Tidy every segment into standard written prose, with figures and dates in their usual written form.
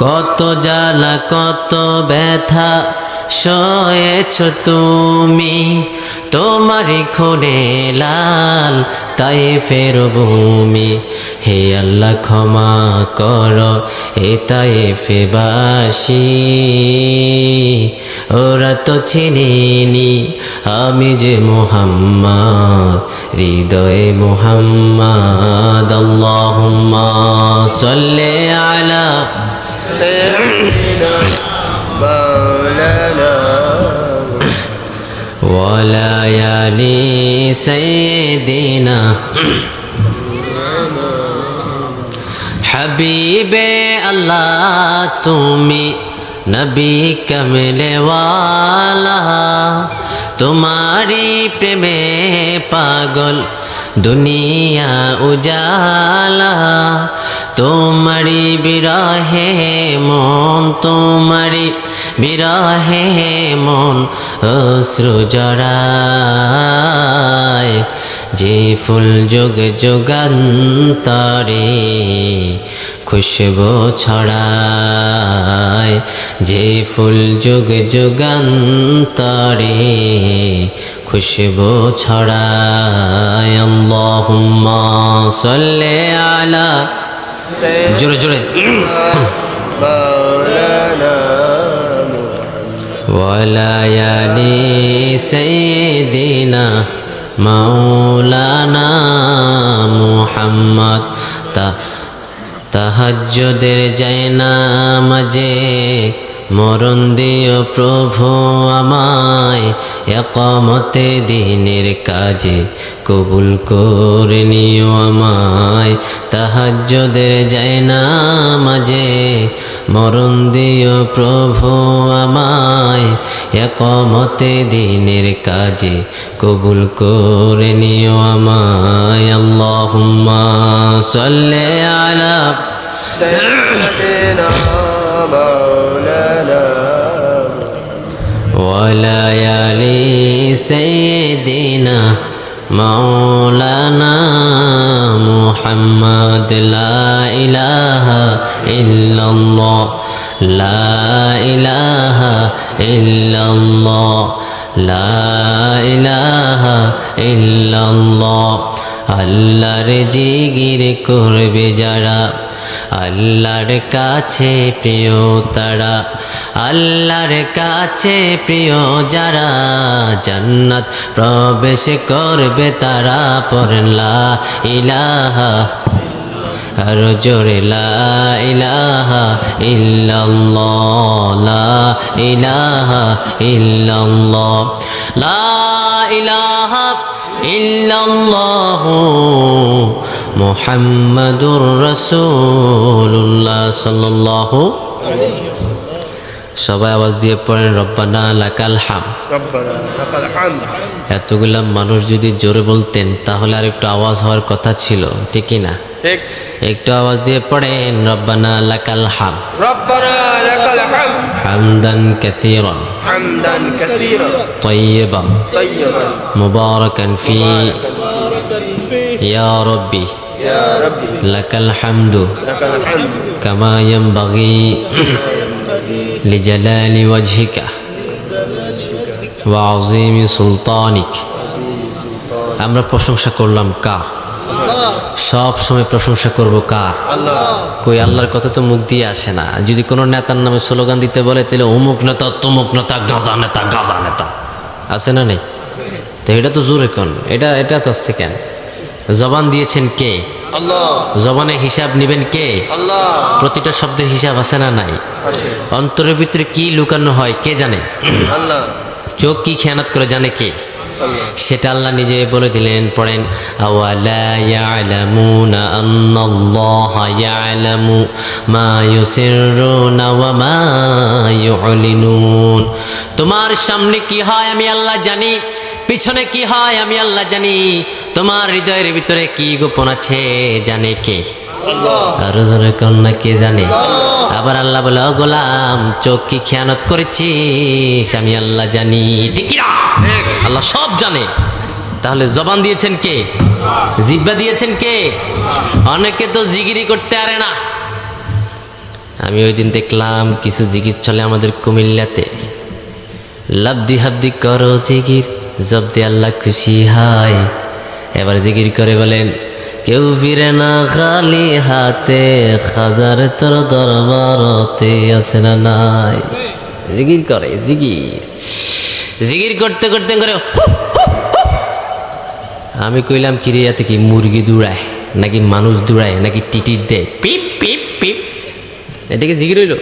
কত জ্বালা কত ব্যথা সয়েছ তুমি, তোমারই খুনে লাল তায়েফের ভূমি। হে আল্লাহ ক্ষমা কর এ তায়েফবাসী, ওরা তো চিনিনি আমি যে মুহাম্মদ, হৃদয়ে মুহাম্মদ। আল্লাহুম্মা সাল্লি আলা ওয়ালা আলি সাইয়্যিদিনা হাবিবে আল্লাহ তুমি নবী কমলে ওয়ালা, তোমারি প্রেমে পাগল দুনিয়া উজালা। তোমারি বিরহে মন, তোমারি বিরহে মন অশ্রু জড়ায়। যে ফুল যুগ যুগান্তরে খুশবু ছড়ায়, যে ফুল যুগ যুগান্তরে খুশবু ছড়ায়। আল্লাহুম্মা সাল্লি আলা, জোরে জোরে, ওয়ালা আলি সাইয়্যিদিনা মাওলানা মুহাম্মদ। তাহাজ্জুদের জায়নামাজে মরণ দিও প্রভু আমায়, ইকামতে দ্বীনের কাজে কবুল করে নিও আমায়। তাহাজ্জুদের জায়নামাজে মরণ দিও প্রভু আমায়, ইকামতে দ্বীনের কাজে কবুল করে নিও আমায়। আল্লাহুম্মা সাল্লি আলা সাইয়্যিদিনা ওয়ালা আলি সাইয়্যিদিনা মাওলানা মুহাম্মদ। লা ইলাহা ইল্লাল্লাহ, লা ইলাহা ইল্লাল্লাহ, লা ইলাহা ইল্লাল্লাহ। আল্লাহর জিকির করবে যারা, আল্লাহর কাছে প্রিয় তারা, আল্লাহর কাছে প্রিয় যারা, জান্নাত প্রবেশ করবে তারা। পড়েন লা ইলাহা, আর জোরে লা ইলাহা ইল্লাল্লাহ, লা ইলাহা ইল্লাল্লাহ, লা ইলাহা ইল্লাল্লাহু মুহাম্মাদুর রাসূলুল্লাহ সাল্লাল্লাহু আলাইহি ওয়াসাল্লাম। সবাই আওয়াজ দিয়ে পড়েন রব্বানা লাকাল হামদ, রব্বানা লাকাল হামদ। এতগুলা মানুষ যদি জোরে বলতেন তাহলে আর একটু আওয়াজ হওয়ার কথা ছিল, ঠিক না? ঠিক। একটু আওয়াজ দিয়ে পড়েন রব্বানা লাকাল হামদ, রব্বানা লাকাল হামদ, হামদান কাসীরান, হামদান কাসীরান, তাইয়িবান, তাইয়িবান, মুবারাকান ফি, ইয়া রাব্বি, ইয়া রাব্বি, লাকাল হামদু, লাকাল হামদু, কামা ইয়ানবাগি লিজালালি ওয়াজহিকা ওয়া আযীমি সুলতানিক। আমরা প্রশংসা করলাম কার? সব সময় প্রশংসা করব কার? আল্লাহ। কই আল্লাহর কথা তো মুখ দিয়ে আসে না। যদি কোনো নেতার নামে স্লোগান দিতে বলে তাহলে অমুক নেতা, তমুক নেতা, গাজা নেতা, গাজা নেতা, আছে না নেই? তো এটা তো জোরে কোন, এটা তো আসছে কেন? জবান দিয়েছেন কে? আল্লাহ। জবানে হিসাব নেবেন কে? আল্লাহ। প্রতিটা শব্দের হিসাব আছে না নাই? আছে। অন্তরের ভিতরে কি লুকানো হয় কে জানে? আল্লাহ। চোখ কি খেয়ানত করে জানে কে? সেটা আল্লাহ নিজে বলে দিলেন। পড়েন আওয়ালা ইয়ালামুনা আন্নাল্লাহা ইয়ালামু মা ইউসিররুনা ওয়া মা ইউলিনুন। তোমার সামনে কি হয় আমি আল্লাহ জানি, পিছনে কি হয় আমি আল্লাহ জানি, তোমার হৃদয়ের ভিতরে কি গোপন আছে জানে কে? আল্লাহ। আর জোরে কন্যা কে জানে? আবার আল্লাহ বলে ও গোলাম চোখ কি খেয়ানত করেছিস আমি আল্লাহ জানি, ঠিক না? আল্লাহ সব জানে। তাহলে জবান দিয়েছেন কে? জিহ্বা দিয়েছেন কে? অনেকে তো জিগিরি করতে পারে না, আমি ওই দিন দেখলাম কিছু জিকির চলে আমাদের কুমিল্লাতে, লাবদি হাবদি করো জিকির জব্দি আল্লাহ খুশি হয়। এবার জিকির করে বলেন, কেউ ফিরে না খালি হাতে, হাজার তোর দরবারতে আছে না নাই। জিকির করে, জিকির করতে করতে করে আমি কইলাম কিরিয়াতে কি মুরগি দৌড়ায় নাকি মানুষ দৌড়ায় নাকি টিটির দেয় পিপ পিপ পিপ, এটাকে জিকির হইল?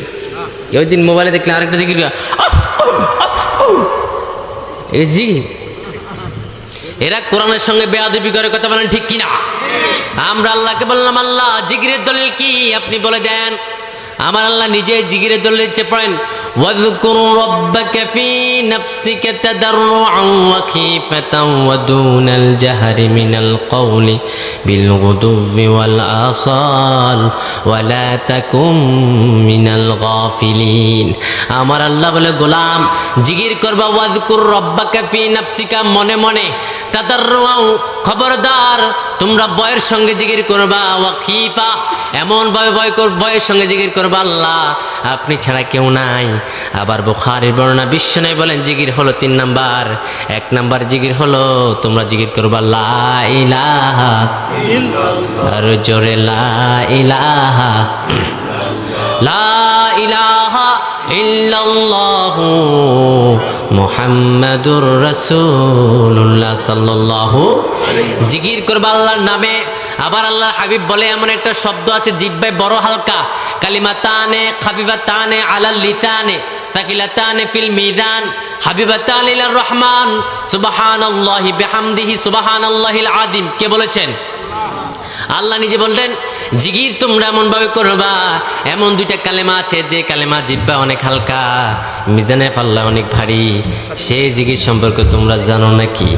ওই দিন মোবাইলে দেখলাম আরেকটা জিকির, এটা জিকির। এরা কোরআনের সঙ্গে বেয়াদবি করে, কথা বলেন ঠিক কিনা? আমরা আল্লাহকে বললাম, আল্লাহ জিকিরের দলিল কি আপনি বলে দেন। আমার আল্লাহ নিজে জিকিরের দলিল দিচ্ছে, পড়েন, ওয়াযকুর রাব্বাকা ফী নাফসিকা তাদাররুআন ওয়া খীফাতান ওয়া দুনাল জাহরি মিনাল কওলি বিল গুদুওয়ি ওয়াল আসাল ওয়া লা তাকুম মিনাল গাফিলিন। আমার আল্লাহ বলে, গোলাম জিকির করবা, ওয়াযকুর রাব্বাকা ফী নাফসিকা, মনে মনে, তাদাররুআন, খবরদার তোমরা ভয়ের সঙ্গে জিকির করবা, ওয়া খীফা, এমন ভাবে ভয়ের সঙ্গে জিকির করবা, আল্লাহ আপনি ছাড়া কেউ নাই। আবার বুখারীর বর্ণনা, বিশ্বনবী বলেন জিকির হলো 3 নাম্বার। 1 নাম্বার জিকির হলো তোমরা জিকির করবা লা ইলাহা ইল্লাল্লাহ, আর জোরে লা ইলাহা লা ইলাহা ইল্লাল্লাহু মুহাম্মাদুর রাসূলুল্লাহ সাল্লাল্লাহু, জিকির করবা আল্লাহর নামে। আবার আল্লাহর হাবিব বলে, এমন একটা শব্দ আছে জিহ্বায় বড় হালকা, কালিমাতানে খাফিফাতানে আলাল লিসানে সাকিলাতানে ফিল মিজান হাবিবাতান ইলার রহমান সুবহানাল্লাহি বিহামদিহি সুবহানাল্লাহিল আযীম। কে বলেছেন? আল্লাহ নিজে বললেন, জিকির তোমরা এমন ভাবে করবা, এমন 2টা কালেমা আছে যে কালেমা জিহ্বা অনেক হালকা, মিজানে পাল্লা অনেক ভারী। সেই জিকির সম্পর্কে তোমরা জানো নাকি?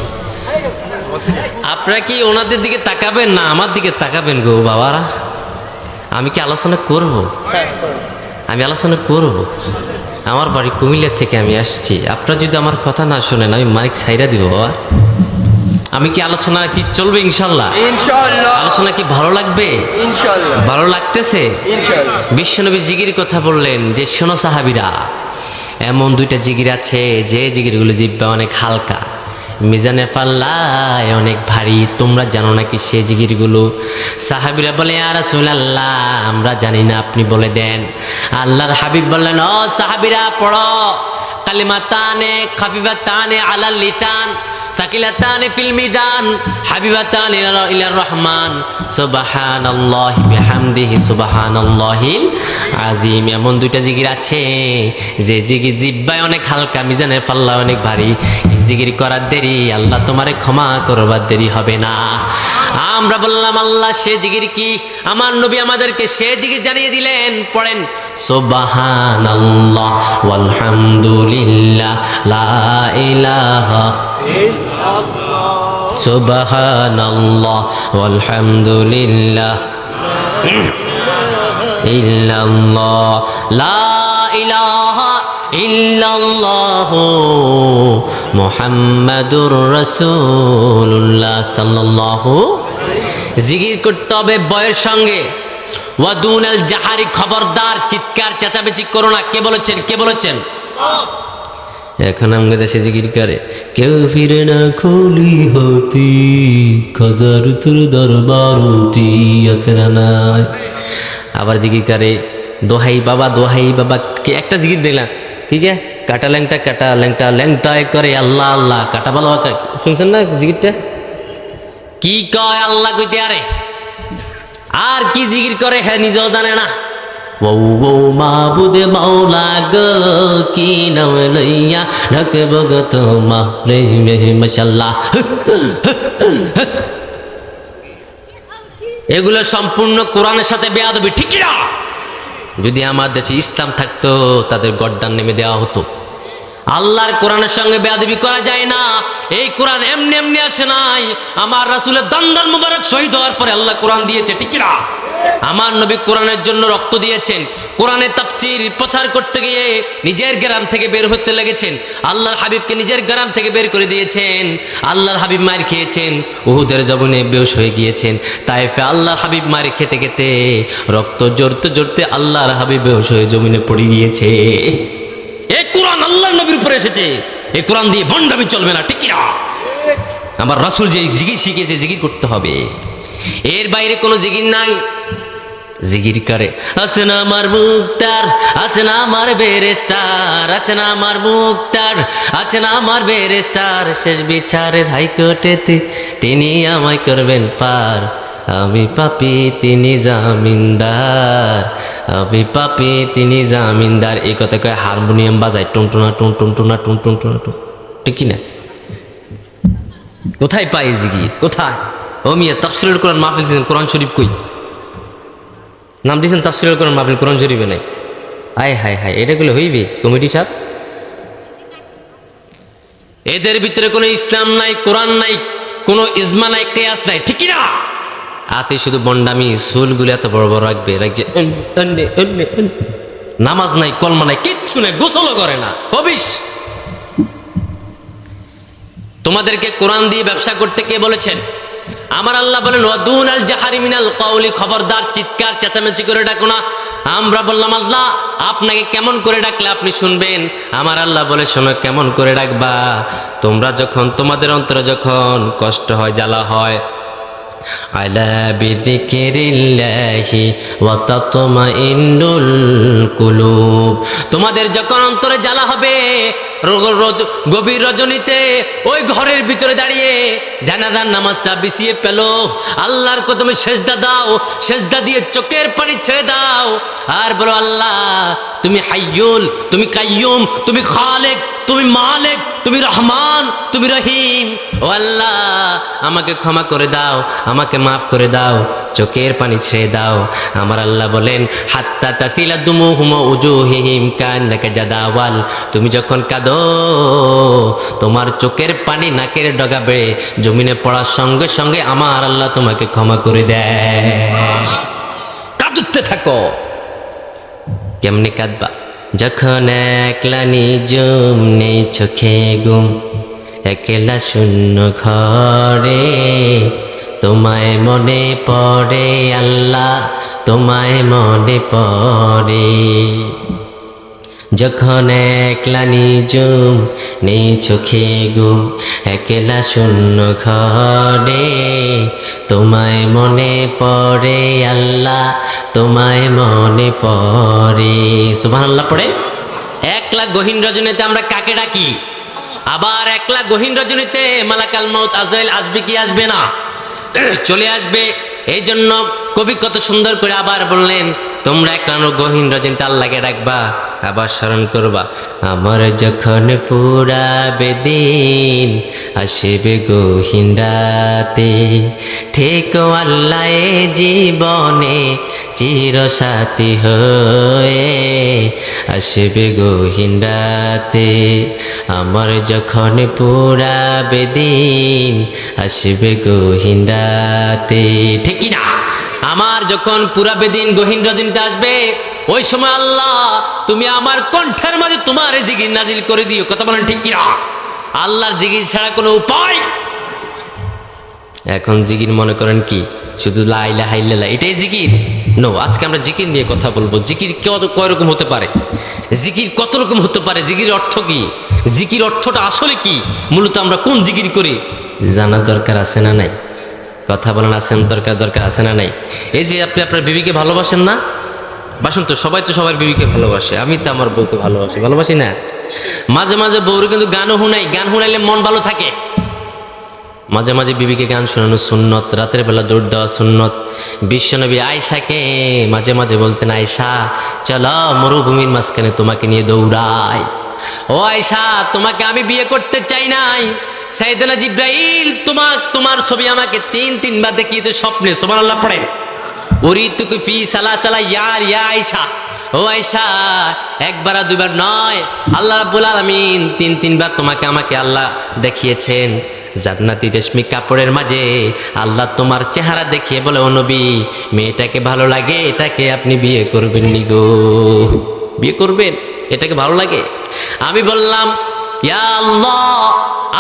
আপনারা কি ওনাদের দিকে তাকাবেন না আমার দিকে তাকাবেন গো বাবারা? আমি কি আলোচনা করব? আমি আলোচনা করব। আমার বাড়ি কুমিল্লা থেকে আমি আসছি। আপনারা যদি আমার কথা না শুনেন আমি মাইক ছাইরা দিব বাবা। আমি কি আলোচনা কি চলবে? ইনশাল্লাহ, ইনশাআল্লাহ। আলোচনা কি ভালো লাগবে? ইনশাআল্লাহ। ভালো লাগতেছে? ইনশাআল্লাহ। বিশ্বনবী জিকির কথা বললেন যে, শোনো সাহাবীরা, এমন 2টা জিকির আছে যে জিকিরগুলো জিহ্বা অনেক হালকা, মিজানে পাল্লায় অনেক ভারী। তোমরা জানো নাকি সে জিকিরগুলো? সাহাবীরা বলে, ইয়া রাসূলুল্লাহ আমরা জানি না, আপনি বলে দেন। আল্লাহর হাবিব বললেন, ও সাহাবীরা পড়ো, কালিমাতানে খাফিফাতানে আলাল লিসান সাকিলাতানে ফিল মিজান হাবিবাতান ইলার রহমান সুবহানাল্লাহি বিহামদিহি সুবহানাল্লাহিল আযীম। এমন 2টা জিকির আছে যে জিকির জিহ্বায় অনেক হালকা, মিজানের পাল্লায় অনেক ভারী। এই জিকির করার দেরি, আল্লাহ তোমারে ক্ষমা করবার দেরি হবে না। আমরা বললাম, আল্লাহ সে জিকির কি? আমার নবী আমাদেরকে সে জিকির জানিয়ে দিলেন, পড়েন, সুবহানাল্লাহ ওয়ালহামদুলিল্লাহ লা ইলাহা ইল্লাল্লাহ সুবহানাল্লাহ ওয়ালহামদুলিল্লাহ ইল্লাল্লাহ লা ইলাহা ইল্লাল্লাহ মুহাম্মাদুর রাসূলুল্লাহ সাল্লাল্লাহু। জিকির করতে হবে বয়ের সঙ্গে, ওয়াদুনাল জাহারি, খবরদার চিৎকার চেঁচামেচি করো না। কে বলেছেন? কে বলেছেন? এখন আমাদের দেশে জিকির করে, কেউ ফিরে না খুলি হতি, খাজার তোর দরবারটি আছে না নাই। আবার জিকির করে, দোহাই বাবা দোহাই বাবা। কে একটা জিকির দিলাম, ঠিক আছে, কাটা ল্যাংটা ল্যাংটায় করে আল্লাহ আল্লাহ, কাটা ভালো। শুনছেন না জিকিরটা? কি কয় আল্লাহ কইতে আরে, আর কি জিকির করে হ্যাঁ নিজেও জানে না। ও মাবুদে মাওলা গো, কি নাম লইয়া ঢাকব গো তোমারে মাশাআল্লাহ। এগুলো সম্পূর্ণ কোরআনের সাথে বেয়াদবি, ঠিক না? যদি আমার দেশে ইসলাম থাকতো তাদের গর্দান নেমে দেওয়া হতো। আল্লাহর কোরআনের সঙ্গে বেয়াদবি করা যায় না। এই কোরআন এমনি এমনি আসে নাই, আমার রাসূলের দন্দন মুবারক শহীদ হওয়ার পরে আল্লাহ কোরআন দিয়েছে, ঠিক না? আমার নবী কোরআনের জন্য রক্ত দিয়েছেন, কোরআনের তাফসীর প্রচার করতে গিয়ে নিজের গ্রাম থেকে বের হতে লেগেছেন, আল্লাহর হাবিবকে নিজের গ্রাম থেকে বের করে দিয়েছেন, আল্লাহর হাবিব মার খেয়েছেন, উহুদের জবনে বেহুশ হয়ে গিয়েছেন, তায়েফে আল্লাহর হাবিব মার খেতে খেতে রক্ত জড়তে জড়তে আল্লাহর হাবিব বেহুশ হয়ে জমিনে পড়ে গিয়েছে। এই কোরআন আল্লাহর নবীর উপরে এসেছে, এই কোরআন দিয়ে ভণ্ডামি চলবে না, ঠিক না? আমার রাসূল যে জিকির শিখেছে, জিকির করতে হবে, এর বাইরে কোনো জিকির নাই। জিকির করে আছে না আমার মুক্তার, আছে না আমার বেরেস্টার, আছে না আমার মুক্তার, আছে না আমার বেরেস্টার, শেষ বিচারের হাইকোর্টেতে তিনি আমায় করবেন পার, আমি পাপী তিনি জামিনদার, আমি পাপী তিনি জামিনদার। এই কথা কয়ে হারমোনিয়াম বাজায় টুনটুনা টুন টুনটুনা টুন টুনটুনা টুন, ঠিক কিনা? কোথায় পাই জিকির, কোথায়? ও মিয়া তাফসীরুল কোরআন মাহফিল দিয়েছেন, কোরআন শরীফ কই? নাম দিয়েছেন তাফসীরুল কোরআন মাহফিল, কোরআন শরীফে নাই। আয় হায় হায়, এটাগুলো হইবে কমিটি সাহেব? এদের ভিতরে কোনো ইসলাম নাই, কোরআন নাই, কোনো ইজমা নাই, কিয়াস নাই, ঠিক না? হাতে শুধু বন্ডামি, চুলগুলো এত বড় বড় রাখবে, নামাজ নাই, কলমা নাই, কিচ্ছু নাই, গোসলও করে না, কবিস। তোমাদেরকে কোরআন দিয়ে ব্যবসা করতে কে বলেছেন? আমার আল্লাহ বলেন ওয়াদুনাল জাহারি মিনাল কওলি, খবরদার চিৎকার চেঁচামেচি করে ডাকো না। আমরা বললাম আল্লাহ আপনাকে কেমন করে ডাকলে আপনি শুনবেন? আমার আল্লাহ বলে শোনো কেমন করে ডাকবা। তোমরা যখন তোমাদের অন্তরে যখন কষ্ট হয়, জ্বালা হয়, আলা বিযিকিরিল্লাহি ওয়া তাতমাইন্নুল কুলুব, তোমাদের যখন অন্তরে জ্বালা হবে, গভীর রজনীতে ওই ঘরের ভিতরে দাঁড়িয়ে জানাজার নামাজটা বিছিয়ে পেলো, আল্লাহর কদমে সেজদা দাও, সেজদা দিয়ে চোখের পানি ছেড়ে দাও, আর বলো আল্লাহ তুমি হাইয়ুল, তুমি কাইয়ুম, তুমি খালেক, তুমি মালিক, তুমি রহমান, তুমি রহিম। ও আল্লাহ আমাকে ক্ষমা করে দাও, আমাকে মাফ করে দাও, চোখের পানি ছেড়ে দাও। আমার আল্লাহ বলেন হাত্তা তাসিলা দুমুহুম উজুহিহিম কান্নাকা জাদাওয়াল, তুমি যখন কাঁদো তোমার চোখের পানি নাকের ডগা বেয়ে জমিনে পড়ার সঙ্গে সঙ্গে আমার আল্লাহ তোমাকে ক্ষমা করে দেয়। কাঁদতে থাকো। কেমনি কাঁদবা? যখন একলা নিজুম, নেই চোখে ঘুম, একলা শূন্য ঘরে, তোমায় মনে পড়ে আল্লাহ, তোমায় মনে পড়ে। যখন একলা নিজুম, নেই চোখে ঘুম, একলা শূন্য ঘরে, তোমায় মনে পড়ে আল্লাহ, তোমায় মনে পড়ে। সুবহানাল্লাহ পড়ে। একলা গহীন রজনীতে আমরা কাকে ডাকি? আবার একলা গহীন রজনীতে মালাকাল মউত আজরাইল আসবে কি আসবে না? চলে আসবে। এই জন্য কবি কত সুন্দর করে আবার বললেন তোমরা একলা গহীন রজনীতে আল্লাহকে ডাকবা, আবার স্মরণ করবা আমার যখন পুরাবে দিন, আসবে গহীন রাতে, থেকো আল্লাহ এ জীবনে চিরসাথী হয়ে, আসবে গহীন রাতে, আমার যখন পুরাবে দিন, আসবে গহীন রাতে, ঠিক কি না? আমার যখন পুরাবে দিন, গহীন রজনীতে আসবে, ওই সময় আল্লাহ তুমি আমার কণ্ঠের মাঝে তোমার জিকির নাজিল করে দিও। কথা বলেন ঠিক কিনা? আল্লাহর জিকির ছাড়া কোনো উপায়? এখন জিকির মনে করেন কি শুধু লা ইলাহা ইল্লাল্লাহ এটাই জিকির? নো, আজকে আমরা জিকির নিয়ে কথা বলবো। জিকির কয় রকম হতে পারে, জিকির কত রকম হতে পারে, জিকির অর্থ কি, জিকির অর্থটা আসলে কি, মূলত আমরা কোন জিকির করি জানার দরকার আছে না নাই? কথা বলেন আছেন, দরকার আছে না নাই? এই যে আপনি আপনার বিবিকে ভালোবাসেন না? বাসুন তো, সবাই তো সবার বিবিকে ভালোবাসে। আমি তো আমার বউকে ভালোবাসি না? মাঝে মাঝে বউর কিন্তু গানও শুনাই, গান শুনাইলে মন ভালো থাকে। মাঝে মাঝে বিবিকে গান শোনানো সুন্নত, রাতের বেলা দৌড় দেওয়া সুন্নত। বিশ্বনবী আয়েশাকে মাঝে মাঝে বলতেন আয়েশা চলো মরুভূমির মাঝখানে তোমাকে নিয়ে দৌড়াই। ও আয়েশা তোমাকে আমি বিয়ে করতে চাই নাই, সাইয়েদনা জিব্রাইল তোমার ছবি আমাকে তিনবার দেখিয়েছে স্বপ্নে। সুবহানাল্লাহ পড়েন। উরিতুকি ফি সালাসালা ইয়া আয়েশা, ও আয়েশা একবার দুইবার নয়, আল্লাহ রাব্বুল আলামিন তিনবার তোমাকে আমাকে আল্লাহ দেখিয়েছেন। জান্নাতি রেশমি কাপড়ের মাঝে আল্লাহ তোমার চেহারা দেখিয়ে বলে, ও নবী, মেয়েটাকে ভালো লাগে, এটাকে আপনি বিয়ে করবেন নি গো? বিয়ে করবেন? এটাকে ভালো লাগে? আমি বললাম, ইয়া আল্লাহ,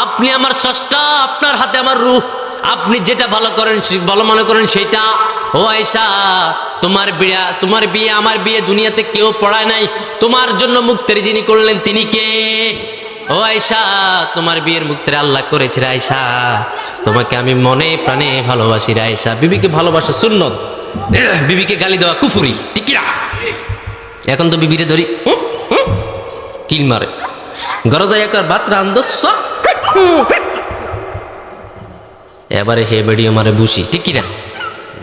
আপনি আমার স্রষ্টা, আপনার হাতে আমার রূহ, আপনি যেটা ভালো করেন, ভালো মনে করেন সেটা। ও আয়েশা, তোমার বিয়ে আমার বিয়ে দুনিয়াতে কেউ পড়ায় নাই, তোমার জন্য মুক্তের যিনি করলেন তিনি কে? ও আয়েশা, তোমার বিয়ের মুক্তের আল্লাহ করেছে রে আয়েশা, তোমাকে আমি মনে প্রাণে ভালোবাসি রে আয়েশা। বিবিকে ভালোবাসা সুন্নত, বিবিকে গালি দেওয়া কুফুরি, ঠিক কি না? এখন তো বিবিরে ধরি কিল মারে, গরজাই একবার বাত রান্ধস, এবারে হে বেড়িও মারে বুসি, ঠিক কিনা?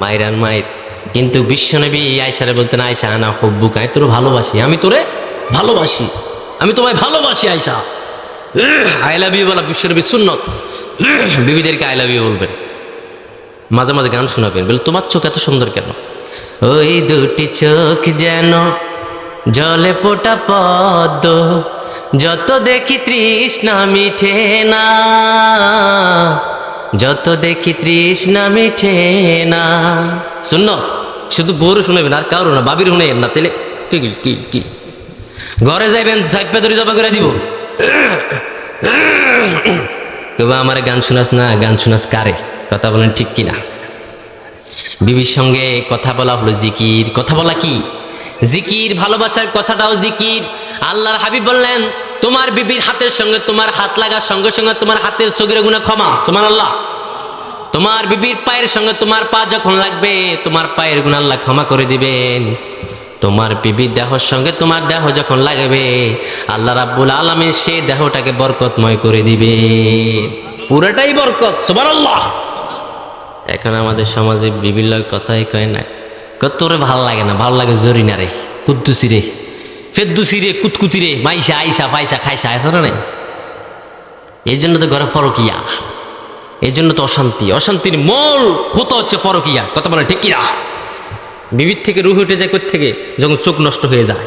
মায়ের মায়ের। কিন্তু বিশ্বনবী আয়েশারে বলতেন, আয়েশা আনা হুব্বুকা, আমি তোরে ভালোবাসি, আমি তোরে ভালোবাসি, আমি তোমায় ভালোবাসি আয়েশা। আই লাভ ইউ বলা বিশ্বনবী সুন্নত। বিবিদেরকে আই লাভ ইউ বলবেন, মাঝে মাঝে গান শোনাবেন, বলে তোমার চোখ এত সুন্দর কেন? ওই দুটি চোখ যেন জলে পোটা পদ্ম, যত দেখি তৃষ্ণা মিঠে না, যত দেখি তৃষ্ণা মিঠে না। শুনল, শুধু বউর শুনেবেন, আর কারো না, বাবির শুনেন না, তাহলে কি ঘরে যাইবেন, ঝাইপে ধরে জবা করে দিব। কেবা আমার গান শোনাস না, গান শোনাস কারে? কথা বলেন ঠিক কিনা? বিবির সঙ্গে কথা বলা হলো জিকির। কথা বলা কি? জিকির। ভালোবাসার কথাটাও জিকির। আল্লাহর হাবিব বললেন, তোমার বিবির হাতের সঙ্গে তোমার হাত লাগার সঙ্গে সঙ্গে তোমার হাতের সগীরা গুনাহ ক্ষমা। সুবহানাল্লাহ। তোমার বিবির পায়ের সঙ্গে তোমার পা যখন লাগবে, তোমার পায়ের গুনাহ আল্লাহ ক্ষমা করে দিবেন। তোমার বিবির দেহর সঙ্গে তোমার দেহ যখন লাগবে, আল্লাহ রাব্বুল আলামিন সেই দেহটাকে বরকতময় করে দিবে, পুরোটাই বরকত। সুবহানাল্লাহ। এখন আমাদের সমাজে বিভিন্ন কথাই কয় না, তোরে ভাল লাগে না, ভালো লাগে জরিনা রে, কুদ্দুসি রে, ফেদ্দুসি রে, কুতকুতি রে, মাইশা আইসা ফাইসা খাইসা, আছে না নাই? এই জন্য তো ঘরে ফরকিয়া, এই জন্য তো অশান্তি। অশান্তির মূল হতো হচ্ছে ফরকিয়া। কথা বলে ঠিক কিনা? বিবির থেকে রুহ উঠে যায় কোত্থেকে? যখন চোখ নষ্ট হয়ে যায়।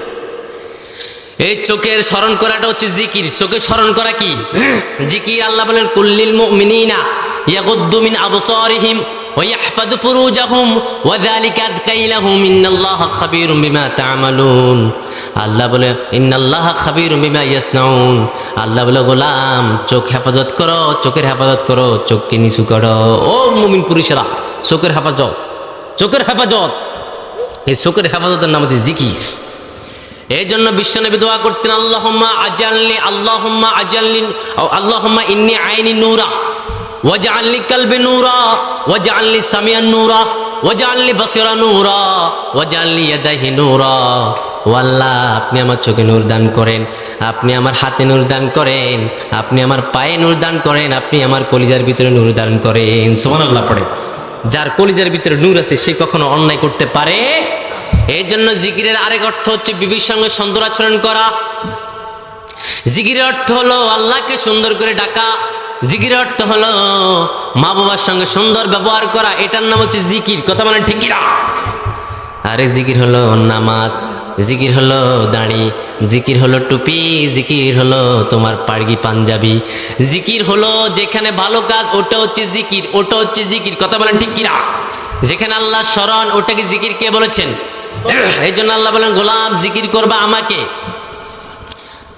এই চোখের স্মরণ করাটা হচ্ছে জিকির। চোখের স্মরণ করা কি? জিকির। আল্লাহ বলেন, কুল্লিল মুমিনিনা ইয়াগুদ্দু মিন আবসারিহিম ওয়া ইয়াহফাযু ফুরুজাহুম ওয়া যালিকা আযকা লাহুম ইন্নাল্লাহা খাবীরুম বিমা তা'মালুন। আল্লাহ বলে, ইন্নাল্লাহা খাবীরুম বিমা ইয়াসনাউন। আল্লাহ বলে, গোলাম, চোখ হেফাজত করো, চোখের হেফাজত করো, চোখকে নিচু করো। ও মুমিন পুরুষেরা, চোখের হেফাজত, চোখের হেফাজত। এই চোখের হেফাজতের নাম হচ্ছে জিকির। এই জন্য বিশ্বনবী দোয়া করতেন, আল্লাহুম্মা আজালনি, আল্লাহুম্মা আজালনি, আল্লাহুম্মা ইন্নী আইনি নূরা ওয়াজআলনি কলবি নূরা ওয়াজআলনি সামিয়ান নূরা ওয়াজআলনি বাসিরা নূরা ওয়াজআলনি ইয়াদাহি নূরা। ও আল্লাহ, আপনি আমার চোখে নূর দান করেন, আপনি আমার হাতে নূর দান করেন, আপনি আমার পায়ে নূর দান করেন, আপনি আমার কলিজার ভিতরে নূর দান করেন। সুবহানাল্লাহ পড়ে। যার কলিজার ভিতরে নূর আছে সে কখনো অন্যায় করতে পারে। এই জন্য জিকিরের আরেক অর্থ হচ্ছে বিবির সঙ্গে সুন্দর আচরণ করা। জিকিরের অর্থ হলো আল্লাহকে সুন্দর করে ডাকা। জিকিরের অর্থ হলো মা বাবার সঙ্গে সুন্দর ব্যবহার করা। এটার নাম হচ্ছে জিকির। কথা মানে ঠিক কিনা? আরে জিকির হলো নামাজ, জিকির হলো দাড়ি, জিকির হলো টুপি, জিকির হলো তোমার পাড়গি পাঞ্জাবি, জিকির হলো যেখানে ভালো কাজ ওটা হচ্ছে জিকির, ওটা হচ্ছে জিকির। কথা বলেন ঠিক কিনা? যেখানে আল্লাহ স্মরণ, ওটাকে জিকির কে বলেছেন? এই জন্য আল্লাহ বলেন, গোলাম জিকির করবা আমাকে।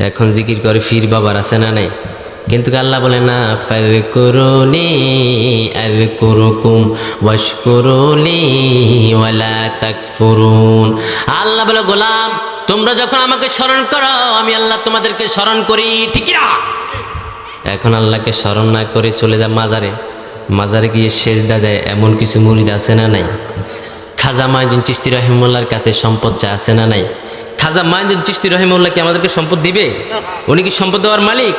এখন জিকির করে ফির বাবার আছে না নাই? কিন্তু আল্লাহ বলে না, ফাযকুরুনি আযকুরুকুম ওয়াশকুরুলি ওয়ালা তাকফুরুন। আল্লাহ বলে, গোলাম তোমরা যখন আমাকে স্মরণ করো, আমি আল্লাহ তোমাদেরকে স্মরণ করি। ঠিক না? এখন আল্লাহকে স্মরণ না করে চলে যা মাজারে, মাজারে গিয়ে সেজদা দেয়, এমন কিছু মুরিদ আছে না নাই? খাজা মাইনুদ্দিন চিশতি রহিমাহুল্লাহর কাছে সম্পদ চা আছে না নাই? খাজা মাইনুদ্দিন চিশতি রহিমাহুল্লাহ কি আমাদেরকে সম্পদ দিবে? উনি কি সম্পদ দেওয়ার মালিক?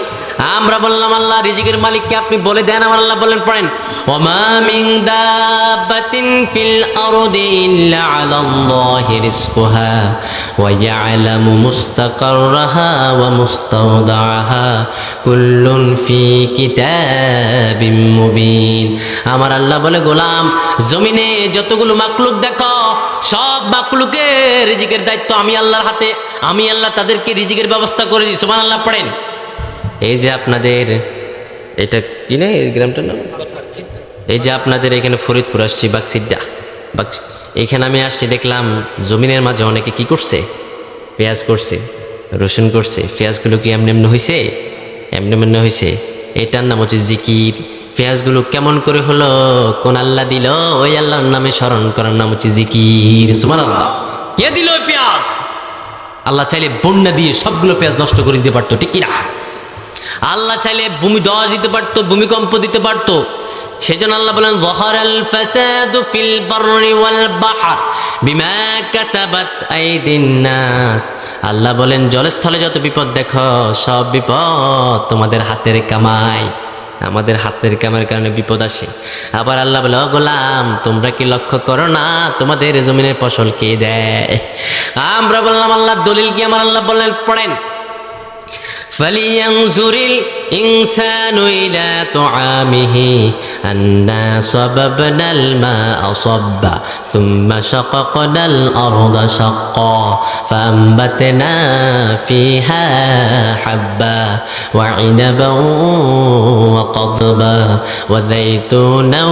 আমরা বললাম আল্লাহ রিজিকের মালিককে আপনি বলে দেন। আমার আল্লাহ বলেন, পড়েন, ওমা মিন দাব্বাতিন ফিল আরদি ইল্লা আলাল্লাহি রিজকুহা ওয়া ইয়ালামু মুস্তাকাররাহা ওয়া মুস্তাওদাআহা কুল্লুন ফি কিতাবিম মুবিন। আমার আল্লাহ বলে, গোলাম জমিনে যতগুলো মাখলুক দেখো, সব মাখলুকের রিজিকের দায়িত্ব আমি আল্লাহর হাতে। আমি আল্লাহ তাদেরকে রিজিকের ব্যবস্থা করে দিই। সুবহানাল্লাহ পড়েন। এই যে আপনাদের এটা কি না এই গ্রামটার নাম? এই যে আপনাদের এখানে ফরিদপুর আসছি বাক্সিড্ডা, এখানে আমি আসছি দেখলাম জমিনের মাঝে অনেকে কি করছে, পেঁয়াজ করছে, রসুন করছে। পেঁয়াজগুলো কি এমনি এমনি হয়েছে? এমনি এমনি হয়েছে। এটার নাম হচ্ছে জিকির। পেঁয়াজগুলো কেমন করে হলো? কোন আল্লাহ দিল? ওই আল্লাহর নামে স্মরণ করার নাম হচ্ছে জিকির। সুবহানাল্লাহ। কে দিল ওই পেঁয়াজ? আল্লাহ চাইলে বন্যা দিয়ে সবগুলো পেঁয়াজ নষ্ট করে দিতে পারতো, ঠিক কিনা? আল্লাহ চাইলে ভূমি ধস দিতে পারতো, ভূমিকম্প দিতে পারতো। সেজন্য আল্লাহ বলেন যাহারাল ফাসাদু ফিল বাররি ওয়াল বাহর বিমা কাসাবাত আইদিন নাস। আল্লাহ বলেন জলস্থলে যত বিপদ দেখো সব বিপদ তোমাদের হাতের কামাই। আমাদের হাতের কামার কারণে বিপদ আসে। আবার আল্লাহ বলে ও গোলাম তোমরা কি লক্ষ্য করো না তোমাদের জমিনের ফসল কে দেয়? আমরা বললাম আল্লাহ দলিল কি? আমার আল্লাহ বললেন পড়েন فلينظر الإنسان إلى طعامه أنا صببنا الماء صبا ثم شققنا الأرض شقا فأنبتنا فيها حبا وعنبا وقضبا وزيتونا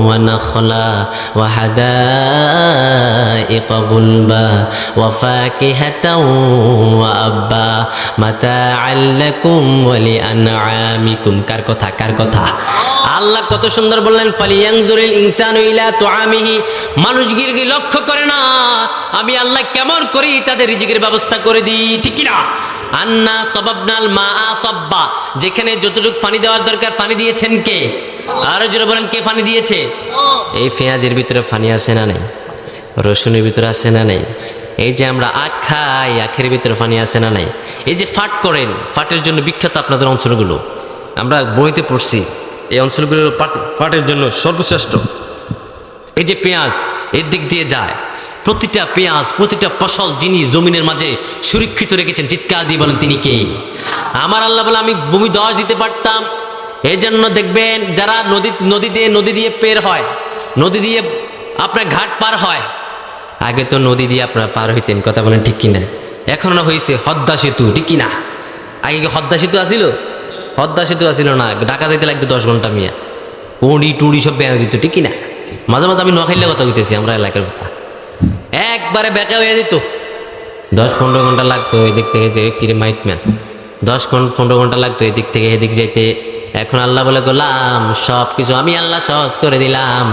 ونخلا وحدائق غلبا وفاكهة وأبا متاعا لكم ولأنعامكم। কার কথা? কার কথা? আল্লাহ কত সুন্দর বললেন ফালিয়ানজুরিল ইনসানু ইলা তুআমিহি। মানুষগিরকে লক্ষ্য করে না আমি আল্লাহ কেমন করি তাদের রিজিকের ব্যবস্থা করে দিই, ঠিক কি না? আন্না সাবাবনাল মাআ সাব্বা, যেখানে যতটুকু পানি দেওয়ার দরকার পানি দিয়েছেন কে? আরো জোরে বলেন কে পানি দিয়েছে? এই পেঁয়াজের ভিতরে পানি আছে না নেই? রসুনের ভিতরে আছে না নেই? এই যে আমরা আখ খাই, আখের ভিতরে পানি আছে না নাই? এই যে ফাট করেন, ফাটের জন্য বিখ্যাত আপনাদের অঞ্চলগুলো, আমরা বইতে পড়ছি এই অঞ্চলগুলো ফাটের জন্য সর্বশ্রেষ্ঠ। এই যে পেঁয়াজ এর দিক দিয়ে যায়, প্রতিটা পেঁয়াজ প্রতিটা ফসল যিনি জমিনের মাঝে সুরক্ষিত রেখেছেন চিৎকার দিয়ে বলেন তিনি কে? আমার আল্লাহ বলে আমি ভূমি ধস দিতে পারতাম। এই জন্য দেখবেন যারা নদী দিয়ে পের হয়, নদী দিয়ে আপনার ঘাট পার হয়, আগে তো নদী দিয়ে আপনারা পার হইতেন, কথা বলেন ঠিক কিনা? এখন না হয়েছে হদ্দা সেতু, ঠিক কিনা? আগে কি হদ্দা সেতু আসিল? হদ্দা সেতু আসিল না, ঢাকা দিতে লাগতো 10 ঘন্টা মিয়া, পড়ি টুড়ি সব বেঁয়া দিত, ঠিক কিনা? মাঝে মাঝে আমি নোয়াখালীর কথা হইতেছি, আমরা এলাকার কথা, একবারে বেঁকা হয়ে যেত, 10-15 ঘন্টা লাগতো এদিক থেকে কিরে মাইক ম্যান, 10-15 ঘন্টা লাগতো এদিক থেকে এদিক যাইতে। এখন আল্লাহ বলে গোলাম সব কিছু আমি আল্লাহ সহজ করে দিলাম।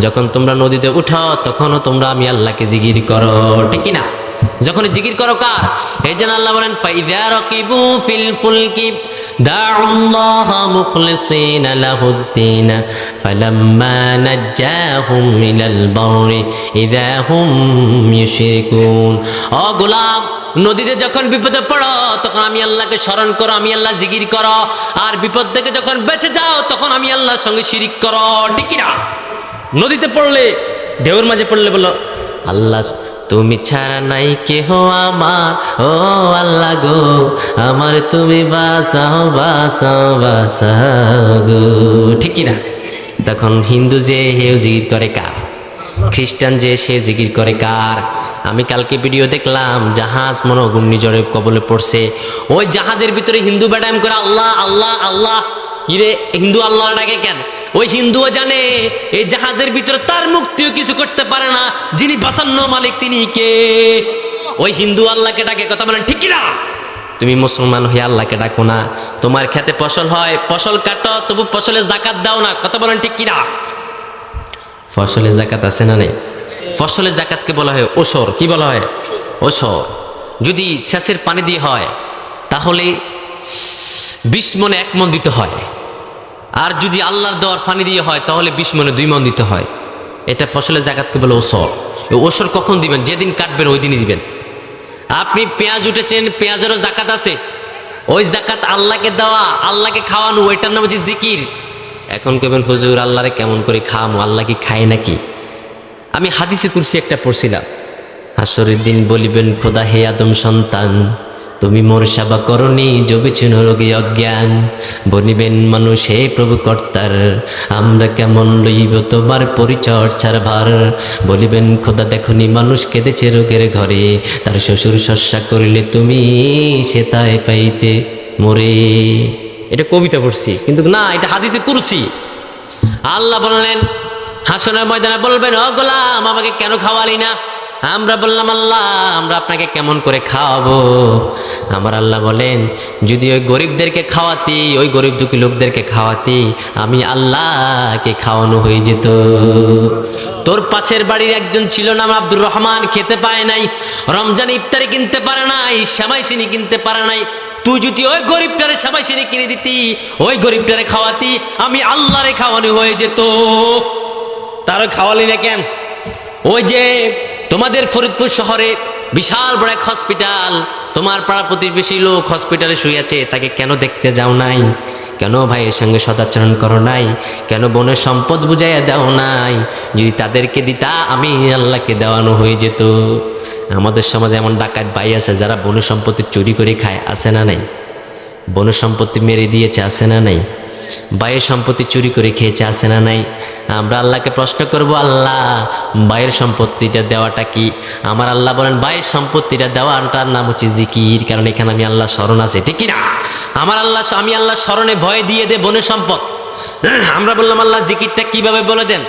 যখন তোমরা নদীতে উঠো তখনও তোমরা আমি আল্লাহকে জিকির করো, ঠিক কিনা? যখন জিকির করো কার? এই জন্য আল্লাহ বলেন ফাইযা রাকিবু ফিল ফুলকি দাউল্লাহা মুখলিসিনা লাহুদ্দিন ফালাম্মা নাজ্জাহুম ইলাল বাররি ইযা হুম ইউশরিকুন। ও গোলাম নদীতে যখন বিপদে পড়ো তখন আমি আল্লাহকে স্মরণ করো, আমি আল্লাহ জিকির করো, আর বিপদ থেকে যখন বেঁচে যাও তখন আমি আল্লাহর সঙ্গে শিরিক করো, ঠিক কিনা? নদীতে পড়লে ঢেউর মাঝে পড়লে বলো আল্লাহ তুমি ছাড়া নাই কেহ আমার, ও আল্লাহ গো আমার তুমি বাঁচাও বাঁচাও বাঁচাও গো, ঠিক কিনা? তখন হিন্দু যে হেও জিকির করে কার? খ্রিস্টান যে সে জিকির করে কার? আমি কালকে ভিডিও দেখলাম জাহাজ মনে ঘূর্ণিঝড়ে কবলে পড়ছে, ওই জাহাজের ভিতরে হিন্দু ব্যাটাম করে আল্লাহ আল্লাহ আল্লাহ। কিরে হিন্দু আল্লাহ ডাকে কেন? ওই হিন্দুও জানে এই জাহাজের ভিতরে তার মুক্তিও কিছু করতে পারে না, যিনি বাঁচান্ন মালিক তিনি কে? ওই হিন্দু আল্লাহকে ডাকে, কথা বলেন ঠিক কিনা? তুমি মুসলমান হয়ে আল্লাহকে ডাকো না, তোমার খেতে ফসল হয় ফসল কাটো তবু ফসলে জাকাত দাও না, কথা বলেন ঠিক কিনা? ফসলে জাকাত আছে না নেই? ফসলের জাকাতকে বলা হয় ওসর। কি বলা হয়? ওসর। যদি সেচের পানি দিয়ে হয় তাহলে 20 মনে 1 মন দিতে হয়, আর যদি আল্লাহর দেওয়ার পানি দিয়ে হয় তাহলে 20 মনে 2 মন দিতে হয়। এটা ফসলের জাকাতকে বলে ওসর। ওসর কখন দিবেন? যেদিন কাটবেন ওই দিনই দিবেন। আপনি পেঁয়াজ উঠেছেন, পেঁয়াজেরও জাকাত আছে, ওই জাকাত আল্লাহকে দেওয়া, আল্লাহকে খাওয়ানো, ওইটার নাম হচ্ছে জিকির। এখন কেবেন হুজুর আল্লাহরে কেমন করে খাওয়ামো, আল্লাহ কি খায় নাকি? আমি হাদিসে কুরসি একটা পড়ছিলাম, হাসরের দিন বলিবেন খোদা হে আদম সন্তান তুমি মোর সেবা করনি জবিছিল রোগী অজ্ঞান, বলিবেন মানুষ হে প্রভু কর্তার আমরা কেমন লইব তোমার পরিচর্যার ভার, বলিবেন খোদা দেখনি মানুষ কেঁদেছে রোগের ঘরে তার শ্বশুর শস্যা করিলে তুমি সে তাই পাইতে মোরে। এটা কবিতা পড়ছি, কিন্তু না, এটা হাদিসে কুরসি। আল্লাহ বললেন হাসরের ময়দানে বলবেন, ও গোলাম আমাকে কেন খাওয়ালি না? আমরা বললাম, আল্লাহ আমরা আপনাকে কেমন করে খাওয়াবো? আমার আল্লাহ বলেন, যদি ওই গরিবদেরকে খাওয়াতি, ওই গরিব দুঃখী লোকদেরকে খাওয়াতি, আমি আল্লাহকে খাওয়ানো হয়ে যেত। তোর পাশের বাড়ির একজন ছিল নাম আব্দুর রহমান, খেতে পায় নাই, রমজান ইফতারি কিনতে পারে নাই, সেমাই চিনি কিনতে পারে নাই। তুই যদি ওই গরিবটারে সেমাই চিনি কিনে দিতি, ওই গরিবটারে খাওয়াতি, আমি আল্লাহরে খাওয়ানো হয়ে যেত। তারও খাওয়ালি না কেন? ওই যে তোমাদের ফরিদপুর শহরে বিশাল বড় এক হসপিটাল, তোমার পাড়া প্রতিবেশী লোক হসপিটালে শুয়ে আছে, তাকে কেন দেখতে যাও নাই? কেন ভাইয়ের সঙ্গে সদাচরণ করো নাই? কেন বোনের সম্পদ বুঝাইয়া দাও নাই? যদি তাদেরকে দিতা, আমি আল্লাহকে দেওয়ানো হয়ে যেত। আমাদের সমাজে এমন ডাকাত ভাই আছে যারা বোনের সম্পত্তি চুরি করে খায়, আছে না নাই? বোনের সম্পত্তি মেরে দিয়েছে, আছে না নাই? ভাইয়ের সম্পত্তি চুরি করে খেয়েছে, আছে না নাই? আমরা আল্লাহকে প্রশ্ন করব, আল্লাহ ভাইয়ের সম্পত্তিটা দেওয়াটা কি? আমার আল্লাহ বলেন, ভাইয়ের সম্পত্তিটা দেওয়াটার নাম হচ্ছে জিকির, কারণ এখানে আমি আল্লাহ স্মরণ আছে, ঠিক না? আমার আল্লাহ, আমি আল্লাহ স্মরণে ভয় দিয়ে দে বোনের সম্পদ। আমরা বললাম, আল্লাহ জিকিরটা কিভাবে বলে দেন?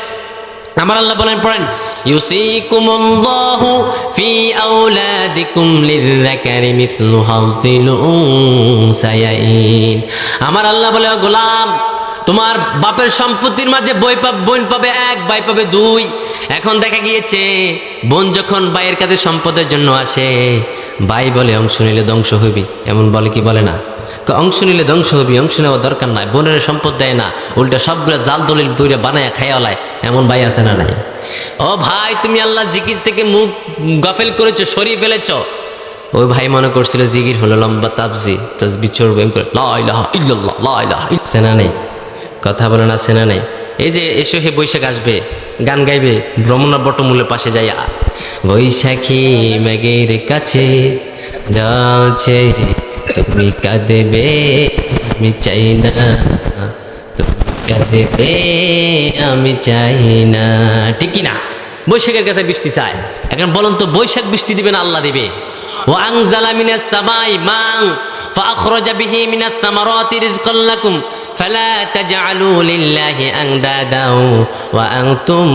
আমার আল্লাহ বলেন, পড়েন, ইউসিকুমুল্লাহু ফি আওলাদিকুম লিযযাকারি মিসলু হাযিল উনসায়াইন। আমার আল্লাহ বলে, ও গোলাম, তোমার বাপের সম্পত্তির মাঝে বোন পাবে এক, ভাই পাবে দুই। এখন দেখা গিয়েছে বোন যখন ভাইয়ের কাছে সম্পদের জন্য আসে, ভাই বলে অংশ নিলে ধ্বংস হইবি, এমন বলে কি বলে না? অংশ নিলে ধ্বংস হবি, অংশ নেওয়া দরকার নাই। বোনের সম্পদ দেয় না, উল্টা সবগুলো জাল দলিল বইরে বানায় খায়ালায়, এমন ভাই আছে না নাই? ও ভাই, তুমি আল্লাহ জিকির থেকে মুখ গাফেল করেছো, সরিয়ে ফেলেছ। ওই ভাই মনে করছিল জিকির হলো লম্বা তাসবিহ চড়বে করে, লা ইলাহা ইল্লাল্লাহ, লা ইলাহা ইল্লাল্লাহ। সেনা নেই, কথা বলে না, সেনা নেই। এই যে এসো হে বৈশাখ আসবে, গান গাইবে ব্রহ্মণা বটমূলের পাশে যাইয়া, বৈশাখী মেঘের কাছে যাচ্ছে, তুমি কাঁদবে আমি চাই না, তুমি কাঁদবে আমি চাই না, ঠিক কি না? বৈশাখের কথা বৃষ্টি চায়। এখন বলুন তো, বৈশাখ বৃষ্টি দিবে না আল্লাহ দিবে? ওয়া আনজালা মিনাস সামাই মা'আন ফাআখরাজা বিহি মিনাত থামারাতি রিজকাল লাকুম ফালা তাজআলু লিল্লাহি আনদাদাও ওয়া আনতুম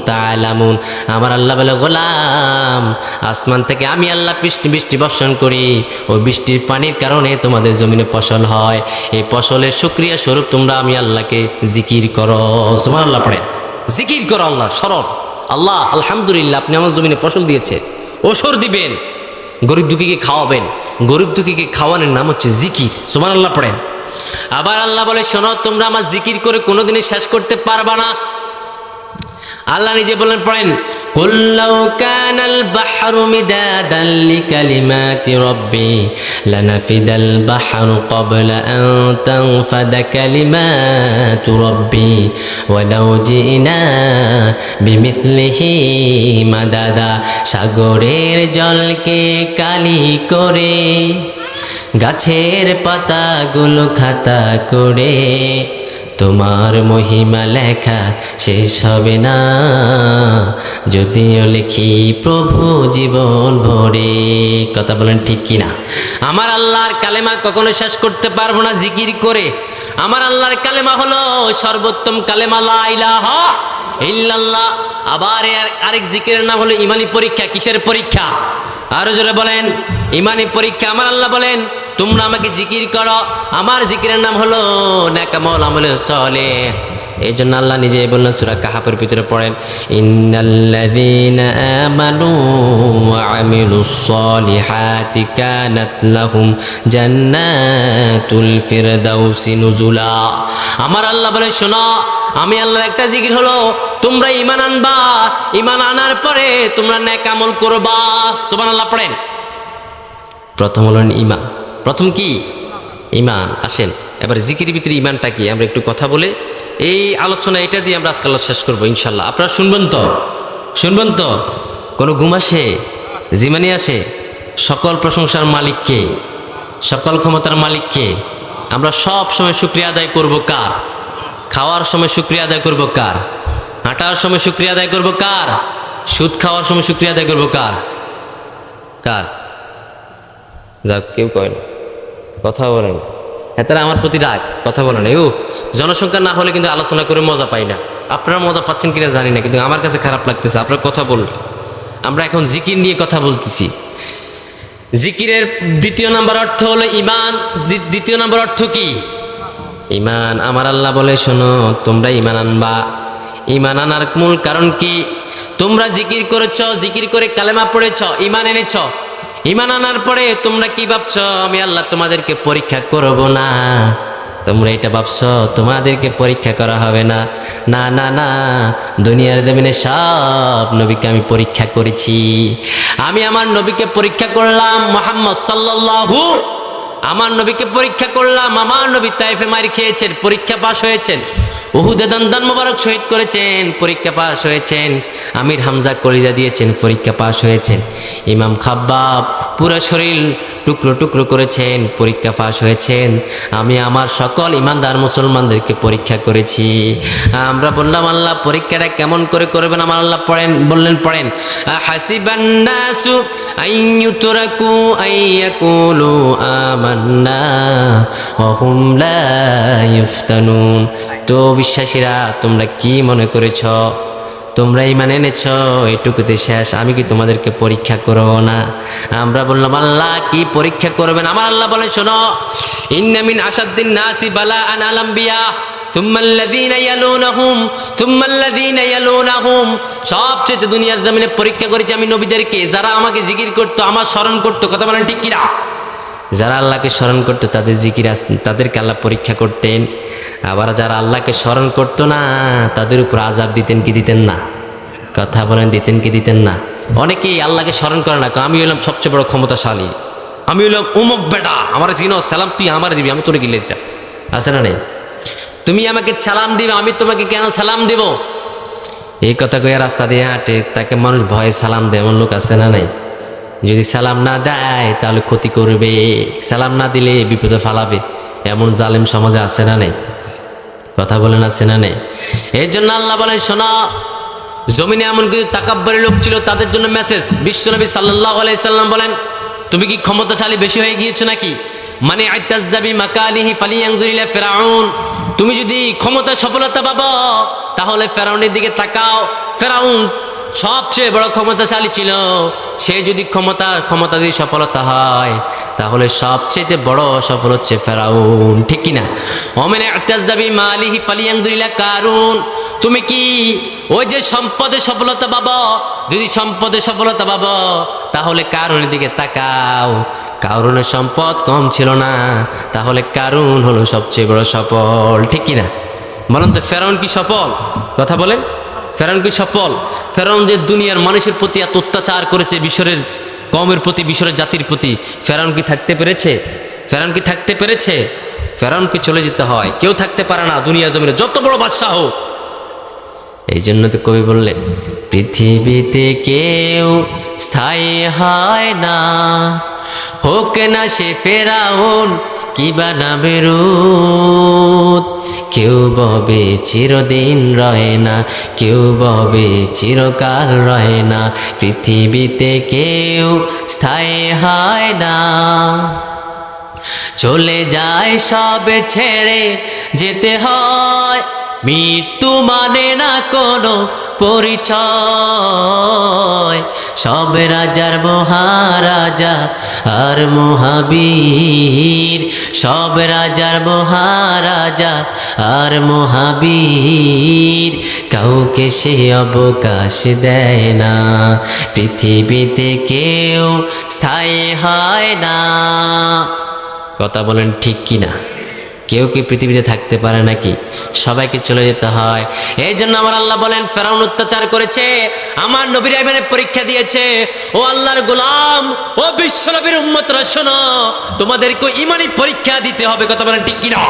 তা'লামুন। আমার আল্লাহ বলে, গোলাম, আসমান থেকে আমি আল্লাহ বৃষ্টি বর্ষণ করি, ওই বৃষ্টির পানির কারণে তোমাদের জমিনে ফসল হয়। এই ফসলের শুকরিয়া স্বরূপ তোমরা আমি আল্লাহকে জিকির করো। সুবহানাল্লাহ পড়ে, জিকির করো আল্লাহ স্মরণ। আল্লাহ আলহামদুলিল্লাহ, আপনি আমার জমিনে ফসল দিয়েছে, ওসর দিবেন, গরিব দুঃখীকে খাওয়াবেন। গরিব দুঃখীকে খাওয়ানোর নাম হচ্ছে জিকির। সুবহানাল্লাহ পড়েন। আবার আল্লাহ বলে, শোনো, তোমরা আমার জিকির করে কোনোদিনই শেষ করতে পারবা না। আল্লাহ নিজে বলেন, পড়েন, কুল লাউ কানাল বাহরু মিদাদান লিকালিমাতি রাব্বি লানাফিদাল বাহরু ক্বাবলা আন তানফাদা কালিমাতু রাব্বি ওয়ালাউ জিনা বিমিথলিহি মাদাদা। সাগরের জলকে কালি করে, গাছের পাতাগুলো খাতা করে, তোমার মহিমা লেখা শেষ হবে না, যদিও লিখি প্রভু জীবন ভরে। কথা বলেন ঠিক কিনা? আমার আল্লাহর কালেমা কখনো শেষ করতে পারবো না জিকির করে। আমার আল্লাহর কালেমা হলো সর্বোত্তম কালেমা, লা ইলাহা ইল্লাল্লাহ। আবার আরেক জিকিরের নাম হলো ইমানি পরীক্ষা। কিসের পরীক্ষা? আরো জোরে বলেন, ইমানি পরীক্ষা। আমার আল্লাহ বলেন, তোমরা আমাকে জিকির করো, আমার জিকিরের নাম হলো নেক আমল, আমলে সালেহ। এই জন্য আল্লাহ নিজেই বললেন সূরা কাহাফের ভিতরে, পড়েন, ইন্নাল্লাযীনা আমানু ওয়া আমিলুস সালিহাতি কানাত লাহুম জান্নাতুল ফিরদাউসি নুজুলা। আমার আল্লাহ বলে, শোনো, আমি আল্লাহর একটা জিকির হলো তোমরা ঈমান আনবা, ঈমান আনার পরে তোমরা নেক আমল করবা। সুবহানাল্লাহ পড়েন। প্রথম হলেন ঈমান। প্রথম কি? ঈমান। আসেন এবার জিকিরের ভিতরে ঈমানটা কি আমরা একটু কথা বলে এই আলোচনা এটা দিয়ে আমরা আজকাল শেষ করবো ইনশাল্লাহ। আপনারা শুনবেন তো? শুনবেন তো? কোনো ঘুম আসে? জিমানি আসে? সকল প্রশংসার মালিককে, সকল ক্ষমতার মালিককে। আমরা সব সময় শুকরিয়া আদায় করব কার? খাওয়ার সময় শুকরিয়া আদায় করব কার? হাঁটার সময় শুকরিয়া আদায় করব কার? সুদ খাওয়ার সময় শুকরিয়া আদায় করব কার? কার? যাক, কেউ কয় না, কথা বলেন। তারা আমার প্রতি রাগ, কথা বলে না। জনসংখ্যা না হলে কিন্তু আলোচনা করে মজা পাই না। আপনারা মজা পাচ্ছেন কিনা জানি না, কিন্তু আমার কাছে খারাপ লাগতেছে আপনার কথা বললে। আমরা এখন জিকির নিয়ে কথা বলতেছি। জিকিরের দ্বিতীয় নাম্বার অর্থ হলো ইমান। দ্বিতীয় নাম্বার অর্থ কি? ইমান। আমার আল্লাহ বলে, শোনো, তোমরা ইমান আনবা। ইমান আনার মূল কারণ কি? তোমরা জিকির করেছ, জিকির করে কালেমা পড়েছ, ইমান এনেছ। ইমান আনার পরে তোমরা কি ভাবছ? আমি আল্লাহ তোমাদেরকে পরীক্ষা করব না। তোমরা এটা ভাবছ তোমাদেরকে পরীক্ষা করা হবে না। না না না, দুনিয়ার জমিনে সব নবীকে আমি পরীক্ষা করেছি। আমি আমার নবীকে পরীক্ষা করলাম, মুহাম্মদ সাল্লাল্লাহু, আমার নবীকে পরীক্ষা করলাম। আমার নবী তাইফে মার খেয়েছেন, পরীক্ষা পাশ হয়েছেন। উহুদে দান মোবারক শহীদ করেছেন, পরীক্ষা পাশ হয়েছেন। আমির হামজা কলিজা দিয়েছেন, পরীক্ষা পাশ হয়েছেন। ইমাম খাব্বাব পুরো শরীর টুকরো টুকরো করেছেন, পরীক্ষা পাশ হয়েছেন। আমি আমার সকল ইমানদার মুসলমানদেরকে পরীক্ষা করেছি। আমরা বললাম, আল্লাহ পরীক্ষাটা কেমন করে করবেন? আমার আল্লাহ বললেন, পড়েন, হাসিবান নাসু আইয়ুতরাকু আইয়াকুলু আমান্না ওয়া হুম লা ইফতানুন। তো বিশ্বাসীরা, তোমরা কি মনে করেছ? তোমরা ঈমান এনেছ, এটুকুতে শেষ? আমি কি তোমাদেরকে পরীক্ষা করব না? আমরা বললাম, আল্লাহ কি পরীক্ষা করবেন? আমার আল্লাহ বলে, শোনো, ইন্না মিন আশাদ্দিন নাসি বালাআন আল আমবিয়া তুম্মাল্লাযীনা ইয়ালুনাহুম তুম্মাল্লাযীনা ইয়ালুনাহুম। সবচেয়ে দুনিয়ার জমিনে পরীক্ষা করেছি আমি নবীদেরকে, যারা আমাকে জিকির করতো, আমার স্মরণ করতো। কথা বলেন ঠিক কিনা? যারা আল্লাহকে স্মরণ করতো, তাদের জিকির তাদেরকে আল্লাহ পরীক্ষা করতেন। আবার যারা আল্লাহকে স্মরণ করতো না, তাদের উপর আযাব দিতেন কি দিতেন না? কথা বলেন, দিতেন কি দিতেন না? অনেকেই আল্লাহকে স্মরণ করে না, আমি হলাম সবচেয়ে বড় ক্ষমতাশালী, আমি হলাম অমুক বেটা, আমার চিনো, সালাম তুই আমার দিবি, আমি তোরে গিলে দিতাম। আছে না নেই? তুমি আমাকে সালাম দিবে, আমি তোমাকে কেন সালাম দেব? এই কথা কয়ে রাস্তা দিয়ে হাঁটে, তাকে মানুষ ভয়ে সালাম দেয়, এমন লোক আছে না নাই? যদি সালাম না দেয় তাহলে ক্ষতি করবে, সালাম না দিলে বিপদে ফালাবে, এমন জালেম সমাজে আছে না নেই? কথা বলেন, আছে না নেই? এই জন্য আল্লাহ বলেন, শোনা, জমিনে এমন কিছু তাকাব্বরি লোক ছিল, তাদের জন্য মেসেজ। বিশ্বনবী সাল্লাল্লাহু আলাইহি সাল্লাম বলেন, তুমি কি ক্ষমতাশালী বেশি হয়ে গিয়েছো নাকি? মানে আইতাজ্জাবি মাকানিহি ফালিয়ানজুর ইলা ফিরাউন। তুমি যদি ক্ষমতা সফলতা পাবো, তাহলে ফেরাউনের দিকে তাকাও। ফেরাউন সবচেয়ে বড় ক্ষমতাশালী ছিল, সে যদি ক্ষমতা যদি সফলতা হয়, তাহলে সবচেয়ে বড় সফল হচ্ছে ফেরাউন, ঠিক কিনা? ওমেনে আতাজ্জাবি মালিহি ফালিয়ানজুর ইলা কারুন। তুমি কি ওই যে সম্পদে সফলতা পাবো, যদি সম্পদে সফলতা পাবো, তাহলে কারুনের দিকে তাকাও। কারুনের সম্পদ কম ছিল না, তাহলে কারুন হলো সবচেয়ে বড় সফল, ঠিক কিনা? বলেন তো, ফেরাউন কি সফল? কথা বলেন, ফেরাউন কি সফল? ফেরাউন যে দুনিয়ার মানুষের প্রতি এত অত্যাচার করেছে, মিশরের কওমের প্রতি, মিশরের জাতির প্রতি, ফেরাউন কি থাকতে পেরেছে? ফেরাউন কি থাকতে পেরেছে? ফেরাউনকে চলে যেতে হয়, কেউ থাকতে পারে না দুনিয়ার জমিনে, যত বড় বাদশাহ হোক। এই জন্য তো কবি বললেন, পৃথিবীতে কেউ স্থায়ী হয় না, হোক না সে ফেরাউন কিবা না বেরুত। কেউ ববে চিরদিন রহে না, কেউ ববে চিরকাল রহে না, পৃথিবীতে কেউ স্থায়ী হয় না। চলে যায় সব ছেড়ে যেতে হয়, মৃত্যু মানে না কোনো পরিচয়। সব রাজার মহারাজা আর মহাবীর, সব রাজার মহারাজা আর মহাবীর, কাউকে সে অবকাশ দেয় না, পৃথিবীতে কেউ স্থায়ী হয় না। কথা বলেন ঠিক কিনা? কেউ কি পৃথিবীতে থাকতে পারে নাকি? সবাইকে চলে যেতে হয়। এই জন্য আমার আল্লাহ বলেন, ফেরাউন অত্যাচার করেছে, আমার নবীর ইমানের পরীক্ষা দিয়েছে। ও আল্লাহর গোলাম, ও বিশ্ব নবীর উম্মতরা, শোনো, তোমাদেরকে ইমানি পরীক্ষা দিতে হবে। কথা বলেন ঠিক কিনা?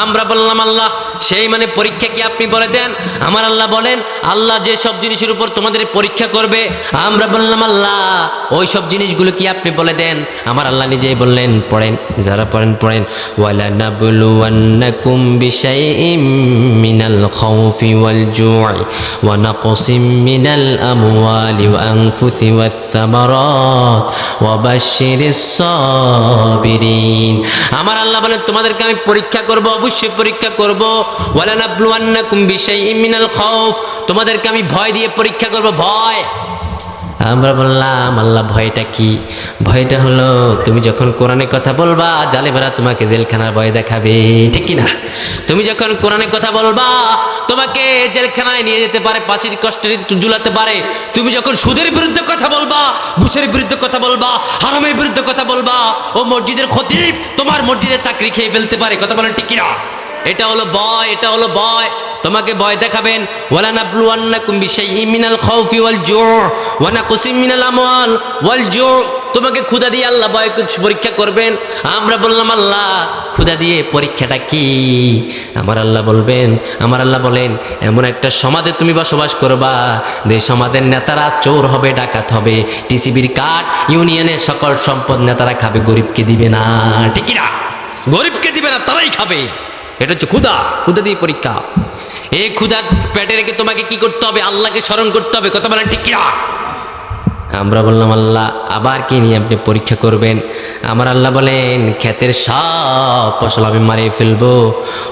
আমরা বললাম, আল্লাহ সেই মানে পরীক্ষা কি আপনি বলে দেন? আমার আল্লাহ বলেন আল্লাহ যে সব জিনিসের উপর তোমাদের পরীক্ষা করবে, আমরা বললাম আল্লাহ ওই সব জিনিসগুলো কি আপনি বলে দেন? আমার আল্লাহ নিজেই বললেন, পড়েন, যারা পড়েন ওয়ালা নাবলুওয়ান্নাকুম বিশাইইম মিনাল খাউফি ওয়াল জু'i ওয়া নাকসিম মিনাল আমওয়ালি ওয়া আনফুসি ওয়াস সামারাত ওয়া বাশশিরিস সাবিরিন। আমার আল্লাহ বলেন তোমাদেরকে আমি পরীক্ষা করব, অবশ্যই পরীক্ষা করব। ওয়ালা নাবলুওয়ান্নাকুম বিশাইইম মিনাল খাউফ, তোমাদেরকে আমি ভয় দিয়ে পরীক্ষা করব, ভয়। আমরা বললাম আল্লাহ ভয়টা কি? ভয়টা হলো তুমি যখন কোরআনে কথা বলবা জালেমেরা তোমাকে জেলখানার ভয় দেখাবে, ঠিক কি না? তুমি যখন কোরআনে কথা বলবা তোমাকে জেলখানায় নিয়ে যেতে পারে, ফাঁসির কষ্টে ঝুলাতে পারে। তুমি যখন সুদের বিরুদ্ধে কথা বলবা, ঘুষের বিরুদ্ধে কথা বলবা, হারামের বিরুদ্ধে কথা বলবা, ও মসজিদের খতিব তোমার মসজিদে চাকরি খেয়ে ফেলতে পারে, কথা বলেন ঠিক কি না? এটা হলো ভয়, এটা হলো ভয়। তোমাকে ভয় দেখাবেন। ওয়ালা নাবলুওয়ান্নাকুম বিশাইইম মিনাল খাউফি ওয়াল জু'u ওয়া নাকসিম মিনাল আমওয়াল ওয়াল জু'u, তোমাকে ক্ষুধা দিয়ে আল্লাহ ভয় পরীক্ষা করবেন। আমরা বললাম আল্লাহ ক্ষুধা দিয়ে পরীক্ষাটা কি? আমার আল্লাহ বলেন এমন একটা সমাজে তুমি বসবাস করবা যে সমাজের নেতারা চোর হবে, ডাকাত হবে, টিসিবির কার্ড ইউনিয়নের সকল সম্পদ নেতারা খাবে, গরিবকে দিবে না, ঠিক কি না? গরিবকে দিবে না, তারাই খাবে। এটা হচ্ছে ক্ষুধা দিয়ে পরীক্ষা। এই ক্ষুধা পেটে রেখে তোমাকে কি করতে হবে? আল্লাহকে স্মরণ করতে হবে, কথা বলেন ঠিক কি না? আমরা বললাম আল্লাহ আবার কি নিয়ে আপনি পরীক্ষা করবেন? আমার আল্লাহ বলেন ক্ষেতের সব ফসল আমি মারিয়ে ফেলবো,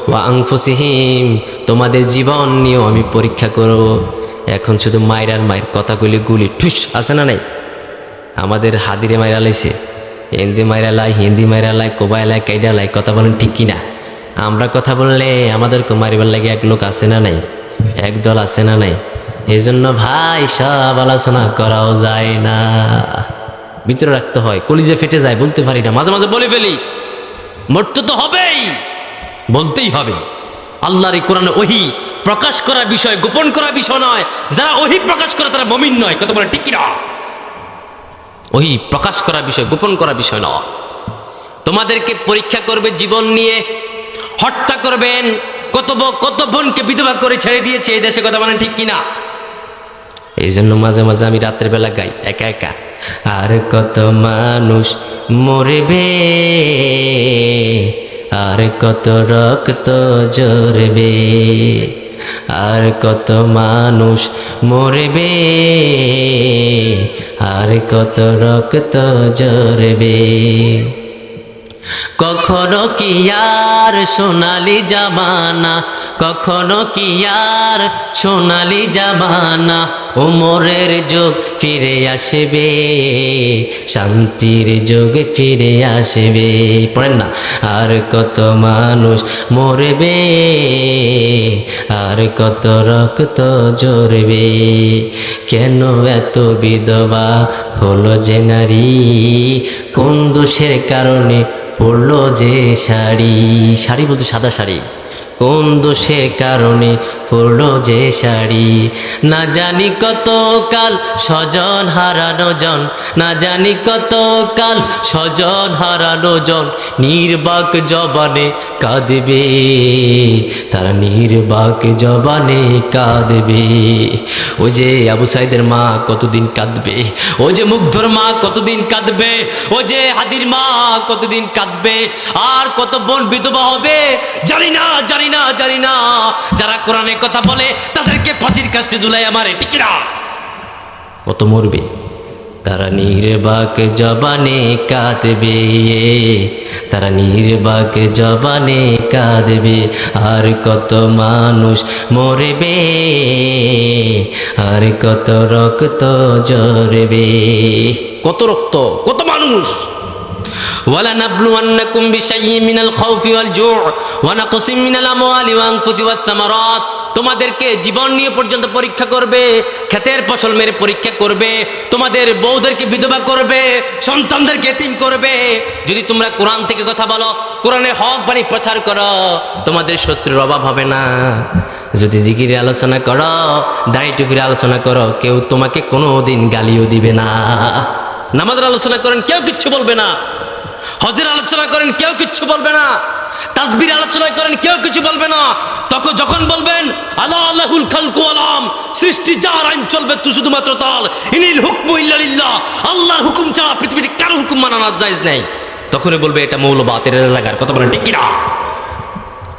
ওয়া আনফুসিহিম, তোমাদের জীবন নিয়েও আমি পরীক্ষা করব। এখন শুধু মায়ের কথাগুলি গুলি ঠুস আছে না নাই? আমাদের হাদিরে মাইরা লাইছে, হিন্দি মাইরা লাই, হিন্দি মাইরা লাই, কোবাই লাই, কাইডা লাই, কথা বলেন ঠিক কিনা? আমরা কথা বললে আমাদেরকে মারিবার লাগে এক লোক আছে না নাই? একদল আছে না নাই? এই জন্য ভাই সব আলোচনা করাও যায় না, ভিতরে রাখতে হয়, কলিজা ফেটে যায়, বলতে পারি না, মাঝে মাঝে বলে ফেলি। মরতে তো হবেই, বলতেই হবে। আল্লাহর এই কোরআনে ওহী প্রকাশ করার বিষয়, গোপন করার বিষয় নয়। যারা ওহী প্রকাশ করে তারা মুমিন নয়, কথা বলে ঠিক কিনা? ওহী প্রকাশ করার বিষয়, গোপন করার বিষয় নয়। তোমাদেরকে পরীক্ষা করবে জীবন নিয়ে, হত্যা করবেন। কত বোনকে বিধবা করে ছেড়ে দিয়েছে এই দেশে, কথা বলেন ঠিক কিনা? এই জন্য মাঝে মাঝে আমি রাতের বেলা গাই একা একা, আর কত মানুষ মরবে, আর কত রক্ত ঝরবে, আর কত মানুষ মরবে, আর কত রক্ত ঝরবে। কখনো কি আর সোনালি জামানা, কখনো কি আর সোনালি জামানা, ওমরের যুগ ফিরে আসবে, শান্তির যুগ ফিরে আসবে। পড়েন না, আর কত মানুষ মরবে, আর কত রক্ত ঝরবে। কেন এত বিধবা হলো যে নারী, কোন দোষের কারণে পড়লো যে শাড়ি বলতে সাদা শাড়ি, কোন দোষের কারণে পড়লো যে শাড়ি। না জানি কত কাল স্বজন হারানো জন, না জানি কত কাল স্বজন হারানো জন, নির্বাক জবানে কাঁদবে, তারা নির্বাক জবানে কাঁদবে। ওই যে আবু সাইদের মা কতদিন কাঁদবে, ওই যে মুগ্ধর মা কতদিন কাঁদবে, ওই যে হাদির মা কতদিন কাঁদবে, আর কত বোন বিধবা হবে জানি না। যারা কোরআনে কথা বলে তাদেরকে ফাঁসির কাস্টে ঝুলাই আমার, ঠিক না? কত মরবে, তারা নির্বাক জবানে কাঁদবে, তারা নির্বাক জবানে কাঁদবে। আর কত মানুষ মরবে, আর কত রক্ত ঝরবে। কত রক্ত, কত মানুষ। ওয়ালা নাবলুওয়ান্নাকুম বিশাইইম মিনাল খাউফি ওয়াল জু'u ওয়া নাকসিম মিনাল আমওয়ালি ওয়া আনফুসি ওয়াস সামারাত, তোমাদেরকে জীবন নিয়ে পর্যন্ত পরীক্ষা করবে, ক্ষেতের ফসল মেরে পরীক্ষা করবে, তোমাদের বউদেরকে বিধবা করবে, সন্তানদেরকে এতিম করবে। যদি তোমরা কোরআন থেকে কথা বলো, কোরআনের হক বাণী প্রচার করো, তোমাদের শত্রুর অভাব হবে না। যদি জিকিরের আলোচনা করো, দাড়ি টুপির আলোচনা করো, কেউ তোমাকে কোনোদিন গালিও দিবে না। নামাজের আলোচনা করেন, কেউ কিচ্ছু বলবে না। হজের আলোচনা করেন, কেউ কিচ্ছু বলবে না। তাসবির আলোচনা করেন, কেউ কিছু বলবে না। তখন যখন বলবেন আলা আল্লাহুল খালকু আলাম, সৃষ্টি যার, আইন চলবে তুই শুধুমাত্র তার, ইনিল হুকমু ইল্লা লিল্লাহ, আল্লাহর হুকুম ছাড়া পৃথিবীতে কারো হুকুম মানা না জায়েজ নেই, তখনই বলবে এটা মৌলবাদ, এর জায়গার কথা বলেন ঠিক কিনা?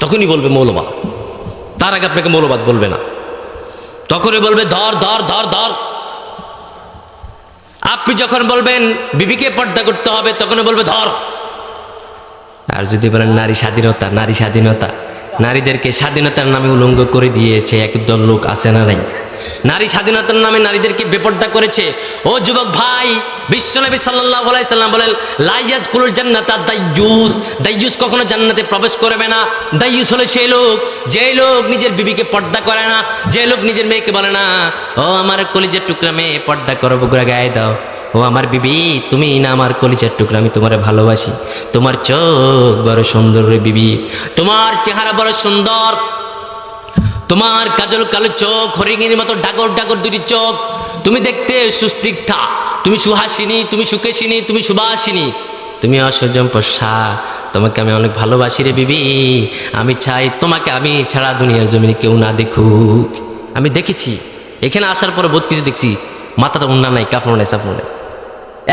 তখনই বলবে মৌলবাদ, তার আগে আপনাকে মৌলবাদ বলবে না। তখনই বলবে ধর ধর ধর ধর। আপনি যখন বলবেন বিবিকে পর্দা করতে হবে, তখনই বলবে ধর। আর যদি বলেন নারী স্বাধীনতা, নারী স্বাধীনতা, নারীদেরকে স্বাধীনতার নামে উলঙ্গ করে দিয়েছে একদল লোক, আছে না নাই? নারী স্বাধীনতার নামে নারীদেরকে বেপর্দা করেছে। ও যুবক ভাই, বিশ্বনবী সাল্লাল্লাহু আলাইহি সাল্লাম বলেন লা ইয়াদখুলুল জান্নাতা দাইয়ুস, দাইয়ুস কখনো জান্নাতে প্রবেশ করবে না। দাইয়ুস হলো সেই লোক, যে লোক নিজের বিবিকে পর্দা করে না, যে লোক নিজের মেয়েকে বলে না ও আমার কলিজার টুকরা মেয়ে পর্দা করো, বুকরা গায়ে দাও, ও আমার বিবি তুমি না আমার কলিজার টুকরা, আমি তোমারে ভালোবাসি, তোমার চোখ বড় সুন্দর রে বিবি, তোমার চেহারা বড় সুন্দর, তোমার কাজল কালো চোখ, হরিণীর মতো ডাগর ডাগর দুটি চোখ, তুমি দেখতে সুস্নিগ্ধা, তুমি সুহাসিনী, তুমি সুকেশিনী, তুমি সুবাসিনী, তুমি অসজম্পসা, তোমাকে আমি অনেক ভালোবাসি রে বিবি, আমি চাই তোমাকে আমি ছাড়া দুনিয়ার জমিনে কেউ না দেখুক। আমি দেখেছি, এখানে আসার পরে বহুত কিছু দেখছি, মাথাটা উন্না নাই, কাফড় নাই, সাফড় নাই।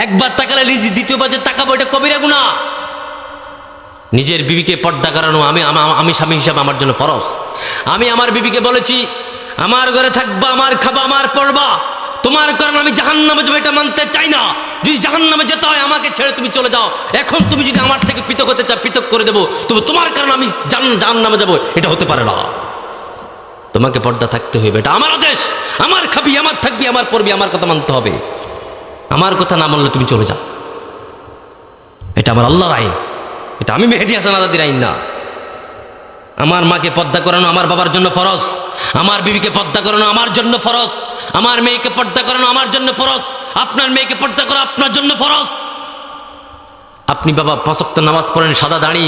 একবার তাকালে দ্বিতীয়বার যে তাকাবো এটা কবিরা গুনাহ। নিজের বিবিকে পর্দা করানো আমি স্বামী হিসাবে আমার জন্য ফরজ। আমি আমার বিবিকে বলেছি আমার ঘরে থাকবা, আমার খাবা, আমার পড়বা, তোমার কারণে আমি জাহান্নামে যাবো এটা মানতে চাই না। যদি জাহান্নামে যেতে হয় আমাকে ছেড়ে তুমি চলে যাও। এখন তুমি যদি আমার থেকে পৃথক হতে চাও পৃথক করে দেবো, তবে তোমার কারণে আমি জাহান্নামে যাবো এটা হতে পারে না। তোমাকে পর্দা থাকতে হইবে, এটা আমার আদেশ। আমার খাবি, আমার থাকবি, আমার পড়বি, আমার কথা মানতে হবে। আমার কথা না মানলে তুমি চলে যাও, এটা আমার আল্লাহর আইন, এটা আমি মেহেদী হাসান আজাদের আইন না। আমার মাকে পর্দা করানো আমার বাবার জন্য ফরজ, আমার বিবিকে পর্দা করানো আমার জন্য ফরজ, আমার মেয়েকে পর্দা করানো আমার জন্য ফরজ, আপনার মেয়েকে পর্দা করা আপনার জন্য ফরজ। আপনি বাবা 5 ওয়াক্ত নামাজ পড়েন, সাদা দাড়ি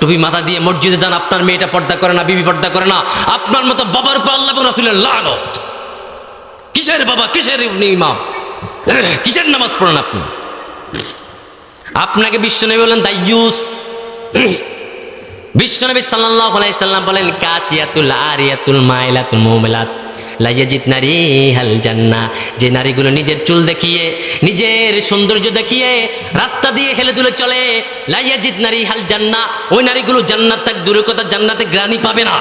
টুপি মাথা দিয়ে মসজিদে যান, আপনার মেয়েটা পর্দা করে না, বিবি পর্দা করে না, আপনার মতো বাবার উপর আল্লাহ এবং রাসূলের লানত। কিসের বাবা, কিসের ইমাম, কিসের নামাজ পড়েন আপনি? আপনাকে বিশ্বনবী বলেন দাইয়ুস। বিশ্বনবী সাল্লাল্লাহু আলাইহি সাল্লাম বলেন কাসিয়াতুল আরিয়াতুল মাইলাতুল মুমিলাত লা ইয়াজিদনা রিহাল জান্নাহ, যে নারীগুলো নিজের চুল দেখিয়ে, নিজের সৌন্দর্য দেখিয়ে রাস্তা দিয়ে হেলে দুলে চলে, লা ইয়াজিদনা রিহাল জান্নাহ, ওই নারীগুলো জান্নাত তাক দূরের কথা জান্নাতে গ্রানি পাবে না,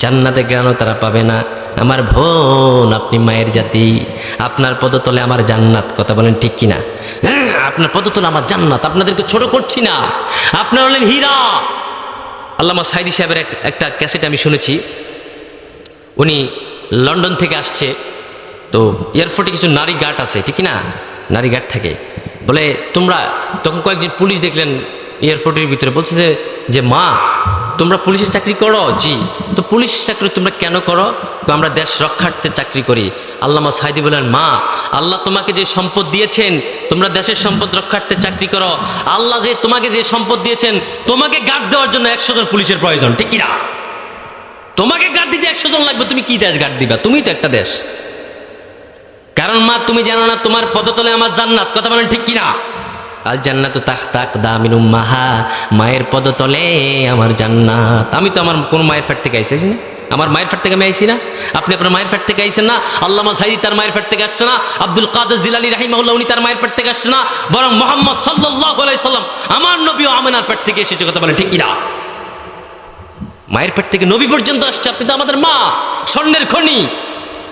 জান্নাতে গ্রানও তারা পাবে না। আমার বোন, আপনি মায়ের জাতি, আপনার পদতলে আমার জান্নাত, কথা বলেন ঠিক কিনা? আপনার পদতলে আমার জান্নাত, আপনাদেরকে ছোট করছি না, আপনারা হলেন হীরা। আল্লামা সাইদি সাহেবের একটা ক্যাসেট আমি শুনেছি, উনি লন্ডন থেকে আসছে, তো এয়ারপোর্টে কিছু নারী গার্ড আছে, ঠিক না? নারী গার্ড থাকে, বলে তোমরা, তখন কয়েকজন পুলিশ দেখলেন এয়ারপোর্টের ভিতরে, বলছে যে মা তোমরা পুলিশের চাকরি করো? জি। তো পুলিশ চাকরি তোমরা কেন করো? আমরা দেশ রক্ষার্থে চাকরি করি। আল্লামা সাইদি বলেন মা, আল্লাহ তোমাকে যে সম্পদ দিয়েছেন, তোমরা দেশের সম্পদ রক্ষার্থে চাকরি করো, আল্লাহ যে তোমাকে যে সম্পদ দিয়েছেন, তোমাকে গার্ড দেওয়ার জন্য 100 জন পুলিশের প্রয়োজন, ঠিক কিনা? তোমাকে গার্ড দিতে 100 জন লাগবে, তুমি কি দেশ গার্ড দিবা? তুমি তো একটা দেশ। কারণ মা তুমি জানো না তোমার পদতলে আমার জান্নাত, কথা বলেন ঠিক কিনা? আল জান্নাতু তাহতা আকদামিল উম্মাহা, মায়ের পদতলে আমার জান্নাত। আমি তো আমার কোন মায়ের ফ্যাট থেকে আইসি না, আমার মায়ের ফ্যাট থেকে আমি আইসি না, আপনি আপনার মায়ের ফ্যাট থেকে আইসেন না, আল্লামা সাইদি তার মায়ের ফ্যাট থেকে আসছে না, আব্দুল কাদের জিলানী রাহিমাহুল্লাহ উনি তার মায়ের ফ্যাট থেকে আসছে না, বরং মুহাম্মদ সাল্লাল্লাহু আলাইহি সাল্লাম আমার নবী ও আমিনার ফ্যাট থেকে এসেছে, কথা বলেন ঠিক কিনা? মায়ের পেট থেকে নবী পর্যন্ত আসছে, আপনি তো আমাদের মা, স্বর্ণের খনি।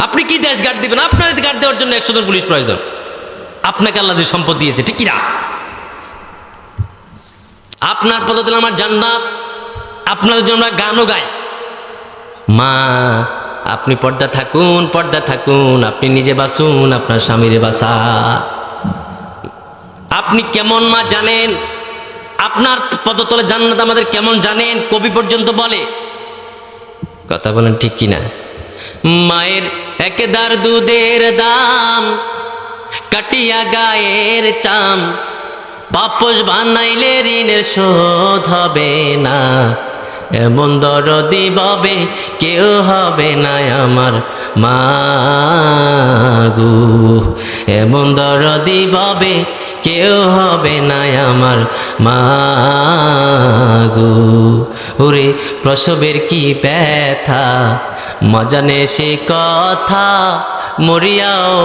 আপনি কি দেশ গার্ড দিবেন? আপনার গার্ড দেওয়ার জন্য 100 জন পুলিশ প্রয়োজন। আপনাকে আল্লাহ যে সম্পদ দিয়েছে, ঠিক কিনা? আপনার পদতলে আমার জান্নাত, আপনাদের জন্য আমরা গানও গাই। মা আপনি পর্দা থাকুন, পর্দা থাকুন, আপনি নিজে বাসুন, আপনার স্বামীরে বাসা। আপনি কেমন মা জানেন? আপনার পদতলে জান্নাত আমাদের কেমন জানেন? কবি পর্যন্ত বলে, কথা বলেন ঠিক কিনা? মায়ের একদার দুধের দাম, কাটিয়া গায়ের চাম, পাপোশ বানাইলে ঋণের শোধ হবে না, এমন দরদি ববে কেউ হবে না আমার মা গো, এমন দরদি ববে কেউ হবে না আমার মা গো। ওরে প্রসবের কি ব্যথা মা জানে সে কথা, মরিয়াও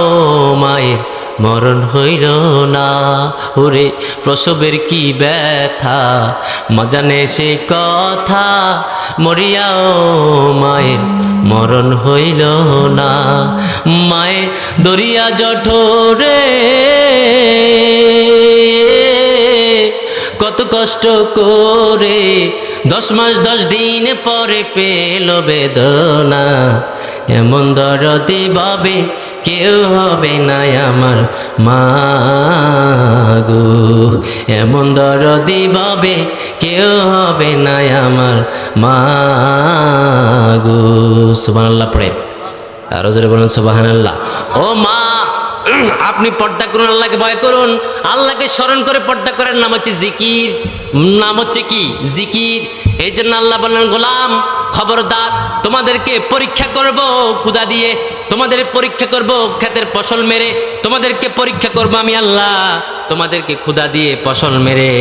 মায়ের মরণ হইল না। ওরে প্রসবের কি ব্যথা মা জানে সে কথা, মরিয়াও মায়ের মরণ হইল না। মায়ের দরিয়া জঠরে কত কষ্ট করে 10 মাস 10 দিন পরে পেল বেদনা, এমন দরদি ভাবে কেউ হবে না আমার মা গো। এমন দরদি ভাবে কেউ হবে না আমার মা গো। সুবহানাল্লাহ পড়ে আরো জোরে বলুন সুবহানাল্লাহ। ও মা, আপনি পর্দা করুন, আল্লাহকে ভয় করুন, আল্লাহকে স্মরণ করে পর্দা করার নাম হচ্ছে জিকির, নাম হচ্ছে কি জিকির। এই জন্য আল্লাহ বললেন, গোলাম খবরদার, তোমাদেরকে পরীক্ষা করব ক্ষুধা দিয়ে, তোমাদের পরীক্ষা করব ক্ষেতের ফসল মেরে, তোমাদেরকে পরীক্ষা করব আমি আল্লাহ, তোমাদেরকে ক্ষুধা দিয়ে ফসল মেরে,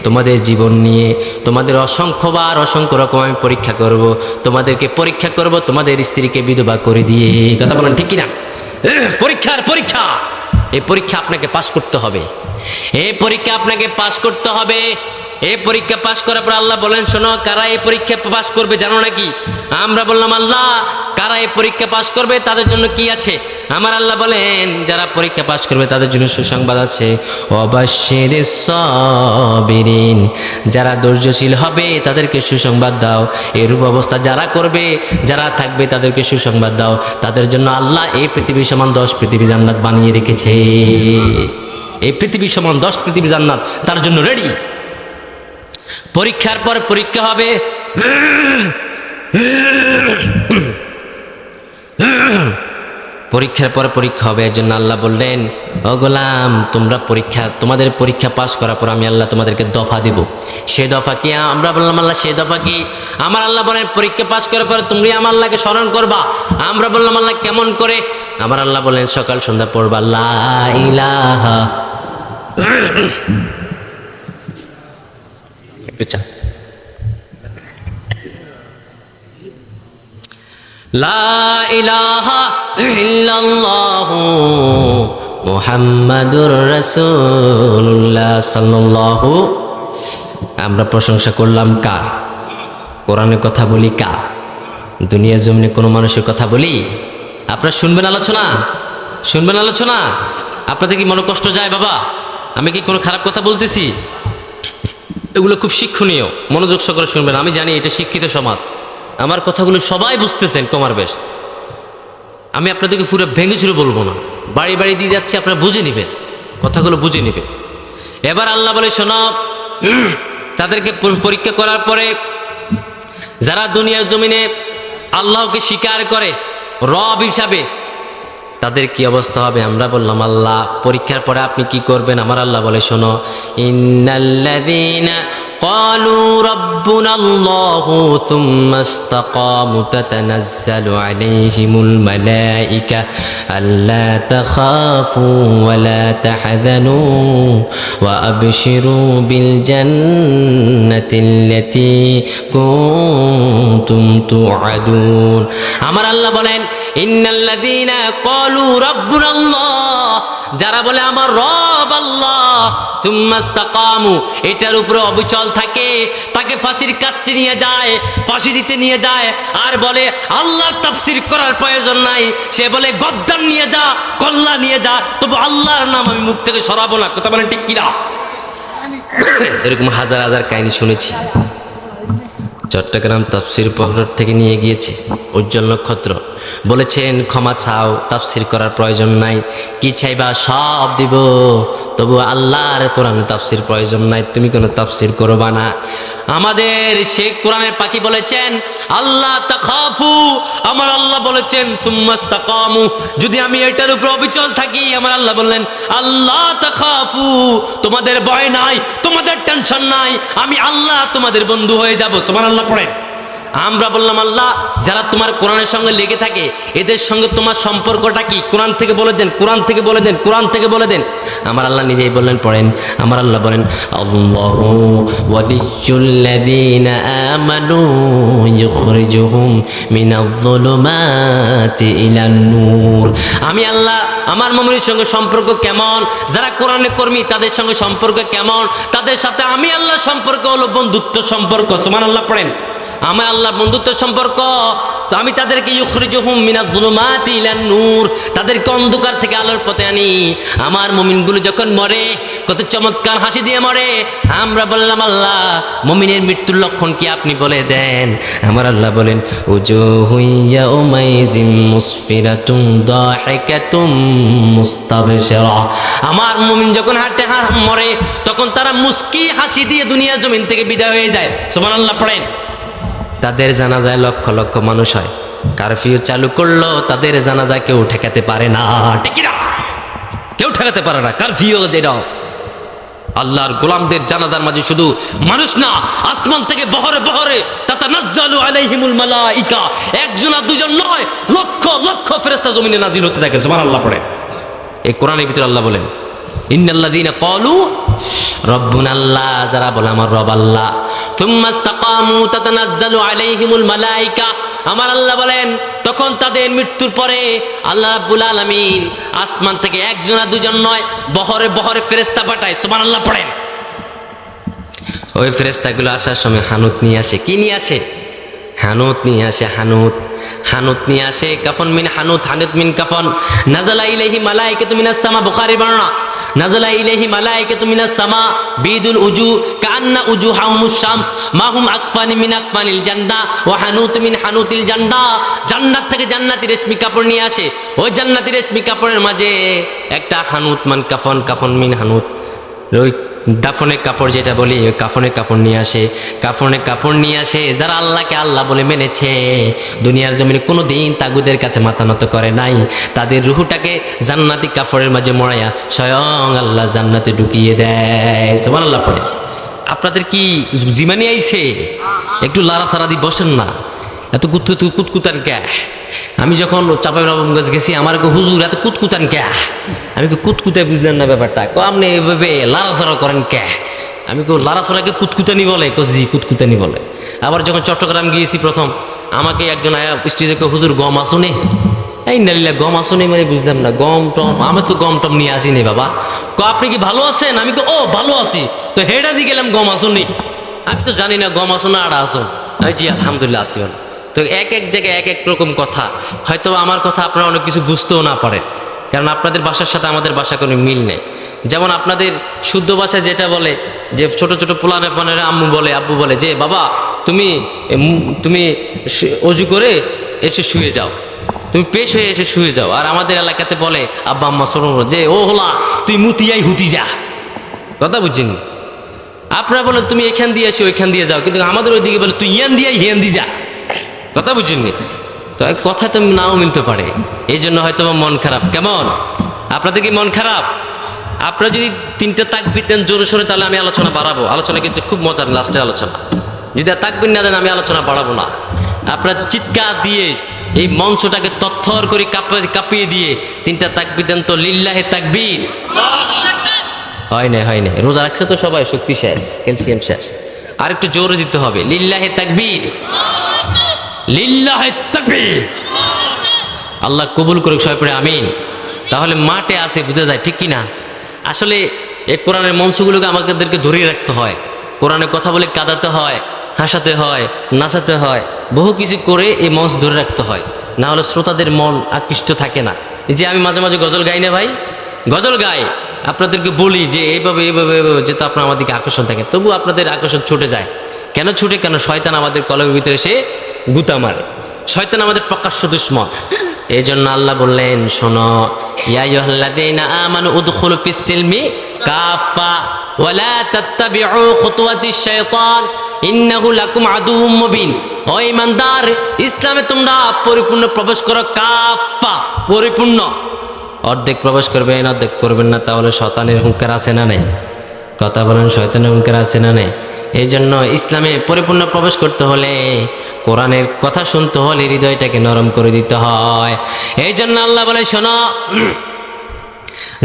তোমাদের জীবন নিয়ে তোমাদের অসংখ্যবার অসংখ্য রকম আমি পরীক্ষা করব, তোমাদেরকে পরীক্ষা করব তোমাদের স্ত্রীকে বিধবা করে দিয়ে। কথা বলেন ঠিক কিনা? পরীক্ষার পরীক্ষা, এই পরীক্ষা আপনাকে পাস করতে হবে, এই পরীক্ষা আপনাকে পাস করতে হবে। এই পরীক্ষা পাস করার পর আল্লাহ বলেন, শোনো কারা এই পরীক্ষা পাস করবে জানো নাকি? আমরা বললাম আল্লাহ কারা এই পরীক্ষা পাস করবে তাদের জন্য কি আছে? আমার আল্লাহ বলেন, যারা পরীক্ষা পাস করবে তাদের জন্য সুসংবাদ আছে। ওয়াবাশশিরিস সাবিরিন, যারা ধৈর্যশীল হবে তাদেরকে সুসংবাদ দাও। এরূপ অবস্থা যারা করবে, যারা থাকবে তাদেরকে সুসংবাদ দাও। তাদের জন্য আল্লাহ এই পৃথিবী সমান 10 পৃথিবী জান্নাত বানিয়ে রেখেছে। এই পৃথিবী সমান 10 পৃথিবী জান্নাত তার জন্য রেডি। পরীক্ষার পর পরীক্ষা হবে, পরীক্ষার পর পরীক্ষা হবে। এর জন্য আল্লাহ বললেন, ও গোলাম তোমরা পরীক্ষা, তোমাদের পরীক্ষা পাস করার পর আমি আল্লাহ তোমাদেরকে দফা দেব। সে দফা কি? আমরা বললাম আল্লাহ সে দফা কি? আমার আল্লাহ বলেন, পরীক্ষা পাস করার পর তুমি আমার আল্লাহকে স্মরণ করবা। আমরা বললাম আল্লাহ কেমন করে? আমার আল্লাহ বলেন, সকাল সন্ধ্যা পড়বা লা ইলাহা, একটু চা, লা ইলাহা ইল্লাল্লাহু মুহাম্মাদুর রাসূলুল্লাহ সাল্লাল্লাহু। আমরা প্রশংসা করলাম কার? কোরআনের কথা বলি কার? দুনিয়া জমিনে কোনো মানুষের কথা বলি? আপনারা শুনবেন আলোচনা? শুনবেন আলোচনা? আপনাদের কি মনে কষ্ট যায় বাবা? আমি কি কোনো খারাপ কথা বলতেছি? এগুলো খুব শিক্ষণীয়, মনোযোগ সহকারে শুনবেন। আমি জানি এটা শিক্ষিত সমাজ, আমার কথাগুলো সবাই বুঝতেছেন কমার বেশ। আমি আপনাদেরকে পুরো ভেঙে চুরে বলবো না, বাড়ি বাড়ি দিয়ে যাচ্ছি, আপনারা বুঝে নেবেন, কথাগুলো বুঝে নেবেন। এবার আল্লাহ বলে, শোনো, তাদেরকে পরীক্ষা করার পরে যারা দুনিয়ার জমিনে আল্লাহকে স্বীকার করে রব হিসাবে, তাদের কি অবস্থা হবে? আমরা বললাম আল্লাহ পরীক্ষার পরে আপনি কি করবেন? আমার আল্লাহ বলে, শোনো, ইন্নাল্লাযীনা ক্বালু রাব্বুনাল্লাহু সুম্মা ইসতাকামু তাতানাজ্জালু আলাইহিমুল মালায়েকা আল্লা তাখাফু ওয়া লা তাহজানু ওয়া আবশিরু বিল জান্নাতিল্লাতী কুনতুম তুআদুন। আমার আল্লাহ বলেন, ইন্নাল্লাযীনা ক্বালু রাব্বুনাল্লাহ, যারা বলে আমার রব আল্লাহ, সুম্মা ইসতাকামু, এটার উপরে অবিচল থাকে, তাকে ফাঁসির কাস্টে নিয়ে যায়, ফাঁসি দিতে নিয়ে যায়, আর বলে আল্লাহর তাফসীর করার প্রয়োজন নাই, সে বলে গদ্দান নিয়ে যা, কল্লা নিয়ে যা, তবু আল্লাহর নাম আমি মুখ থেকে সরাবো না। কথা বলেন ঠিক কিনা? এরকম হাজার হাজার কাহিনী শুনেছি। চট্টগ্রাম তাফসীর পর্বত থেকে নিয়ে গিয়েছে উজ্জ্বল নক্ষত্র, বলেছেন ক্ষমা চাও, তাফসীর করার প্রয়োজন নাই, কি চাইবা সব দিব, তবু আল্লাহর কোরআনে তাফসীর প্রয়োজন নাই, তুমি কোনো তাফসীর করবা না। আমাদের শেখ কোরআনের পাখি বলেছেন আল্লাহ তাখাফু, আমার আল্লাহ বলেছেন সুম্মা ইসতাকামু, যদি আমি এটার উপর অবিচল থাকি, আমার আল্লাহ বললেন আল্লাহ তাখাফু, তোমাদের ভয় নাই, তোমাদের টেনশন নাই, আমি আল্লাহ তোমাদের বন্ধু হয়ে যাব। সুবহানাল্লাহ পড়েন। আমরা বললাম আল্লাহ যারা তোমার কোরআনের সঙ্গে লেগে থাকে এদের সঙ্গে তোমার সম্পর্কটা কি? কোরআন থেকে বলে দেন, কোরআন থেকে বলে দেন, কোরআন থেকে বলে দেন। আমার আল্লাহ নিজেই বললেন, পড়েন। আমার আল্লাহ বলেন, আল্লাহু ওয়ালিয়্যুল্লাযীনা আমানু ইউখরিজুহুম মিনায-যুলুমাতি ইলান-নূর। আমি আল্লাহ আমার মুমিনের সঙ্গে সম্পর্ক কেমন, যারা কোরআনের কর্মী তাদের সঙ্গে সম্পর্ক কেমন, তাদের সাথে আমি আল্লাহ সম্পর্ক হলো বন্ধুত্ব সম্পর্ক। সুবহানাল্লাহ পড়েন। আমার আল্লাহ বন্ধুত্ব সম্পর্ক, তো আমি তাদেরকে ইউখরিজুহুম মিনায-যুলুমাতি ইলান-নূর, তাদেরকে অন্ধকার থেকে আলোর পথে আনি। আমার মুমিনগুলো যখন মরে কত চমৎকার হাসি দিয়ে মরে। আমরা বললাম আল্লাহ মুমিনের মৃত্যুর লক্ষণ কি আপনি বলে দেন। আমার আল্লাহ বলেন, উজুহু ইয়াউমাইযিন মুসফিরাতুন দাহিকাতুম মুস্তাবশিরা। আমার মুমিন যখন হাঁটে মরে তখন তারা মুস্কি হাসি দিয়ে দুনিয়া জমিন থেকে বিদায় হয়ে যায়। সুবহানাল্লাহ পড়েন। তাদের জানাজায় লক্ষ লক্ষ মানুষ হয়। কারফিউ চালু করলো, তাদের জানাজা কেউ ঠেকাতে পারে না। ঠিক না? কেউ ঠেকাতে পারে না কারফিউ। যেটা আল্লাহর গোলামদের জানাজার মাঝে শুধু মানুষ না, আসমান থেকে বহরে বহরে তাতানাজ্জালু আলাইহিমুল মালাইকা, একজন আর দুজন নয়, লক্ষ লক্ষ ফেরেশতা জমিনে নাজিল হতে থাকে। সুবহানাল্লাহ পড়ে। এই কোরআনের ভিতরে আল্লাহ বলেন, ইন্নাল্লাযীনা ক্বালু রব্বুনা আল্লাহ, যারা বলে আমার রব আল্লাহ, থুম্মা ইসতাকামু তাতানাজ্জালু আলাইহিমুল মালাইকা। আমার আল্লাহ বলেন তখন তাদের মৃত্যুর পরে আল্লাহ রাব্বুল আলামিন আসমান থেকে একজন আর দুজন নয়, বহরে বহরে ফেরেশতা পাঠায়। সুবহানাল্লাহ পড়েন। ওই ফেরেশতাগুলো আসার সময় হানুত নিয়ে আসে। কি নিয়ে আসে? হানুত নিয়ে আসে। হানুত হানুত নিয়ে আসে। কাফন মিন হানুত, হানুত মিন কাফন। নাযালা ইলাইহি মালাইকাতু মিনাস সামা, বুখারীর বর্ণনা। নাযালা ইলাইহি মালাইকাতু মিনাস সামা বিদুল উজু কান্না উজুহাহুমুশ শামস মাহুম আকফানি মিন আকফানিল জান্নাহ ওয়া হানুত মিন হানুতিল জান্নাহ। জান্নাত থেকে জান্নাতি রেশমি কাপড় নিয়ে আসে। ওই জান্নাতি রেশমি কাপড়ের মাঝে একটা হানুত মান কাফন, কাফন মিন হানুত, ওই দাফনের কাপড় যেটা বলি, ওই কাফনের কাপড় নিয়ে আসে। কাফনের কাপড় নিয়ে আসে যারা আল্লাহকে আল্লাহ বলে মেনেছে, দুনিয়ার জমিনে কোনো দিন তাগুদের কাছে মাথা নত করে নাই, তাদের রুহুটাকে জান্নাতি কাপড়ের মাঝে মরাইয়া স্বয়ং আল্লাহ জান্নাতে ঢুকিয়ে দেয়। সুবহানাল্লাহ পড়ে। আপনাদের কি জিমানি আইছে? একটু লাড়াচাড়া দিয়ে বসেন না, এত কুতকুতান কে? আমি যখন চাঁপাইনবাবগঞ্জ গেছি, আমার হুজুর এত কুতকুতান কে? আমি কুতকুতায় বুঝলেন না ব্যাপারটা। আপনি এভাবে লাড়াচাড়া করেন কে? আমি লাড়াচাড়াকে কুতকুতানি বলে? জি কুতকুতানি বলে। আবার যখন চট্টগ্রাম গিয়েছি প্রথম, আমাকে একজন আয়া স্টেজে হুজুর গম আসুনে, এই নালিলা গম আসুনে মানে বুঝলাম না। গম টম, আমি তো গম টম নিয়ে আসিনি বাবা। আপনি কি ভালো আছেন? আমি ও ভালো আছি। তো হেডা দিয়ে গেলাম গম আসুনি। আমি তো জানি না গম আসুন না আড়া আসুন। আমি জি আলহামদুলিল্লাহ আসি। তো এক এক জায়গায় এক এক রকম কথা। হয়তো আমার কথা আপনারা অনেক কিছু বুঝতেও না পারেন, কারণ আপনাদের ভাষার সাথে আমাদের ভাষা কোনো মিল নেই। যেমন আপনাদের শুদ্ধ ভাষায় যেটা বলে, যে ছোট ছোট পোলাপানেরা আম্মু বলে, আব্বু বলে যে বাবা তুমি তুমি অজু করে এসে শুয়ে যাও, তুমি পেশ হয়ে এসে শুয়ে যাও। আর আমাদের এলাকাতে বলে আব্বা আম্মা শোনো যে ও হলা তুই মুতিয়াই হুতি যা। কথা বুঝছেন? আপনারা বলেন তুমি এখান দিয়ে এসে ওইখান দিয়ে যাও, কিন্তু আমাদের ওইদিকে বলে তুই ইয়ান দিয়াই হিয়ান দি যা। কথা বুঝছেননি? তো কথা তো নাও মিলতে পারে, এই জন্য হয়তো মন খারাপ। কেমন আপনাদের কি মন খারাপ? আপনারা যদি 3টা তাকবীর দেন জোরে সোরে, তাহলে আমি আলোচনা বাড়াবো। আলোচনা কিন্তু খুব মজার, লাস্টের আলোচনা। যদি তাকবীর না দেন আমি আলোচনা বাড়াবো না। আপনারা চিৎকার দিয়ে এই মঞ্চটাকে তথ্যর করে কাঁপিয়ে দিয়ে 3টা তাকবীর দেন তো। লিল্লাহে তাকবীর। হয় না রোজা রাখছে তো সবাই, শক্তি শেষ, ক্যালসিয়াম শেষ। আর একটু জোরে দিতে হবে। লিল্লাহে তাকবীর, লিল্লাহে তাকবীর। আল্লাহ কবুল করুক সবাই পড়ে আমিন। তাহলে মাঠে আসে বুঝে যায়, ঠিক কি না? আসলে এই কোরআনের মঞ্চগুলোকে আমাদেরকে ধরিয়ে রাখতে হয়। কোরআনে কথা বলে কাঁদাতে হয়, হাসাতে হয়, নাচাতে হয়, বহু কিছু করে এই মঞ্চ ধরে রাখতে হয়, না হলে শ্রোতাদের মন আকৃষ্ট থাকে না। যে আমি মাঝে মাঝে গজল গাই না ভাই, গজল গাই, আপনাদেরকে বলি যে এইভাবে এইভাবে যেহেতু আপনার আমাদেরকে আকর্ষণ থাকে, তবু আপনাদের আকর্ষণ ছুটে যায়। কেন ছুটে? কেন শয়তান আমাদের কলমের ভিতরে এসে গুতা মারে। শয়তান আমাদের প্রকাশ্য দুশমন। এই জন্য আল্লাহ বললেন, শোনো, ইয়া আইয়ুহাল্লাযীনা আমানু উদখুলু ফিস-সিলমি কাফা ওয়া লা তাত্তাবিউ খুতুওয়াতিশ শাইতান ইন্নাহু লাকুম আদুউম মুবিন। ও ঈমানদার, ইসলামে তোমরা পরিপূর্ণ প্রবেশ করো, কাফা পরিপূর্ণ। অর্ধেক প্রবেশ করবেন, অর্ধেক করবেন না, তাহলে শয়তানের হুঙ্কার আছে না নেই? কথা বলেন, শয়তানের হুঙ্কার আছে না নেই? এই জন্য ইসলামে পরিপূর্ণ প্রবেশ করতে হলে কোরআনের কথা শুনতে হলে হৃদয়টাকে নরম করে দিতে হয়। এই জন্য আল্লাহ বলে, শোনো,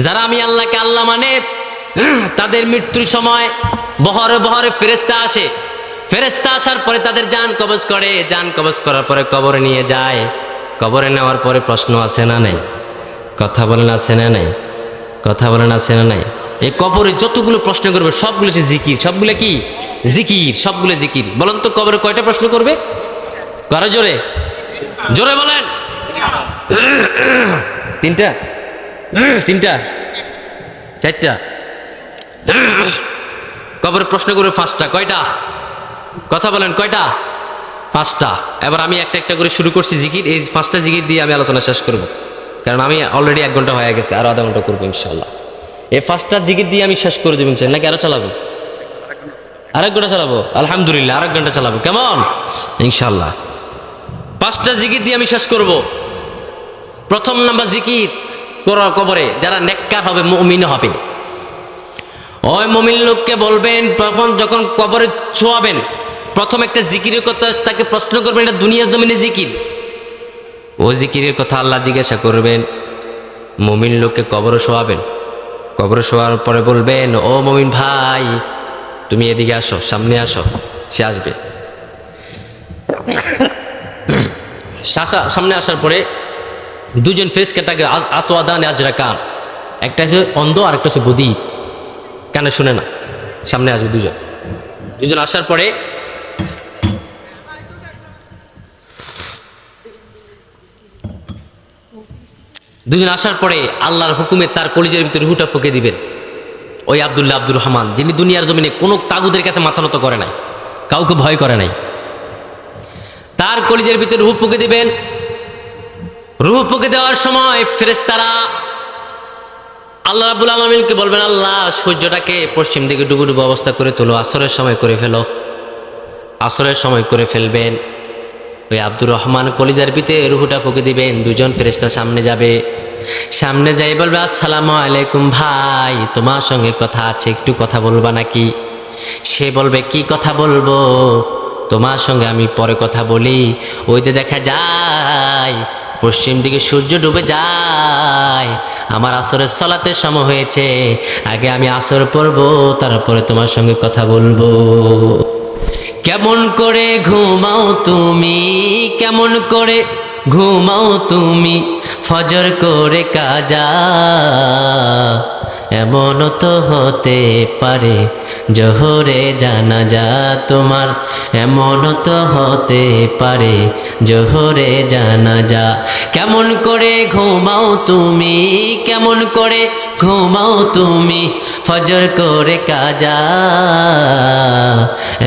যারা আমি আল্লাহকে আল্লাহ মানে তাদের মৃত্যুর সময় বহরে বহরে ফেরেশতা আসে। ফেরেশতা আসার পরে তাদের জান কবজ করে, জান কবজ করার পরে কবরে নিয়ে যায়। কবরে নেওয়ার পরে প্রশ্ন আছে না নাই? কথা বলেন, আছে না নাই? কথা বলেন, আছে না নাই? এই কবরে যতগুলো প্রশ্ন করবে সবগুলো জিকির। সবগুলো কি জিকির? সবগুলো জিকির। বলেন তো কবরে কয়টা প্রশ্ন করবে? কারো জোরে জোরে বলেন। তিনটা? তিনটা? চারটা? কবরে প্রশ্ন করবে পাঁচটা। কয়টা? কথা বলেন, কয়টা? পাঁচটা। এবার আমি একটা একটা করে শুরু করছি জিকির। এই পাঁচটা জিকির দিয়ে আমি আলোচনা শেষ করব, কারণ আমি অলরেডি 1 ঘন্টা হয়ে গেছে, আরো আধা ঘন্টা করবো ইনশাল্লাহ। এই পাঁচটা জিকির দিয়ে আমি শেষ করে দেবো নাকি আরো চালাবো? আরেক ঘন্টা চালাবো? আলহামদুলিল্লাহ, আরেক ঘন্টা চালাবো। কেমন? ইনশাল্লাহ। পাঁচটা জিকির দিয়ে আমি শেষ করব। প্রথম নাম্বার জিকির কবরে যারা নেককার হবে, মুমিন হবে, ওই মুমিন লোককে বলবেন, যখন কবরে ছোঁয়াবেন, প্রথম একটা জিকিরের কথা তাকে প্রশ্ন করবেন, এটা দুনিয়ার জমিনে জিকির। ও জিকিরের কথা আল্লাহ জিজ্ঞাসা করবেন। মুমিন লোককে কবরে শোয়াবেন। কবরে শোয়ার পরে বলবেন, ও মুমিন ভাই, তুমি এদিকে আসো, সামনে আসো। সে আসবে। সামনে আসার পরে দুজন ফেরেশতা তাকে আসওয়াদান আজরাকান, একটা হচ্ছে অন্ধ আর একটা হচ্ছে বধির, কানে শুনে না। সামনে আসবে দুজন আসার পরে আল্লাহর হুকুমে তার কলিজার ভিতরে রুহটা ফুঁকে দিবেন। ওই আব্দুর রহমান, যিনি দুনিয়ার জমিনে কোনো তাগুদের কাছে মাথা নত করে নাই, কাউকে ভয় করে নাই, তার কলিজার ভিতরে রুহ ফুঁকে দিবেন। রুহ ফুঁকে দেওয়ার সময় ফেরেশতারা আল্লাহ রাব্বুল আলামিনকে বলবেন, আল্লাহ, সূর্যটাকে পশ্চিম দিকে ডুবু ডুবু অবস্থা করে তোলো, আসরের সময় করে ফেলো। আসরের সময় করে ফেলবেন। ওই আব্দুর রহমান কলিজার ভিতরে রুহটা ফুঁকে দিবেন। দুজন ফেরেশতা সামনে যাবে। সামনে যাই বলবে, আসসালামু আলাইকুম ভাই, তোমার সঙ্গে কথা আছে, একটু কথা বলবা নাকি? সে বলবে, কি কথা বলবো? তোমার সঙ্গে আমি পরে কথা বলি। ওইতে দেখা যায় পশ্চিম দিকে সূর্য ডুবে যায়, আমার আসরের সালাতের সময় হয়েছে, আগে আমি আসর পড়বো, তারপরে তোমার সঙ্গে কথা বলবো। কেমন করে ঘুমাও তুমি, কেমন করে ঘুমাও তুমি, ফজর করে কাজা, এমন তো হতে পারে জোহরে জানাজা তোমার, এমন তো হতে পারে জোহরে জানাজা। কেমন করে ঘুমাও তুমি, কেমন করে ঘুমাও তুমি, ফজর করে কাজা,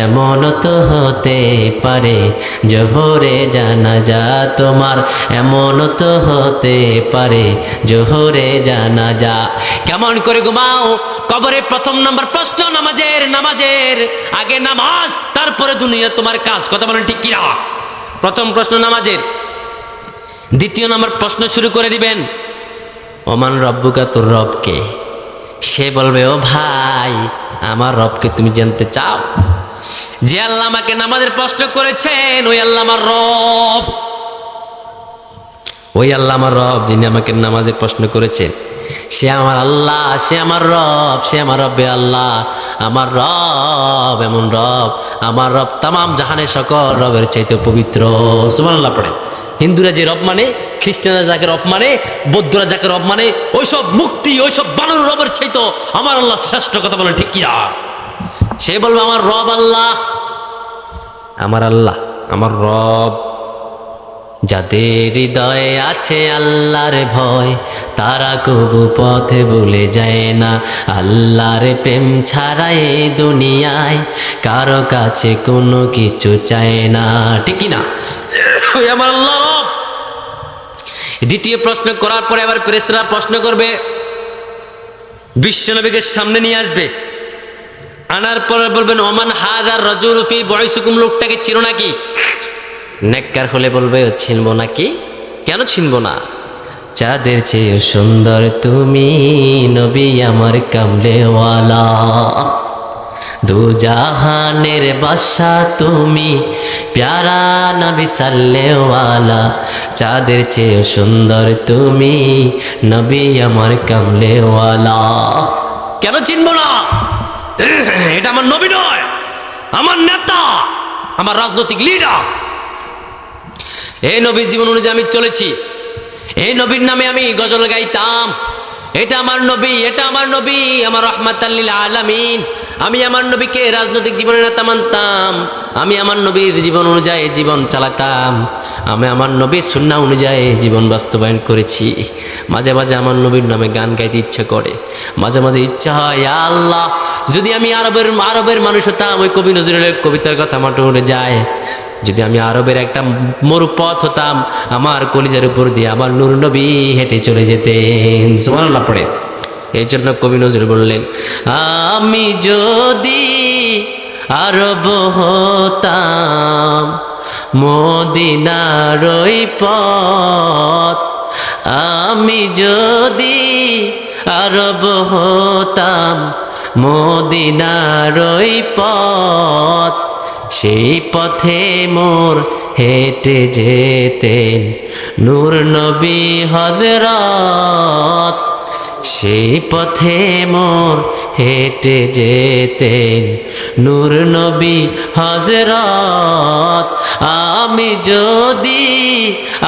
এমন তো হতে পারে জোহরে জানাজা তোমার, এমন তো হতে পারে জোহরে জানাজা। কেমন করে ঘুমাও? কবরে প্রথম নাম্বার প্রশ্ন নামাজের আগে নামাজ, তারপরে দুনিয়া তোমার কাজ। কথা বলেন ঠিক কিনা? প্রথম প্রশ্ন নামাজের। দ্বিতীয় নাম্বার প্রশ্ন শুরু করে দিবেন, ওমান রব্বুকা, তোর রবকে? সে বলবে, ও ভাই, আমার রবকে তুমি জানতে চাও? যে আল্লাহ আমাকে নামাজের প্রশ্ন করেছেন, ওই আল্লাহ আমার রব। ওই আল্লাহ আমার রব, যিনি আমাকে নামাজের প্রশ্ন করেছেন, সে আমার আল্লাহ, সে আমার রব, সে আমার রব্বে আল্লাহ। আমার রব এমন রব, আমার রব তামাম জাহানের সকল রবের চাইতে পবিত্র। সুবহানাল্লাহ পড়ে। হিন্দুরা যে রব মানে, খ্রিস্টানরা যাকে রব মানে, বৌদ্ধরা যাকে রব মানে, ওইসব মুক্তি, ওইসব বানর রবের চাইতে আমার আল্লাহ শ্রেষ্ঠ। কথা বলেন ঠিক কিনা? সে বলবে, আমার রব আল্লাহ, আমার আল্লাহ, আমার রব। যাদের হৃদয়ে আছে আল্লাহর ভয়, তারা কবু পথে ভুলে যায় না। আল্লাহর প্রেম ছাড়া এই দুনিয়ায় কারো কাছে কোনো কিছু চায় না। ঠিক না? ওই আমার আল্লাহ রব। দ্বিতীয় প্রশ্ন করার পরে আবার ফেরেশতারা প্রশ্ন করবে, বিশ্বনবীকে সামনে নিয়ে আসবে। আনার পরে বলবেন, ওমান হাদার রাজুলু ফি বুইসিকুম, লোকটাকে চিনো নাকি? নেককার হলে বলবে, চিনবো নাকি? কেন চিনবো না? চাঁদের চেয়ে সুন্দর তুমি, নবী আমার কামলেওয়ালা। দু জাহানের বাদশা তুমি, প্যারা নবী সাল্লেওয়ালা, চাঁদের চেয়ে সুন্দর তুমি, নবী আমার কামলেওয়ালা। কেন চিনব না? এটা আমার নবী নয়, আমার নেতা, আমার রাজনৈতিক লিডার। এই নবীর জীবন অনুযায়ী আমি চলেছি, এই নবীর নামে আমি গজল গাইতাম। এটা আমার নবী, এটা আমার নবী, আমার রহমাতাল লিল আলামিন। আমি আমার নবীকে রাজনৈতিক জীবনের নেতা মানতাম, আমি আমার নবীর জীবন অনুযায়ী জীবন চালাতাম, আমি আমার নবীর সুন্নাহ অনুযায়ী জীবন বাস্তবায়ন করেছি। মাঝে মাঝে আমার নবীর নামে গান গাইতে ইচ্ছে করে, মাঝে মাঝে ইচ্ছা হয় ইয়া আল্লাহ যদি আমি আরবের মানুষ হতাম, ওই কবি নজরুলের কবিতার কথা মাঠে উঠে যায়, যদি আমি আরবের একটা মরুপথ হতাম, আমার কলিজার উপর দিয়ে আমার নূর নবী হেঁটে চলে যেতেন। সুবহানাল্লাহ পড়ে। এই জন্য কবি নজরুল বললেন, আমি যদি আরব হতাম, মদিনার ওই পথ, আমি যদি আরব হতাম, মদিনার ওই পথ, সেই পথে মোর হেঁটে যেতেন নূর নবী হযরত, সেই পথে মোর হেঁটে যেতেন নূর নবী হযরত। আমি যদি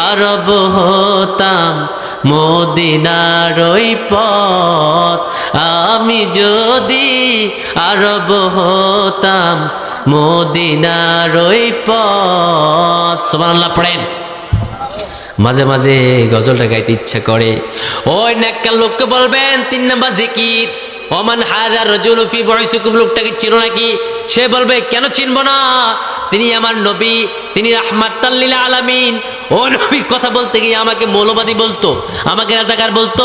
আরব হতাম, মদিনার ওই পথ, আমি যদি আরব হতাম, মদিনার ওই পথ। সুবহানাল্লাহ পড়েন। মাঝে মাঝে গজলটা গাইতে ইচ্ছা করে। ওই নেককার লোককে বলবেন 3 নাম্বার জিকির, ওমান হাযা রাজুলু ফি বুইসিকুম, লোকটাকে চিনো নাকি? সে বলবে কেন চিনবো না, তিনি আমার নবী, তিনি রাহমাতাল লিল আলামিন। ও নবীর কথা বলতে গিয়ে আমাকে মৌলবাদী বলতো, আমাকে রাজাকার বলতো,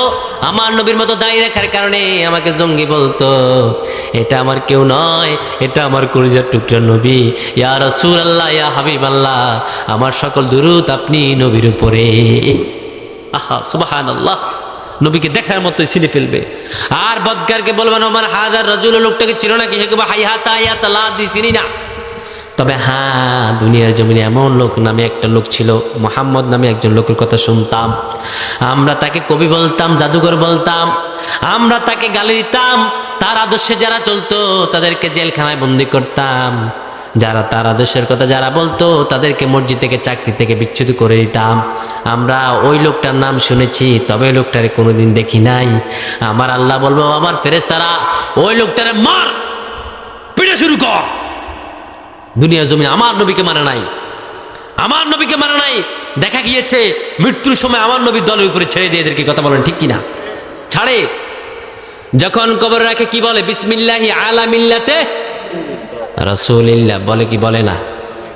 আমার নবীর মতো দাঁড়িয়ে রাখার কারণে আমাকে জঙ্গি বলতো। এটা আমার কেউ নয়, এটা আমার কলিজার টুকরা নবী। ইয়া রাসূলুল্লাহ, ইয়া হাবিবাল্লাহ, আমার সকল দুরূদ আপনি নবীর উপরে। আহা সুবহানাল্লাহ, নবীকে দেখার মতোই চিনে ফেলবে। আর বদকারকে বলবেন ওমান হাযা রাজুল, লোকটাকে চিনো নাকি? হে কবে হাইহাতা হাইয়াতা লা দি, চিনি না। তবে হ্যাঁ, দুনিয়ার জমিনে এমন লোক নামে একটা লোক ছিল, মুহাম্মদ নামে একজন লোকের কথা শুনতাম। আমরা তাকে কবি বলতাম, জাদুঘর বলতাম, আমরা তাকে গালি দিতাম। তার আদর্শে যারা চলতো তাদেরকে জেলখানায় বন্দি করতাম, যারা তার আদর্শের কথা যারা বলতো তাদেরকে মসজিদ থেকে, চাকরি থেকে বিচ্যুত করে দিতাম। আমরা ওই লোকটার নাম শুনেছি, তবে ওই লোকটারে কোনোদিন দেখি নাই। আমার আল্লাহ বলবো, আমার ফেরেশতারা ওই লোকটারে মার, পিটা শুরু কর। দুনিয়ার জমিনে আমার নবীকে মানে নাই, আমার নবীকে মানে নাই। দেখা গিয়েছে মৃত্যুর সময় আমার নবীর দলের উপরে ছেড়ে দিয়ে এদেরকে কথা বলেন, ঠিক কিনা? ছাড়ে। যখন কবর রাখে কি বলে? বিসমিল্লাহি আলা মিল্লাতে রাসূলিল্লাহ বলে কি বলে না?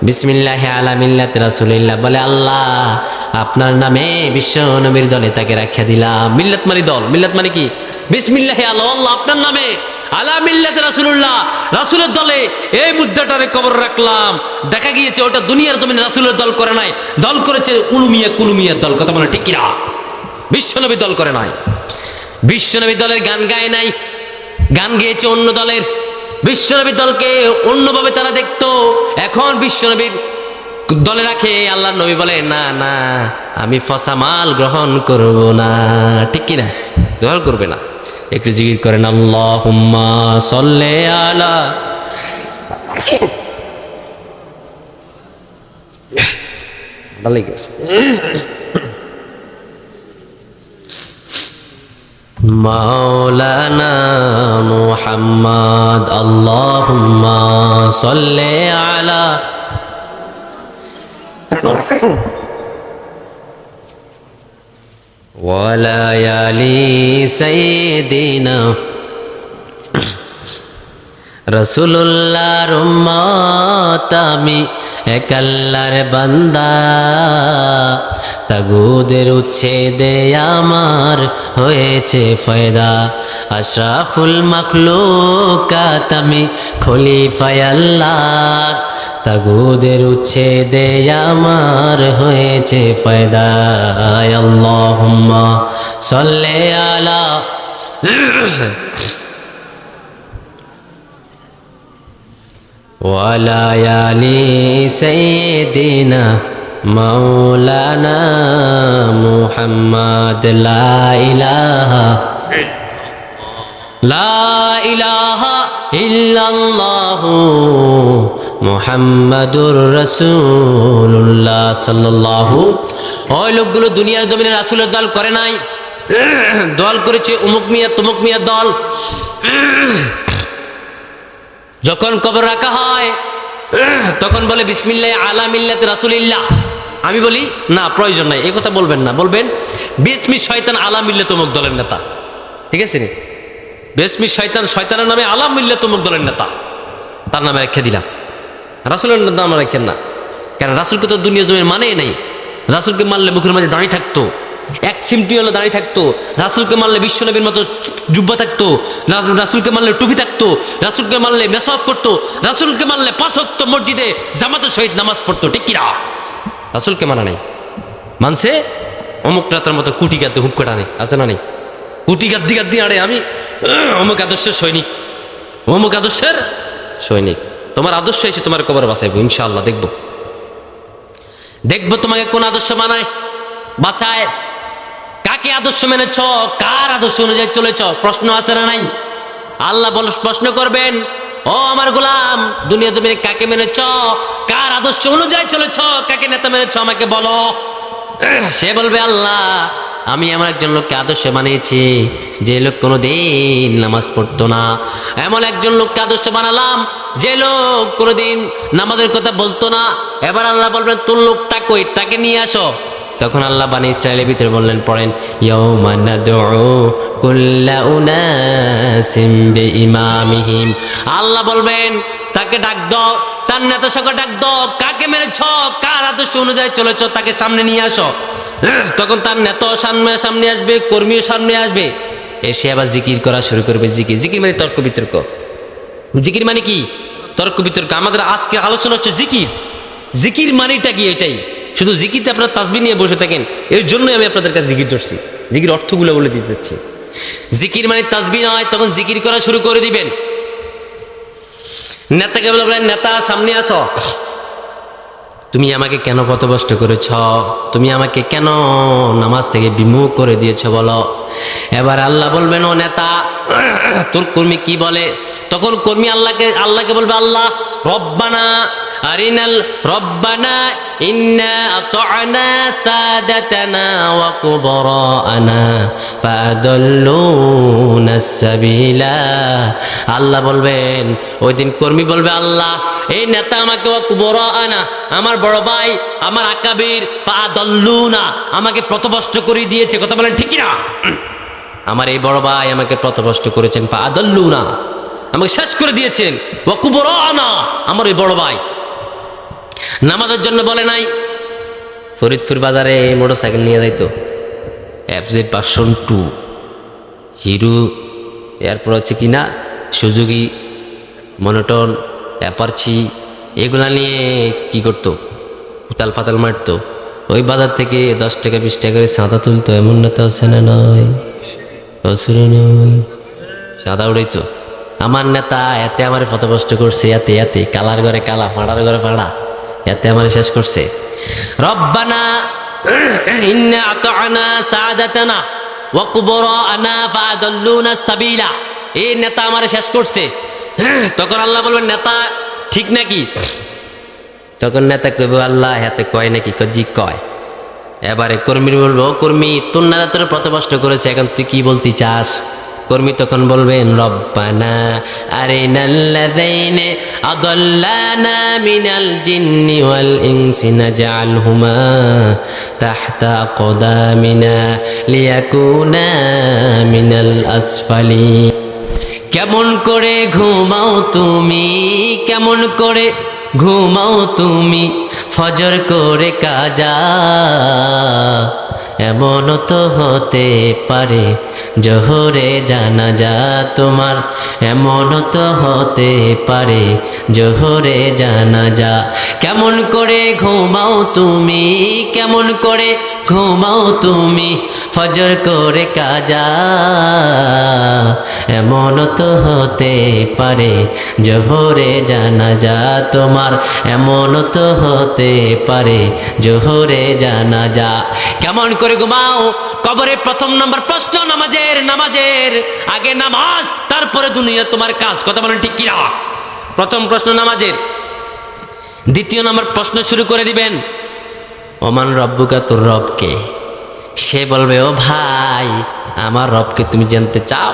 বিসমিল্লাহি আলা মিল্লাতে রাসূলিল্লাহ বলে, আল্লাহ আপনার নামে বিশ্ব নবীর দলে তাকে রাখিয়া দিলাম। মিল্লাত মানে দল, মিল্লাত মানে কি? বিসমিল্লাহি আল্লাহ আপনার নামে আলা মিল্লাতে রাসূলুল্লাহ, রাসূলের দলে এই মুদ্রাটারে কবর রাখলাম। দেখা গিয়েছে ওটা দুনিয়ার জমিনে রাসূলের দল করে নাই, দল করেছে উলুমিয়া কুলুমিয়ার দল। কথা বলে ঠিক কিনা? বিশ্বনবী দল করে নাই, বিশ্বনবী দলের গান গায় নাই, গান গেয়েছে অন্য দলের। বিশ্বনবীর দলকে অন্যভাবে তারা দেখতো, এখন বিশ্বনবীর দলে রাখে। আল্লাহর নবী বলে না না, আমি ফসামাল গ্রহণ করব না, ঠিক কিনা? গ্রহণ করবে না। একটু জিকির করেন, আল্লাহুম্মা সাল্লি আলা। ভালো গেছে। মাওলানা মুহাম্মদ, আল্লাহুম্মা সাল্লি আলা। ওয়ালা আলি সাইয়্যিদিনা রাসূলুল্লাহর উম্মত আমি, এক আল্লাহর বান্দা। তাগুদের উচ্ছেদে আমার হয়েছে ফায়দা, আশরাফুল মাখলুকাত আমি, খলিফায়ে আল্লাহর। তাগুদের উচ্ছেদে আমার হয়েছে ফায়দা। আল্লাহুম্মা সাল্লি আলা। وعلى آل سيدنا مولانا محمد لا إله إلا الله মুহাম্মাদুর রাসূলুল্লাহ সাল্লাল্লাহু। ওই লোকগুলো দুনিয়ার জমিনে রাসূলের দল করে নাই, দল করেছে অমুক মিয়া তমুক মিয়া দল। যখন কবর রাখা হয় তখন বলে বিসমিল্লাহ আলা মিল্লাতি রাসূলিল্লাহ। আমি বলি না, প্রয়োজন নাই, এই কথা বলবেন না, বলবেন বিসমি শয়তান আলা মিল্লাত অমুক দলের নেতা। ঠিক আছে নি? বিসমি শয়তান, শয়তানের নামে আলা মিল্লাত অমুক দলের নেতা, তার নামে রেখে দিলাম। রাসূলের নাম রাখেন না, কারণ রাসূলকে তো দুনিয়া জমির মানেই নাই। রাসূলকে মানলে মুখের মাঝে দাঁড়িয়ে থাকতো, এক চিমটি হলে দাঁড়িয়ে থাকতো। রাসূলকে মানলে বিশ্বনবীর মতো জুব্বা থাকতো, রাসূলকে মানলে টুপি থাকতো, রাসূলকে মানলে মেসওয়াক করতো, রাসূলকে মানলে 5 ওয়াক্ত মসজিদে জামাতের সহিত নামাজ পড়তো। ঠিক কিনা? রাসূলকে মানা নাই, মানছে অমুক রাতের মতো কুটি গাদ্দে হুক কাটা নেই, আছে না নেই? কুটি গাদ্দি গাদ্দি আরে আমি অমুক আদর্শের সৈনিক, অমুক আদর্শের সৈনিক। তোমার আদর্শ এসে তোমার কবর বাঁচাইবো ইনশাআল্লাহ। দেখবো তোমাকে কোন আদর্শ বানায়, বাঁচায়। কাকে আদর্শ মেনেছ, কার আদর্শ অনুযায়ী চলেছ, প্রশ্ন আছে না নাই? আল্লাহ প্রশ্ন করবেন, ও আমার গোলাম, দুনিয়া তুমি কাকে মেনেছ, কার আদর্শ অনুযায়ী চলেছ, কাকে নেতা মেনেছ, আমাকে বলো। সে বলবে, আল্লাহ আমি আমার একজন লোককে আদর্শ বানিয়েছি, যে লোক কোনোদিন নামাজ পড়তো না। এমন একজন লোককে আদর্শ বানালাম যে লোক কোনোদিন নামাজের কথা বলতো না। এবার আল্লাহ বলবেন, তোর লোকটা কই, তাকে নিয়ে আসো। তখন আল্লাহ বানী ইসরাঈলের ভিতরে বললেন, পড়েন, ইয়াউমা নাদউ কুল্লা উনাসিম বিইমামিহিম। আল্লাহ বলবেন, তাকে ডাক দাও, তার নেতা সঙ্গে ডাক দাও, কাকে মেরেছ, কার আদর্শ অনুযায়ী চলেছ, তাকে সামনে নিয়ে আসো। তখন তার নেতাও সামনে আসবে, কর্মীও সামনে আসবে, এসে আবার জিকির করা শুরু করবে। জিকির মানে তর্ক বিতর্ক। জিকির মানে কি? তর্ক বিতর্ক। আমাদের আজকে আলোচনা হচ্ছে জিকির। জিকির মানেটা কি? এটাই। শুধু জিকিরতে আপনারা তাসবিহ নিয়ে বসে থাকেন, এর জন্যই আমি আপনাদের কাছে জিকির ধরছি, জিকির অর্থগুলো বলে দিতে চাচ্ছি। জিকির মানে তাসবিহ নয়। তখন জিকির করা শুরু করে দিবেন। নেতাকে বলবেন, নেতা সামনে আসো, তুমি আমাকে কেন পথভ্রষ্ট করেছ, তুমি আমাকে কেন নামাজ থেকে বিমুখ করে দিয়েছ বলো। এবার আল্লাহ বলবেন, ও নেতা, তোর কর্মী কি বলে? তখন কর্মী আল্লাহকে বলবে, আল্লাহ রব্বানা আরিনাল রব্বানা ইন্না আতা'না সাদাতানা ওয়া কুবরানা ফাদাল্লুনাস সাবিলা। আল্লাহ বলবেন, ওই দিন কর্মী বলবে, আল্লাহ এই নেতা আমাকে ওয়া কুবরানা, আমার বড় ভাই, আমার আকাবির, ফাদাল্লুনা, আমাকে পথভ্রষ্ট করে দিয়েছে। কথা বলেন ঠিক না? আমার এই বড় ভাই আমাকে পথভ্রষ্ট করেছেন, ফাদাল্লুনা, আমাকে শেষ করে দিয়েছেন, ওয়া কুবরানা, আমার এই বড় ভাই। নামাজের জন্য বলে নাই। ফরিদপুর বাজারে মোটরসাইকেল নিয়ে যাইতো, FZ 502, হিরো, এরপর হচ্ছে কিনা সুজুকি, মনোটন, অ্যাপারচি, এগুলা নিয়ে কি করতো, উতাল ফাতাল মারতো। ওই বাজার থেকে 10 টাকা 20 টাকা করে চাঁদা তুলতো। এমন নেতা আছে না? নয়, চাঁদা উড়াইতো। আমার নেতা এতে আমার পথভ্রষ্ট করছে, এতে কালার ঘরে কালা, ফাঁড়ার ঘরে ফাঁড়া, এতে আমার শেষ করছে। রব্বানা ইন্না আতা'না সাদাতানা ওয়া কুবরানা ফাদাল্লুনা সাবিলা, এই নেতা আমার শেষ করছে। তখন আল্লাহ বলবেন, নেতা ঠিক নাকি? তখন নেতা কইব, আল্লাহ হাতে কয় নাকি? জি কয়। এবারে কর্মী বলবো, কর্মী তোর নেতা তোর পথভ্রষ্ট করেছে, এখন তুই কি বলতে চাস? কর্মী তখন বলবেন, রব্বানা আরিনাল্লাযাইনি আদাল্লানা মিনাল জিন্নি ওয়াল ইনসি নাজআলহুমা তাহতা আকদামিনা লিয়াকুনা মিনাল আসফালিন। কেমন করে ঘুমাও তুমি, কেমন করে ঘুমাও তুমি, ফজর করে কাজা, এমনও তো হতে পারে জোহরে জানাজা তোমার, এমনও তো হতে পারে জোহরে জানাজা। কেমন করে ঘুমাও তুমি, কেমন করে ঘুমাও তুমি ফজর করে কাজা, এমনও তো হতে পারে জোহরে জানাজা তোমার, এমনও তো হতে পারে জোহরে জানাজা। কেমন করে ঘুমাও কবরে প্রথম নম্বর প্রশ্ন নামাজের, নামাজের আগে নামাজ তারপরে দুনিয়া তোমার কাজ। কথা বলেন ঠিক কিনা? প্রথম প্রশ্ন নামাজের। দ্বিতীয় নম্বর প্রশ্ন শুরু করে দিবেন, ওমান রব্বুকা, তোর রবকে? সে বলবে, ও ভাই আমার রবকে তুমি জানতে চাও?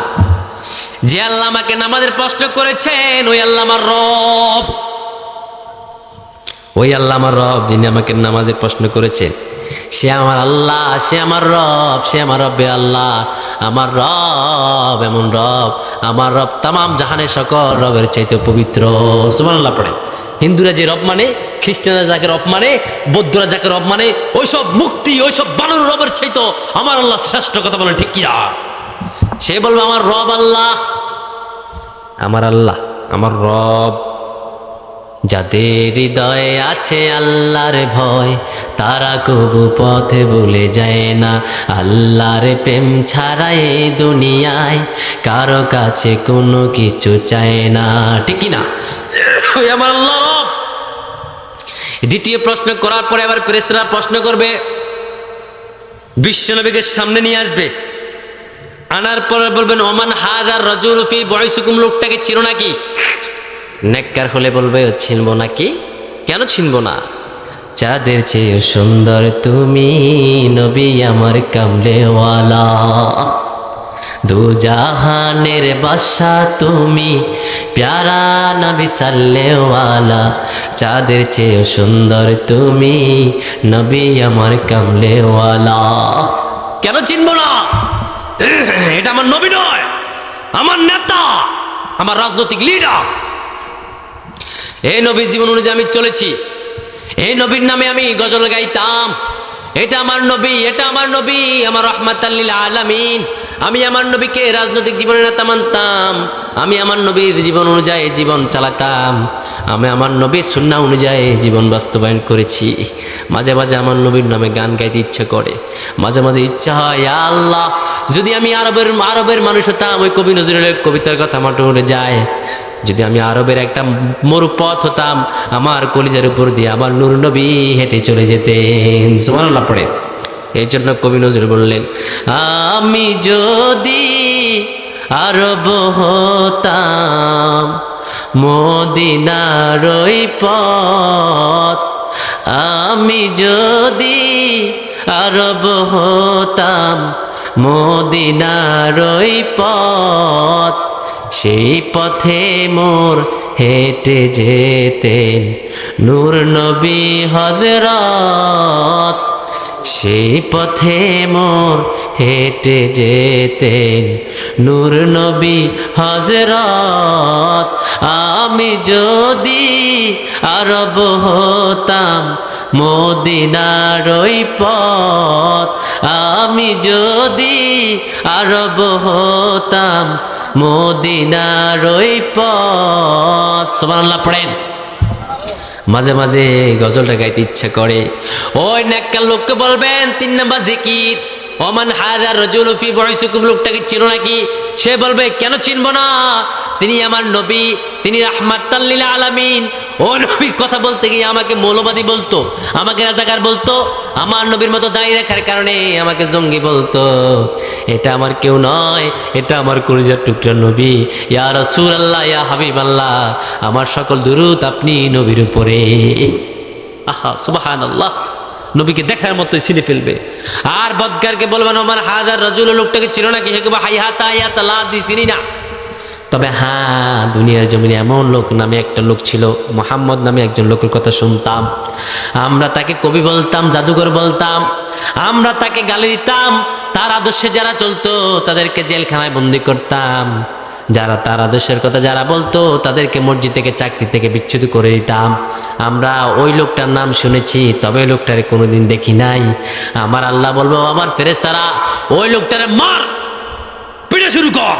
যে আল্লাহ আমাকে নামাজের প্রশ্ন করেছেন ওই আল্লাহ আমার রব, ওই আল্লাহ আমার রব যিনি আমাকে নামাজের প্রশ্ন করেছেন সে আমার আল্লাহ, সে আমার রব, সে আমার রব্বে আল্লাহ। আমার রব এমন রব, আমার রব তামাম জাহানের সকল রবের চাইতে পবিত্র। সুবহানাল্লাহ পড়ে। হিন্দুরা যে রব মানে, খ্রিস্টানরা যাকে রব মানে, বৌদ্ধরা যাকে রব মানে, ওইসব মুক্তি ওইসব বানর রবের চাইতো আমার আল্লাহ শ্রেষ্ঠ। কথা বলেন ঠিক কিনা? সে বলবে আমার রব আল্লাহ, আমার আল্লাহ আমার রব। যাদের হৃদয়ে আছে আল্লাহর ভয় তারা কবু পথে ভুলে যায় না, আল্লাহর প্রেম ছাড়া এই দুনিয়ায় কারো কাছে কোনো কিছু চায় না। ঠিক না? ওই আমার আল্লাহ রব। দ্বিতীয় প্রশ্ন করার পরে আবার ফেরেশতারা প্রশ্ন করবে, বিশ্বনবীকে সামনে নিয়ে আসবে, আনার পরে বলবেন ওমান হাদার রাজুল ফি বয়সুকুম, লোকটাকে চিনো নাকি? নেককার হলে বলবে চিনবো নাকি? কেন চিনবো না? চাঁদের চেয়ে সুন্দর তুমি নবী আমার কামলেওয়ালা, দু জাহানের বাদশা তুমি প্যারা নবী সাল্লেওয়ালা, চাঁদের চেয়ে সুন্দর তুমি নবী আমার কামলেওয়ালা। কেন চিনবো না? এটা আমার নবী নয়, আমার নেতা, আমার রাজনৈতিক লিডার। এই নবীর জীবন অনুযায়ী আমি চলেছি, এই নবীর নামে আমি গজল গাইতাম। এটা আমার নবী, এটা আমার নবী, আমার রহমাতাল লিল আলামিন। আমি আমার নবীকে রাজনৈতিক জীবনের নেতা মানতাম, আমি আমার নবীর জীবন অনুযায়ী জীবন চালাতাম, আমি আমার নবীর সুন্নাহ অনুযায়ী জীবন বাস্তবায়ন করেছি। মাঝে মাঝে আমার নবীর নামে গান গাইতে ইচ্ছে করে, মাঝে মাঝে ইচ্ছা হয় ইয়া আল্লাহ যদি আমি আরবের মানুষ হতাম, ওই কবি নজরুলের কবিতার কথা আমার মনে যায়, যদি আমি আরবের একটা মরুপথ হতাম, আমার কলিজার উপর দিয়ে আমার নূর নবী হেঁটে চলে যেতেন। সুবহানাল্লাহ পড়ে। এই জন্য কবি নজরুল বললেন, আমি যদি আরব হতাম মদিনার ওই পথ, আমি যদি আরব হতাম মদিনার ওই পথ, সেই পথে মোর হেঁটে যেতেন নূর নবী হযরত, সেই পথে মোর হেঁটে যেতেন নূর নবী হযরত। আমি যদি আরব হতাম মদিনার ওই পথ, আমি যদি আরব হতাম মদিনার ওই পথ। সুবহানাল্লাহ পড়েন। মাঝে মাঝে গজলটা গাইতে ইচ্ছা করে। ওই নেককার লোককে বলবেন 3 নাম্বার জিকির, ওমান হাযার রাজুলু ফি বুইসিকুম, লোকটাকে চিনো নাকি? সে বলবে কেন চিনবো না? তিনি আমার নবী, তিনি রাহমাতাল লিল আলামিন। ও নবীর কথা বলতে গিয়ে আমাকে মৌলবাদী বলতো, আমাকে রাজাকার বলতো, আমার নবীর মতো দাঁড়িয়ে রাখার কারণে আমাকে জঙ্গি বলতো। এটা আমার কেউ নয়, এটা আমার কলিজার টুকরা নবী। ইয়া রাসূলুল্লাহ, ইয়া হাবিবাল্লাহ, আমার সকল দুরূদ আপনি নবীর উপরে। আহা সুবহানাল্লাহ, নবীকে দেখার মতোই চিনে ফেলবে। আর বদকারকে বলবেন ওমান হাযার রাজুল, লোকটাকে চিনো নাকি? হে কবে হাইহাতা ইয়া লা দিছিনি না। তবে হ্যাঁ, দুনিয়ার জমিনে এমন লোক নামে একটা লোক ছিল, মুহাম্মদ নামে একজন লোকের কথা শুনতাম। আমরা তাকে কবি বলতাম, জাদুঘর বলতাম, আমরা তাকে গালি দিতাম, তার আদর্শে যারা চলতো তাদেরকে জেলখানায় বন্দি করতাম। যারা তার আদর্শের কথা যারা বলতো তাদেরকে মসজিদ থেকে চাকরি থেকে বিচ্ছুত করে দিতাম। আমরা ওই লোকটার নাম শুনেছি, তবে ওই লোকটারে কোনোদিন দেখি নাই। আমার আল্লাহ বলবো, আমার ফেরেশতারা ওই লোকটারে মার, পিটা শুরু কর।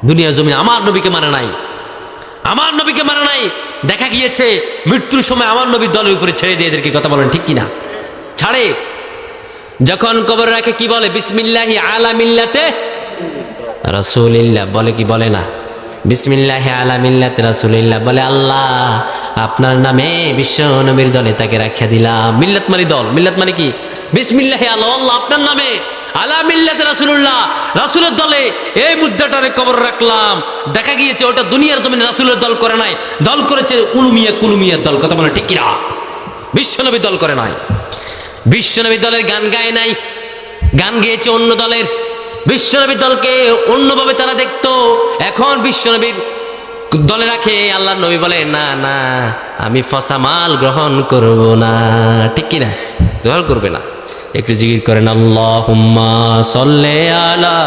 দুনিয়া জমি আমার নবীকে মানে নাই, আমার নবীকে মানে নাই। দেখা গিয়েছে মৃত্যুর সময় আমার নবীর দলের উপরে ছেড়ে দিয়ে এদেরকে, কথা বলেন ঠিক কিনা? ছাড়ে। যখন কবর রাখে কি বলে? বিসমিল্লাহি আলা মিল্লাতে রাসূলিল্লাহ বলে কি বলে না? বিসমিল্লাহি আলা মিল্লাতে রাসূলিল্লাহ বলে, আল্লাহ আপনার নামে বিশ্ব নবীর দলে তাকে রাখিয়া দিলাম। মিল্লাত মানে দল, মিল্লাত মানে কি? বিসমিল্লাহি আলা, আল্লাহ আপনার নামে আলা মিল্লাতে রাসূলুল্লাহ, রাসূলের দলে এই মুদ্দাটারে কবর রাখলাম। দেখা গিয়েছে ওটা দুনিয়ার জমিনে রাসূলের দল করে নাই, দল করেছে উলুমিয়া কুলুমিয়ার দল, কথা বলে ঠিক কিনা? বিশ্বনবী দল করে নাই, বিশ্বনবী দলের গান গায় নাই, গান গেয়েছে অন্য দলের। বিশ্বনবীর দলকে অন্যভাবে তারা দেখতো, এখন বিশ্বনবীর দলে রাখে। আল্লাহ নবী বলে, না না আমি ফসা মাল গ্রহণ করব না, ঠিক কিনা? গ্রহণ করবে না। একটু জিকির করেন, আল্লাহুম্মা সাল্লি আলা।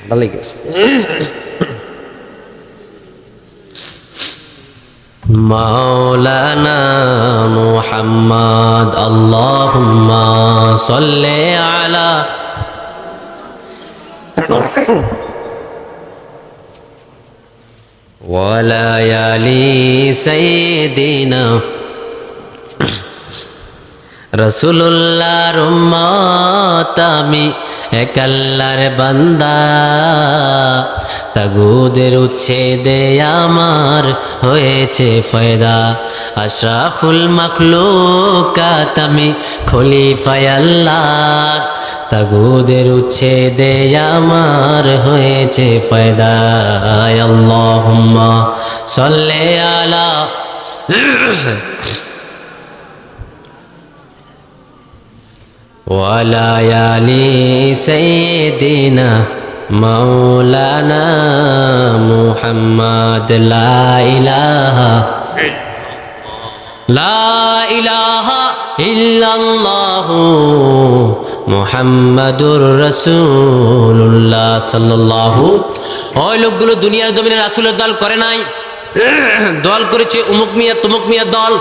ভালো গেছে। মাওলানা মুহাম্মদ আল্লাহুম্মা সাল্লি আলা। ওয়ালা আলি সাইয়্যিদিনা রাসূলুল্লাহর উম্মত আমি, এক আল্লাহর বান্দা। তাগুদের উচ্ছেদে আমার হয়েছে ফায়দা। আশরাফুল মাখলুকাত আমি, খলিফায়ে আল্লাহর। তাগুদের উচ্ছেদে আমার হয়েছে ফায়দা। আল্লাহুম্মা সাল্লি আলা। ওয়ালা আলি সাইয়্যিদিনা মাওলানা মুহাম্মদ। লা ইলাহা ইল্লাল্লাহু মুহাম্মাদুর রাসূলুল্লাহ সাল্লাল্লাহু। ওই লোকগুলো দুনিয়ার জমিনে রাসূলের দল করে নাই, দল করেছে উমুক মিয়া তুমুক মিয়া দল।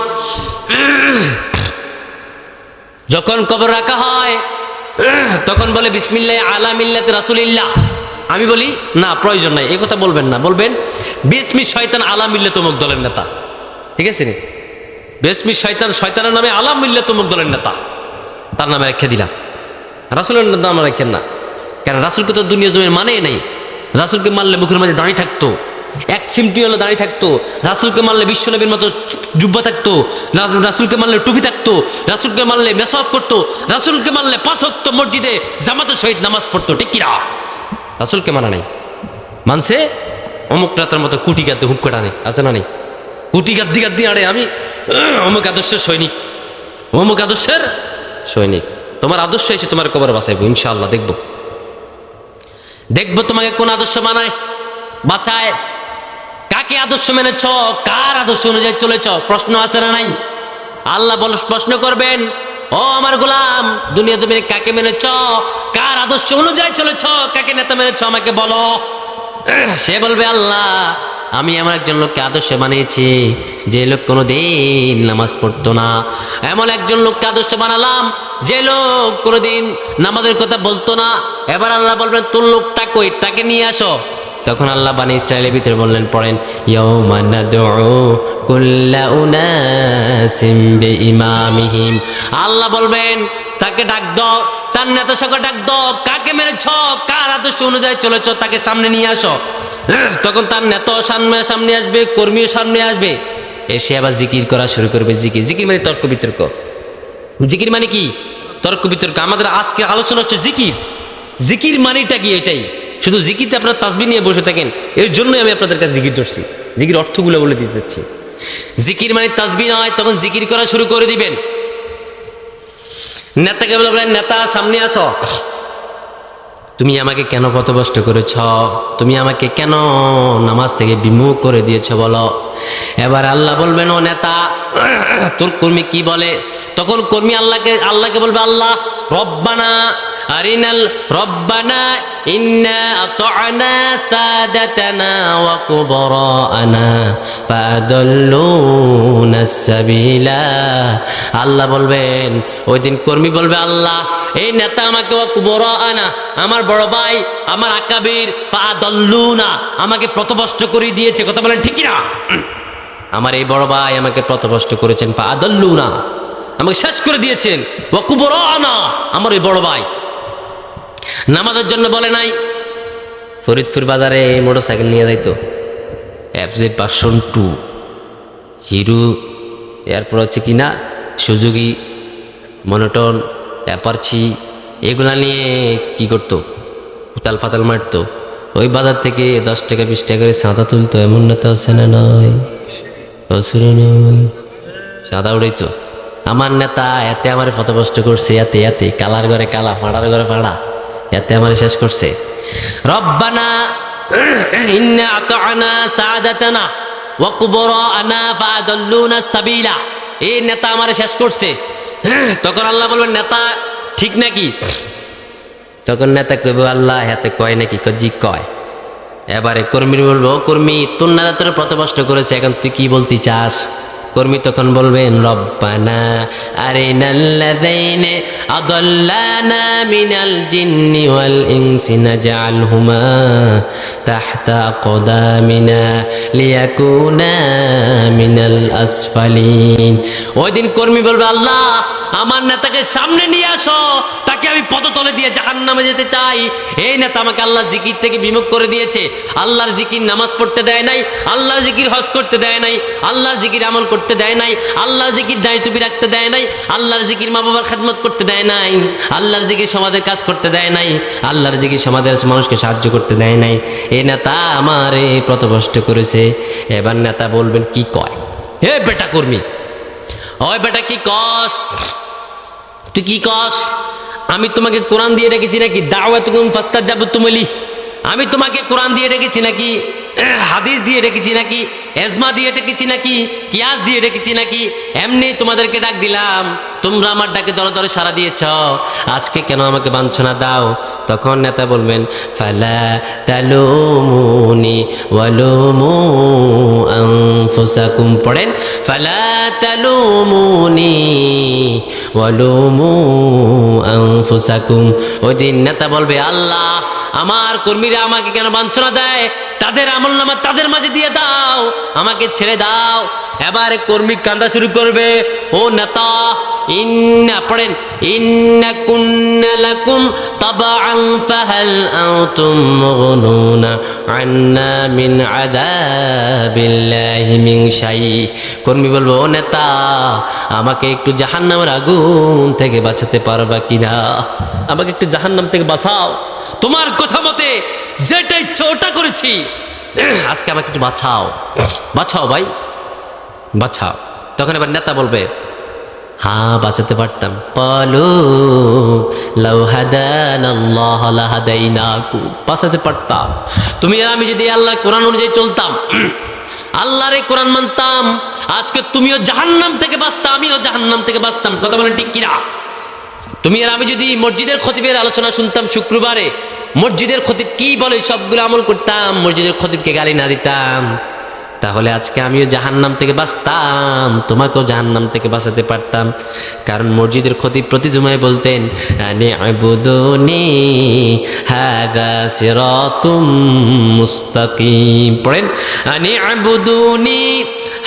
যখন কবর রাখা হয় তখন বলে বিসমিল্লাহি আলা মিল্লাতি রাসূলিল্লাহ। আমি বলি না, প্রয়োজন নাই, এই কথা বলবেন না, বলবেন বিসমি শয়তান আলা মিল্লাত অমুক দলের নেতা, ঠিক আছে রে? বিসমি শয়তান, শয়তানের নামে আলা মিল্লাত অমুক দলের নেতা, তার নামে রেখে দিলাম, রাসূলের নাম রাখেন না। কারণ রাসূলকে তো দুনিয়া জমির মানেই নাই। রাসূলকে মানলে মুখের মাঝে দাঁড়িয়ে থাকতো, এক চিমটি হলে দাঁড়িয়ে থাকতো। রাসূলকে মানলে বিশ্বনবীর মতো জুব্বা থাকতো, রাসূলকে মানলে টুপি থাকতো, রাসূলকে মানলে মেসওয়াক করতো, রাসূলকে মানলে 5 ওয়াক্ত মসজিদে জামাতের সহিত নামাজ পড়তো, ঠিক কিনা? রাসূলকে মানা নাই, মানছে অমুক রাতের মতো কুটি গাদ্দে হুক করে আনে, আছে না নেই? কুটি গাদ্দি গাদ্দি আড়ে আমি অমুক আদর্শের সৈনিক, অমুক আদর্শের সৈনিক। তোমার আদর্শ এসে তোমার কবর বাঁচাইবো ইনশাআল্লাহ। দেখবো দেখবো তোমাকে কোন আদর্শ বানায়, বাঁচায়। কাকে আদর্শ মেনেছ, কার আদর্শ অনুযায়ী চলেছ, প্রশ্ন আছে না নাই? আল্লাহ প্রশ্ন করবেন, ও আমার গোলাম, দুনিয়া তুমি কাকে মেনেছ, কার আদর্শ অনুযায়ী চলেছ, কাকে নেতা মেনেছ, আমাকে বলো। সে বলবে, আল্লাহ আমি আমার একজন লোককে আদর্শ বানিয়েছি, যে লোক কোনোদিন নামাজ পড়তো না। এমন একজন লোককে আদর্শ বানালাম যে লোক কোনোদিন নামাজের কথা বলতো না। এবার আল্লাহ বলবেন, তোর লোকটা কই, তাকে নিয়ে আসো। তখন আল্লাহ বানী ইসরাঈলের ভিতরে বললেন, পড়েন, ইয়াউমা নাদউ কুল্লা উনাসিম বিইমামিহিম। আল্লাহ বলবেন, তাকে ডাক দাও, তার নেতা সঙ্গে ডাক দাও, কাকে মেরেছ, কার আদর্শ অনুযায়ী চলেছ, তাকে সামনে নিয়ে আসো। তখন তার নেতা সামনে আসবে, কর্মীও সামনে আসবে, এসে আবার জিকির করা শুরু করবে। জিকির, জিকির মানে তর্ক বিতর্ক। জিকির মানে কি? তর্ক বিতর্ক। আমাদের আজকে আলোচনা হচ্ছে জিকির। জিকির মানেটা কি? এটাই। শুধু জিকিরতে আপনারা তাসবিহ নিয়ে বসে থাকেন, এর জন্যই আমি আপনাদের কাছে জিকির ধরছি, জিকির অর্থগুলো বলে দিতে চাচ্ছি। জিকির মানে তাসবিহ নয়। তখন জিকির করা শুরু করে দিবেন। নেতাকে বলবেন, নেতা সামনে আসো, তুমি আমাকে কেন পথভ্রষ্ট করেছ, তুমি আমাকে কেন নামাজ থেকে বিমুখ করে দিয়েছ বলো। এবার আল্লাহ বলবেন, ও নেতা, তোর কর্মী কি বলে? তখন কর্মী আল্লাহকে বলবে, আল্লাহ রব্বানা আরিনাল রব্বানা ইন্না আতা'না সাদাতানা ওয়া কুবরা'ানা ফাআদাল্লুনাস সাবিলা। আল্লাহ বলবেন, ওই দিন কর্মী বলবে, আল্লাহ এই নেতা আমাকে ওয়া কুবরা'ানা, আমার বড় ভাই, আমার আকাবির, ফাআদাল্লুনা, আমাকে পথভ্রষ্ট করে দিয়েছে। কথা বলেন ঠিক কিনা? আমার এই বড় ভাই আমাকে পথভ্রষ্ট করেছেন, ফাআদাল্লুনা, আমাকে শেষ করে দিয়েছেন, ওয়া কুবরা'ানা, আমার এই বড় ভাই। নামাজের জন্য বলে নাই, ফরিদপুর বাজারে মোটরসাইকেল নিয়ে যাইতো, FZ ভার্সন 2, হিরো, এরপর হচ্ছে কিনা সুজুকি, মনোটন, অ্যাপারচি, এগুলা নিয়ে কি করতো, উতাল ফাতাল মারতো। ওই বাজার থেকে 10 টাকা 20 টাকা করে চাঁদা তুলতো। এমন নেতা আছে না? নয়, চাঁদা উড়াইতো। আমার নেতা এতে আমার পথভ্রষ্ট করছে, এতে এতে কালার ঘরে কালা, ফাঁড়ার ঘরে ফাঁড়া, এতে আমার শেষ করছে। রব্বানা ইন্না আতা'না সাদাতানা ওয়া কুবরা'ানা ফাআদাল্লুনা সাবিলা, এই নেতা আমার শেষ করছে। তখন আল্লাহ বলবেন, নেতা ঠিক নাকি? তখন নেতা কইব, আল্লাহ হাতে কয় নাকি? জি কয়। এবারে কর্মী বলবো, ও কর্মী, তোর নেতা তোর পথভ্রষ্ট করেছে, এখন তুই কি বলতে চাস? কর্মী তখন বলবেন, রব্বানা আরিনাল্লাযীনা আদাল্লানা মিনাল জিন্নি ওয়াল ইনসি নাজআলহুমা তাহতা আকদামিনা লিয়াকুনা মিনাল আসফালিন। ওই দিন কর্মী বলবে, আল্লাহ আমার নেতাকে সামনে নিয়ে আসো, তাকে আমি পদতলে দিয়ে জাহান্নামে যেতে চাই। এই নেতা আমাকে আল্লাহর জিকির থেকে বিমুখ করে দিয়েছে, আল্লাহর জিকির নামাজ পড়তে দেয় নাই, আল্লাহর জিকির হজ করতে দেয় নাই, আল্লাহর জিকির আমল করতে দেয় নাই, আল্লাহর জিকির দায় টুপি রাখতে দেয় নাই, আল্লাহর জিকির মা বাবার খেদমত করতে দেয় নাই, আল্লাহর জিকির সমাজের কাজ করতে দেয় নাই, আল্লাহর জিকির সমাজের মানুষকে সাহায্য করতে দেয় নাই। এই নেতা আমার এই পথভ্রষ্ট করেছে। এবার নেতা বলবেন, কি কয়? হে বেটা কর্মী, ওই বেটা কি কস? তুই কি কস? আমি তোমাকে কোরআন দিয়ে রেখেছি নাকি? দাওয়াতুকুম ফাস্তাজাবতুম লি, আমি তোমাকে কোরআন দিয়ে রেখেছি নাকি? হাদিস দিয়ে রেখেছি নাকি? এজমা দিয়ে রেখেছি নাকি? কিয়াস দিয়ে রেখেছি নাকি? এমনি তোমাদেরকে ডাক দিলাম, তোমরা আমার ডাকে দরে দরে সাড়া দিয়েছ, আজকে কেন আমাকে বাঞ্ছনা দাও? তখন নেতা বলবেন, ফালা তালুমুনি ওয়ালুমু আনফুসাকুম। পড়েন, ফালা তালুমুনি ওয়ালুমু আনফুসাকুম। ওই দিন নেতা বলবে, আল্লাহ আমার কর্মীরা আমাকে কেন বাঞ্ছনা দেয়? তাদের আমলনামা তাদের মাঝে দিয়ে দাও, আমাকে ছেড়ে দাও। এবারে কর্মী কান্দা শুরু করবে, ও নেতা ইন্না, পড়েন, ইন্না কুন্না লাকুম তাবাআন ফাহাল আনতুম মুগনুনা আন্না মিন আযাবিল্লাহি মিন শাই। কর্মী বলবো, ও নেতা আমাকে একটু জাহান্নামের আগুন থেকে বাঁচাতে পারবা কিনা? আমাকে একটু জাহান্নাম থেকে বাঁচাও। তোমার কথা মতে যেটা ইচ্ছা ওটা করেছি, আজকে আমাকে একটু বাঁচাও, বাঁচাও ভাই, বাঁচাও। তখন এবার নেতা বলবে, হ্যাঁ বাঁচাতে পারতাম। ক্বালু লাউ হাদানাল্লাহু লাহাদাইনাকুম, বাঁচাতে পারতাম। তুমি আর আমি যদি আল্লাহর কোরআন অনুযায়ী চলতাম, আল্লাহর এই কোরআন মানতাম, আজকে তুমিও জাহান্নাম থেকে বাঁচতা, আমিও জাহান্নাম থেকে বাঁচতাম। কথা বলেন ঠিক কিনা? তুমি আর আমি যদি মসজিদের খতিবের আলোচনা শুনতাম শুক্রবারে, মসজিদের খতিব কি বলে সবগুলো আমল করতাম, মসজিদের খতিবকে গালি না দিতাম, তাহলে আজকে আমিও জাহান্নাম থেকে বাঁচতাম, তোমাকেও জাহান্নাম থেকে বাঁচাতে পারতাম। কারণ মসজিদের খতিব প্রতি জুমায় বলতেন, আনি'বুদুনি হাযা সিরাতুম মুস্তাকিম। পড়েন, আনি'বুদুনি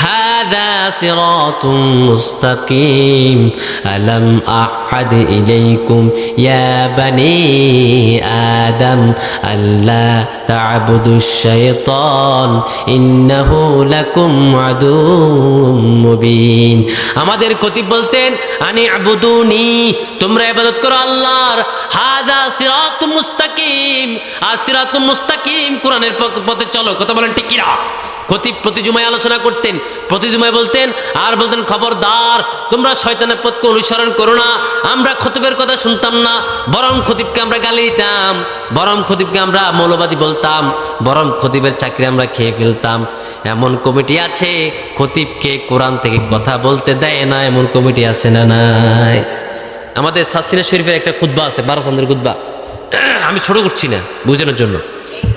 হাযা সিরাতুম মুস্তাকিম আলাম আহাদ ইলাইকুম ইয়া বানি আদম আল্লা তা'বুদুশ শাইতান ইন্নাহু লাকুম আদুউম মুবিন। আমাদের খতিব বলতেন, আনি'বুদুনি, তোমরা ইবাদত করো আল্লাহর, হাযা সিরাতুম মুস্তাকিম, আর সিরাতুম মুস্তাকিম কোরআনের পথে চলো। কথা বলেন ঠিক কিনা? খতিব প্রতি জুমায় আলোচনা করতেন, প্রতি জুমায় বলতেন, আর বলতেন, খবরদার তোমরা শয়তানের পথকে অনুসরণ করো না। আমরা খতিবের কথা শুনতাম না, বরং খতিবকে আমরা গালি দিতাম, বরং খতিবকে আমরা মৌলবাদী বলতাম, বরং খতিবের চাকরি আমরা খেয়ে ফেলতাম। এমন কমিটি আছে খতিবকে কোরআন থেকে কথা বলতে দেয় না, এমন কমিটি আছে না নাই? আমাদের সাসিনা শরীফের একটা খুতবা আছে, 12 চাঁদের খুতবা। আমি ছোট করছি না, বোঝানোর জন্য।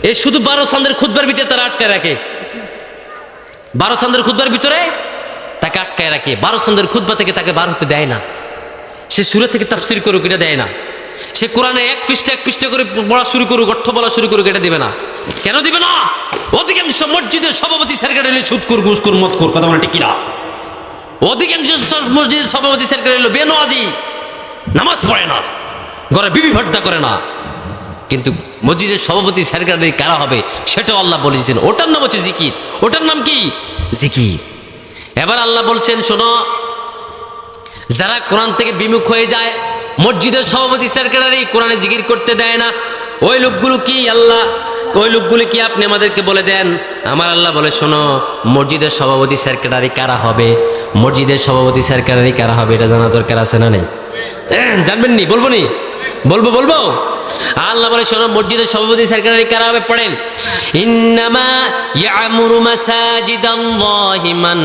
এই শুধু 12 চাঁদের খুতবার ভিতরে তারা আটকায় রাখে, 12 চাঁদের খুতবার ভিতরে তাকে আটকায় রাখে। 12 চাঁদের খুতবা থেকে তাকে বার হতে দেয় না। সে সূরা থেকে তাফসীর করুক, এটা দেয় না। সে কোরআনে এক পৃষ্ঠা করে পড়া শুরু করুক, অর্থ বলা শুরু করুক, এটা দিবে না। কেন দিবে না? অধিকাংশ মসজিদের সভাপতি সেক্রেটারি হলো সুদখোর, ঘুষখোর, মদখোর, কথা বলে ঠিক কিনা? অধিকাংশ মসজিদের সভাপতি সেক্রেটারি হলো বেনওয়াজি, নামাজ পড়ে না, ঘরে বিবি ভর্তা করে না। কিন্তু মসজিদের সভাপতি সেক্রেটারি কারা হবে সেটাও আল্লাহ বলেছেন, ওটার নাম হচ্ছে জিকির। ওটার নাম কি? জিকির। এবার আল্লাহ বলছেন, শোনো, যারা কোরআন থেকে বিমুখ হয়ে যায়, মসজিদের সভাপতি সেক্রেটারি কোরআনে জিকির করতে দেয় না, ওই লোকগুলো কি আল্লাহ, ওই লোকগুলো কি আপনি আমাদেরকে বলে দেন? আমার আল্লাহ বলে, শোনো, মসজিদের সভাপতি সেক্রেটারি কারা হবে, মসজিদের সভাপতি সেক্রেটারি কারা হবে এটা জানা দরকার আছে না নেই? জানবেন নি? বলবো নি? বলবো। আল্লাহ বলে, শোনো, মসজিদের সভাপতি সেক্রেটারি কারা হবে? পড়েন, ইন্নামা ইয়ামুরু মাসাজিদাল্লাহি মান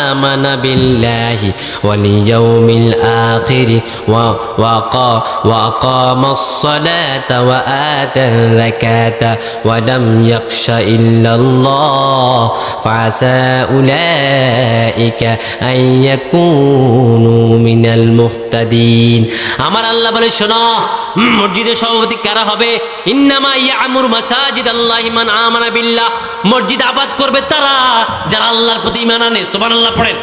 আমানা বিল্লাহি ওয়াল ইয়াউমিল আখির ওয়া আকামাস সালাতা ওয়া আতাল যাকাতা ওয়া লাম ইয়াখশা ইল্লাল্লাহ ফাসা উলাইকা আন ইয়াকুনু মিনাল মুহতাদিন। আমার আল্লাহ বলে, শোনো, মসজিদের সভাপতি কারা হবে? ইন্নামা ইয়ামুরু মাসাজিদাল্লাহি মান আমানা বিল্লাহ, মসজিদ আবাদ করবে তারা যারা আল্লাহর প্রতি ঈমান আনে। সুবহানাল্লাহ পড়েন।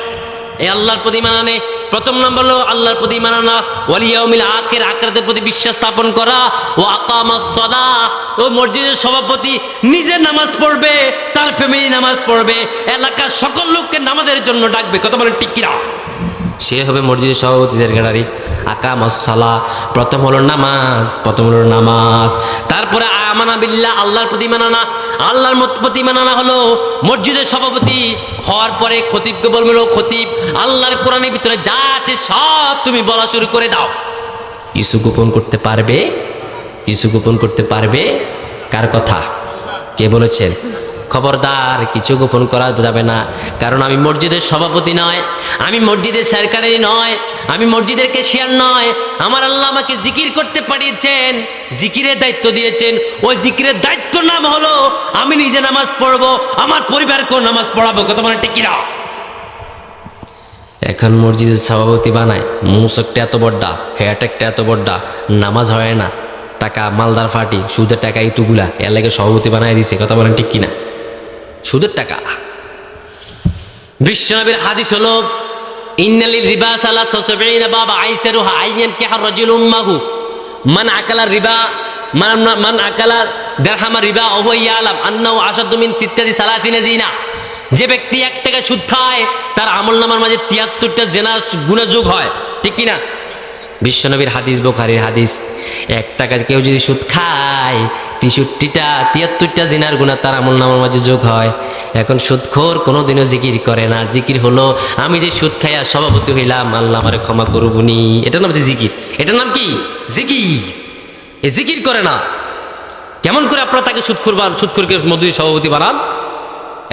এই আল্লাহর প্রতি ঈমান আনে, প্রথম নম্বর হলো আল্লাহর প্রতি ঈমান আনা, ওয়াল ইয়াউমিল আখির, আখিরাতের প্রতি বিশ্বাস স্থাপন করা, ও আকামাস সালাহ, ও মসজিদের সভাপতি নিজে নামাজ পড়বে, তার ফ্যামিলি নামাজ পড়বে, এলাকার সকল লোককে নামাজের জন্য ডাকবে। কথা বলেন ঠিক কিনা? সে হবে মসজিদের সভাপতি সেক্রেটারি। আকামাস সালাহ, প্রথম হলো নামাজ, তারপরে আমানা বিল্লাহ, আল্লাহর প্রতি ঈমান আনা। আল্লাহর প্রতি ঈমান আনা হলো মসজিদের সভাপতি হওয়ার পরে খতিবকে বলবে, খতিব, আল্লাহর কোরআনের ভিতরে যা আছে সব তুমি বলা শুরু করে দাও। কিছু গোপন করতে পারবে? কার কথা? কে বলেছেন? খবরদার, কিছু গোপন করা যাবে না। কারণ আমি মসজিদের সভাপতি নয়, আমি মসজিদের সেক্রেটারি নয়, আমি মসজিদের ক্যাশিয়ার নয়। আমার আল্লাহ আমাকে জিকির করতে পাঠিয়েছেন, জিকিরের দায়িত্ব দিয়েছেন। ওই জিকিরের দায়িত্ব নাম হলো আমি নিজে নামাজ পড়বো, আমার পরিবারকেও নামাজ পড়াবো। কথা বলে ঠিক কিনা? এখন মসজিদের সভাপতি বানায়, মুসকটা এত বড়টা, হেয়ারটা এত বড়টা, নামাজ হয় না, টাকা মালদার ফাটি, সুদের টাকা ইতুগুলা, এর লাগে সভাপতি বানায় দিছে। কথা বলেন ঠিক কিনা? সুদের টাকা। বিশ্বনবীর হাদিস হলো, ইন্নালির রিবা সালা সাসবিনা বাবা আইসারুহা আইয়ান কাহা রাজুল উম্মাহু মান আকালা রিবা মান আকালা দিরহাম রিবা ওয়া হুয়া ইয়ালাম আন্নাহু আশাদ্দু মিন সিত্তাতি সালাতিনা জিনা। যে ব্যক্তি 1 টাকা সুদ খায় তার আমলনামার মাঝে 73টা জিনা গুনাহ যোগ হয়। ঠিক কি না? বিশ্বনবীর হাদিস, বুখারীর হাদিস। 1 টাকা কেউ যদি সুদ খায় 73টা জিনার গুনাহ তার আমলনামার মাঝে যোগ হয়। এখন সুদখোর কোনোদিনও জিকির করে না। জিকির হলো আমি যে সুদ খাইয়া সভাপতি হইলাম, আল্লাহ আমারে ক্ষমা করুবনি, এটার নাম হচ্ছে জিকির। এটার নাম কি? জিকির। এ জিকির করে না। কেমন করে আপনারা তাকে সুদখোরকে মসজিদের সভাপতি বানান?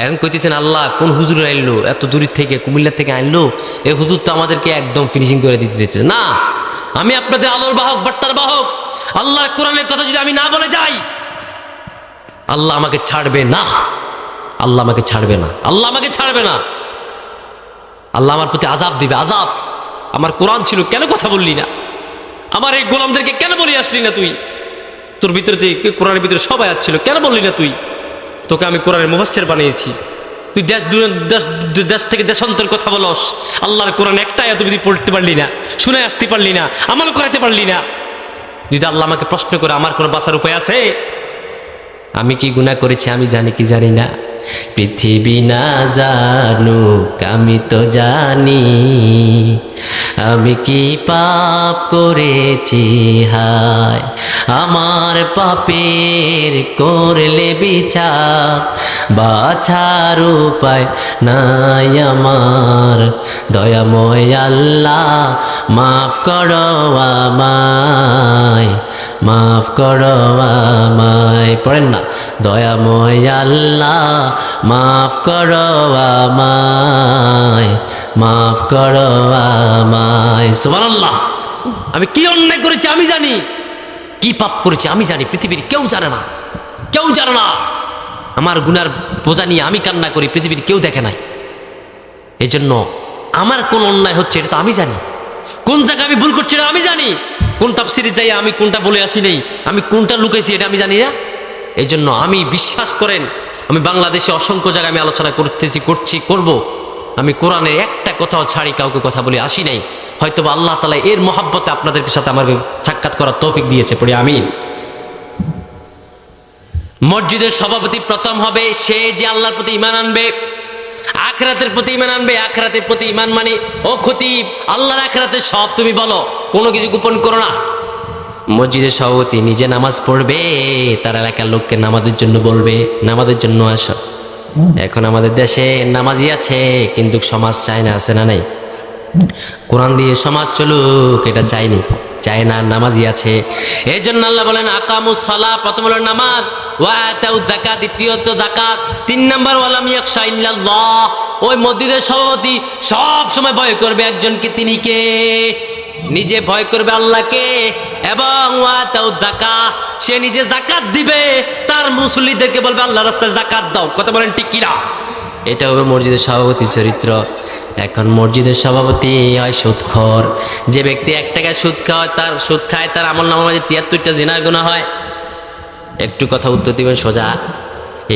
এখন কইতেছেন আল্লাহ কোন হুজুর আনলো, এত দূর থেকে কুমিল্লা থেকে আনলো, এই হুজুর তো আমাদেরকে একদম ফিনিশিং করে দিতে দিচ্ছে না। আমি আপনাদের আলোর বাহক, বার্তার বাহক। আল্লাহর কোরআনের কথা যদি আমি না বলে যাই, আল্লাহ আমাকে ছাড়বে না। আল্লাহ আমাকে ছাড়বে না। আল্লাহ আমার প্রতি আযাব দিবে, আযাব। আমার কোরআন ছিল, কেন কথা বললি না? আমার এই গোলামদেরকে কেন বলে আসলি না তুই? তোর ভিতরে যে কোরআনের ভিতরে সব আয়াত ছিল, কেন বললি না তুই? তোকে আমি কোরআনের মুফাসসির বানিয়েছি, তুই দেশ থেকে দেশান্তর কথা বলস। আল্লাহর কোরআন একটা আয়াত তুই পড়তে পারলি না, শুনে আসতে পারলি না, আমল করাতে পারলি না। যদি আল্লাহ আমাকে প্রশ্ন করে, আমার কোনো বাঁচার উপায় আছে? আমি কি গুনাহ করেছি আমি জানি কি জানি না? পৃথিবী না জানুক আমি তো জানি, আমি কি পাপ করেছি হায়। আমার পাপের করলে বিচার, বাছার উপায় নাই আমার। দয়াময় আল্লাহ মাফ করো আমায়, মাফ করো আমায়। পড়েন না, দয়াময় আল্লাহ মাফ করো আমায়, মাফ করো আমায়। সুবহানাল্লাহ। আমি কি অন্যায় করেছি আমি জানি, কি পাপ করেছি আমি জানি, পৃথিবীর কেউ জানে না, কেউ জানে না। আমার গুনার বোঝা নিয়ে আমি কান্না করি, পৃথিবীর কেউ দেখে নাই। এই জন্য আমার কোন অন্যায় হচ্ছে এটা তো আমি জানি, কোন জায়গায় আমি ভুল করছি এটা আমি জানি, কোন তাফসিরে যাই আমি কোনটা বলে আসি নেই, আমি কোনটা লুকাইছি এটা আমি জানি না। এই জন্য আমি বিশ্বাস করেন, আমি বাংলাদেশে অসংখ্য জায়গায় আমি আলোচনা করব, আমি কোরআনের একটা কথাও ছাড়ি কাউকে কথা বলে আসি নাই। হয়তো বা আল্লাহ তাআলা এর মহাব্বতে আপনাদের সাথে আমার সাক্ষাৎ করার তৌফিক দিয়েছে, পড়ি আমিন। মসজিদের সভাপতি প্রথম হবে সে যে আল্লাহর প্রতি ঈমান আনবে, আখিরাতের প্রতি ঈমান আনবে। আখিরাতের প্রতি ঈমান মানে ও খতিব, আল্লাহর আখিরাতের সব তুমি বলো, কোনো কিছু গোপন করো না। মসজিদের সভাপতি নিজে নামাজ পড়বে, তার এলাকার লোককে নামাজের জন্য বলবে, নামাজের জন্য আসো। এখন আমাদের দেশে নামাজি আছে কিন্তু সমাজ চায় না, আছে না নাই? কোরআন দিয়ে সমাজ চলুক এটা চাইনি, চায় না, নামাজি আছে। এই জন্য আল্লাহ বলেন আকামুস সালাহ, প্রথম হলো নামাজ, ওয়া আতাউয যাকাত, দ্বিতীয়ত যাকাত, 3 নাম্বার ওয়ালাম ইয়াখশা ইল্লাল্লাহ। ওই মসজিদের সভাপতি সব সময় ভয় করবে একজনকে, তিনি কে? নিজে ভয় করবে আল্লাহকে, এবং ওয়া আতাউয যাকাত, সে নিজে যাকাত দিবে, তার মুসল্লিদেরকে বলবে আল্লাহর রাস্তায় যাকাত দাও। কথা বলেন ঠিক কিনা? এটা হবে মসজিদের সভাপতির চরিত্র। এখন মসজিদের সভাপতি হয় সুদখোর। যে ব্যক্তি 1 টাকা সুদ খায়, তার আমলনামার মাঝে 73টা জিনার গুনাহ হয়। একটু কথা উত্তর দিবেন সোজা।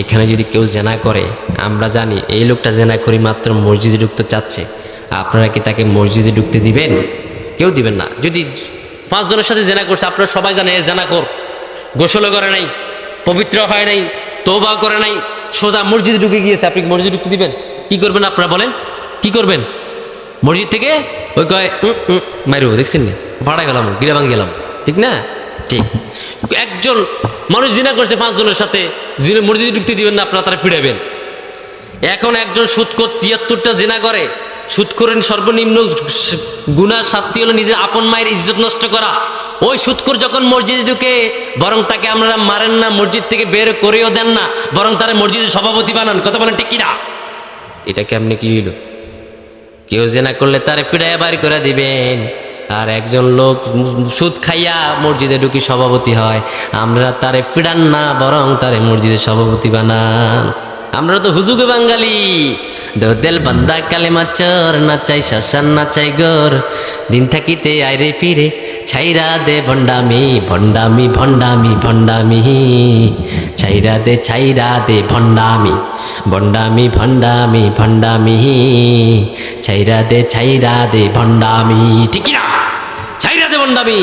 এখানে যদি কেউ জেনা করে, আমরা জানি এই লোকটা জেনা করি মাত্র মসজিদে ঢুকতে চাচ্ছে, আপনারা কি তাকে মসজিদে ঢুকতে দিবেন? কেউ দিবেন না। যদি 5 জনের সাথে জেনা করছে, আপনারা সবাই জানেন এ জেনাখোর, গোসলও করে নাই, পবিত্র হয় নাই, তওবা করে নাই, সোজা মসজিদে ঢুকে গিয়েছে, আপনি মসজিদে ঢুকতে দিবেন? কি করবেন আপনারা বলেন? কি করবেন? মসজিদ থেকে ওই কয় মাইরো, দেখছেন না, ভাড়া গেলাম, গিরাবাং গেলাম, ঠিক না? ঠিক। একজন মানুষ জিনা করছে 5 জনের সাথে, মসজিদে ঢুকতে দিবেন না আপনারা, তারা ফিরাবেন। এখন একজন সুদখোর 73টা জিনা করে, সুদখোরের সর্বনিম্ন গুনার শাস্তি হলো নিজের আপন মায়ের ইজ্জত নষ্ট করা। ওই সুদখোর যখন মসজিদে ঢুকে, বরং তাকে আপনারা মারেন না, মসজিদ থেকে বের করেও দেন না, বরং তারা মসজিদের সভাপতি বানান। কথা বলেন ঠিক কিনা? এটা কেমনে কি হইল? কেউ জেনা করলে তারে ফিরাইয়া বাড়ি করে দিবেন, আর একজন লোক সুদ খাইয়া মসজিদে ঢুকি সভাপতি হয়, আমরা তারে ফিরান না, বরং তারে মসজিদের সভাপতি বানান। আমরা তো হুজুগে বাঙালি, দোদেল বান্দা কালেমা চোর, নাচাই শ্মশান নাচাই গোর, দিন থাকিতে আইরে ফিরে ছাইরা দে ভণ্ডামি, ভণ্ডামি ভণ্ডামি ভণ্ডামি, ছাইরা দে ভণ্ডামি, ভণ্ডামি ভণ্ডামি ভণ্ডামি, ছাইরা দে ভণ্ডামি। ঠিক না? ছাইরা দে ভণ্ডামি।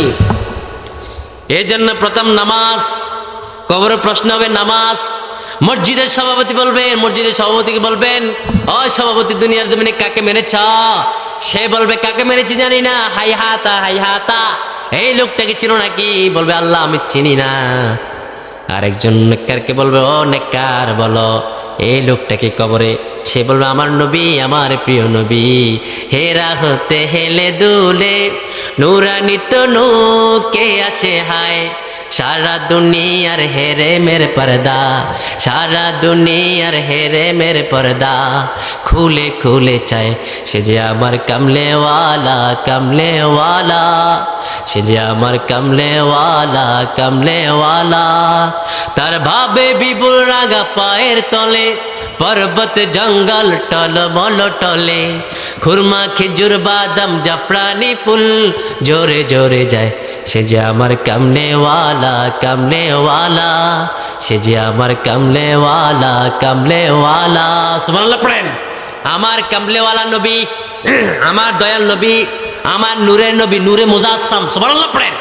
এই জন্য প্রথম নামাজ, কবরের প্রশ্ন হবে নামাজ। মসজিদের সভাপতি বলবেন, মসজিদের সভাপতিকে বলবেন, ও সভাপতি দুনিয়ার জমিনে কাকে মেরেছ? সে বলবে কাকে মেরেছি জানি না, হাই হাতা হাই হাতা। এই লোকটাকে চিনো নাকি? বলবে আল্লাহ আমি চিনি না। আরেকজন নেককারকে বলবে ও নেককার বলো এই লোকটাকে কবরে। সে বলবে আমার নবী, আমার প্রিয় নবী, হেরা হতে হেলে দুলে নুরানি তনু কে আসে হায়, সারা দুনিয়ার হেরে মের পর্দা, সারা দুনিয়ার হেরে মের পর্দা, খুলে খুলে চায় সে যে আমার কামলেওয়ালা, কামলেওয়ালা, সে যে আমার কামলেওয়ালা, কামলেওয়ালা। তার ভাবে বিপুল রাগা পায়ের তলে, পর্বত জঙ্গল টলমল টলে, খুরমা খেজুর বাদাম জাফরানি ফুল জোরে জোরে যায়, সে যে আমার কামলেওয়ালা, কামলেওয়ালা, সে যে আমার কামলেওয়ালা, কামলেওয়ালা। সুবহানাল্লাহ পড়েন। আমার কামলেওয়ালা নবী, আমার দয়াল নবী, আমার নূরের নবী, নূরে মুজাসসাম। সুবহানাল্লাহ পড়েন।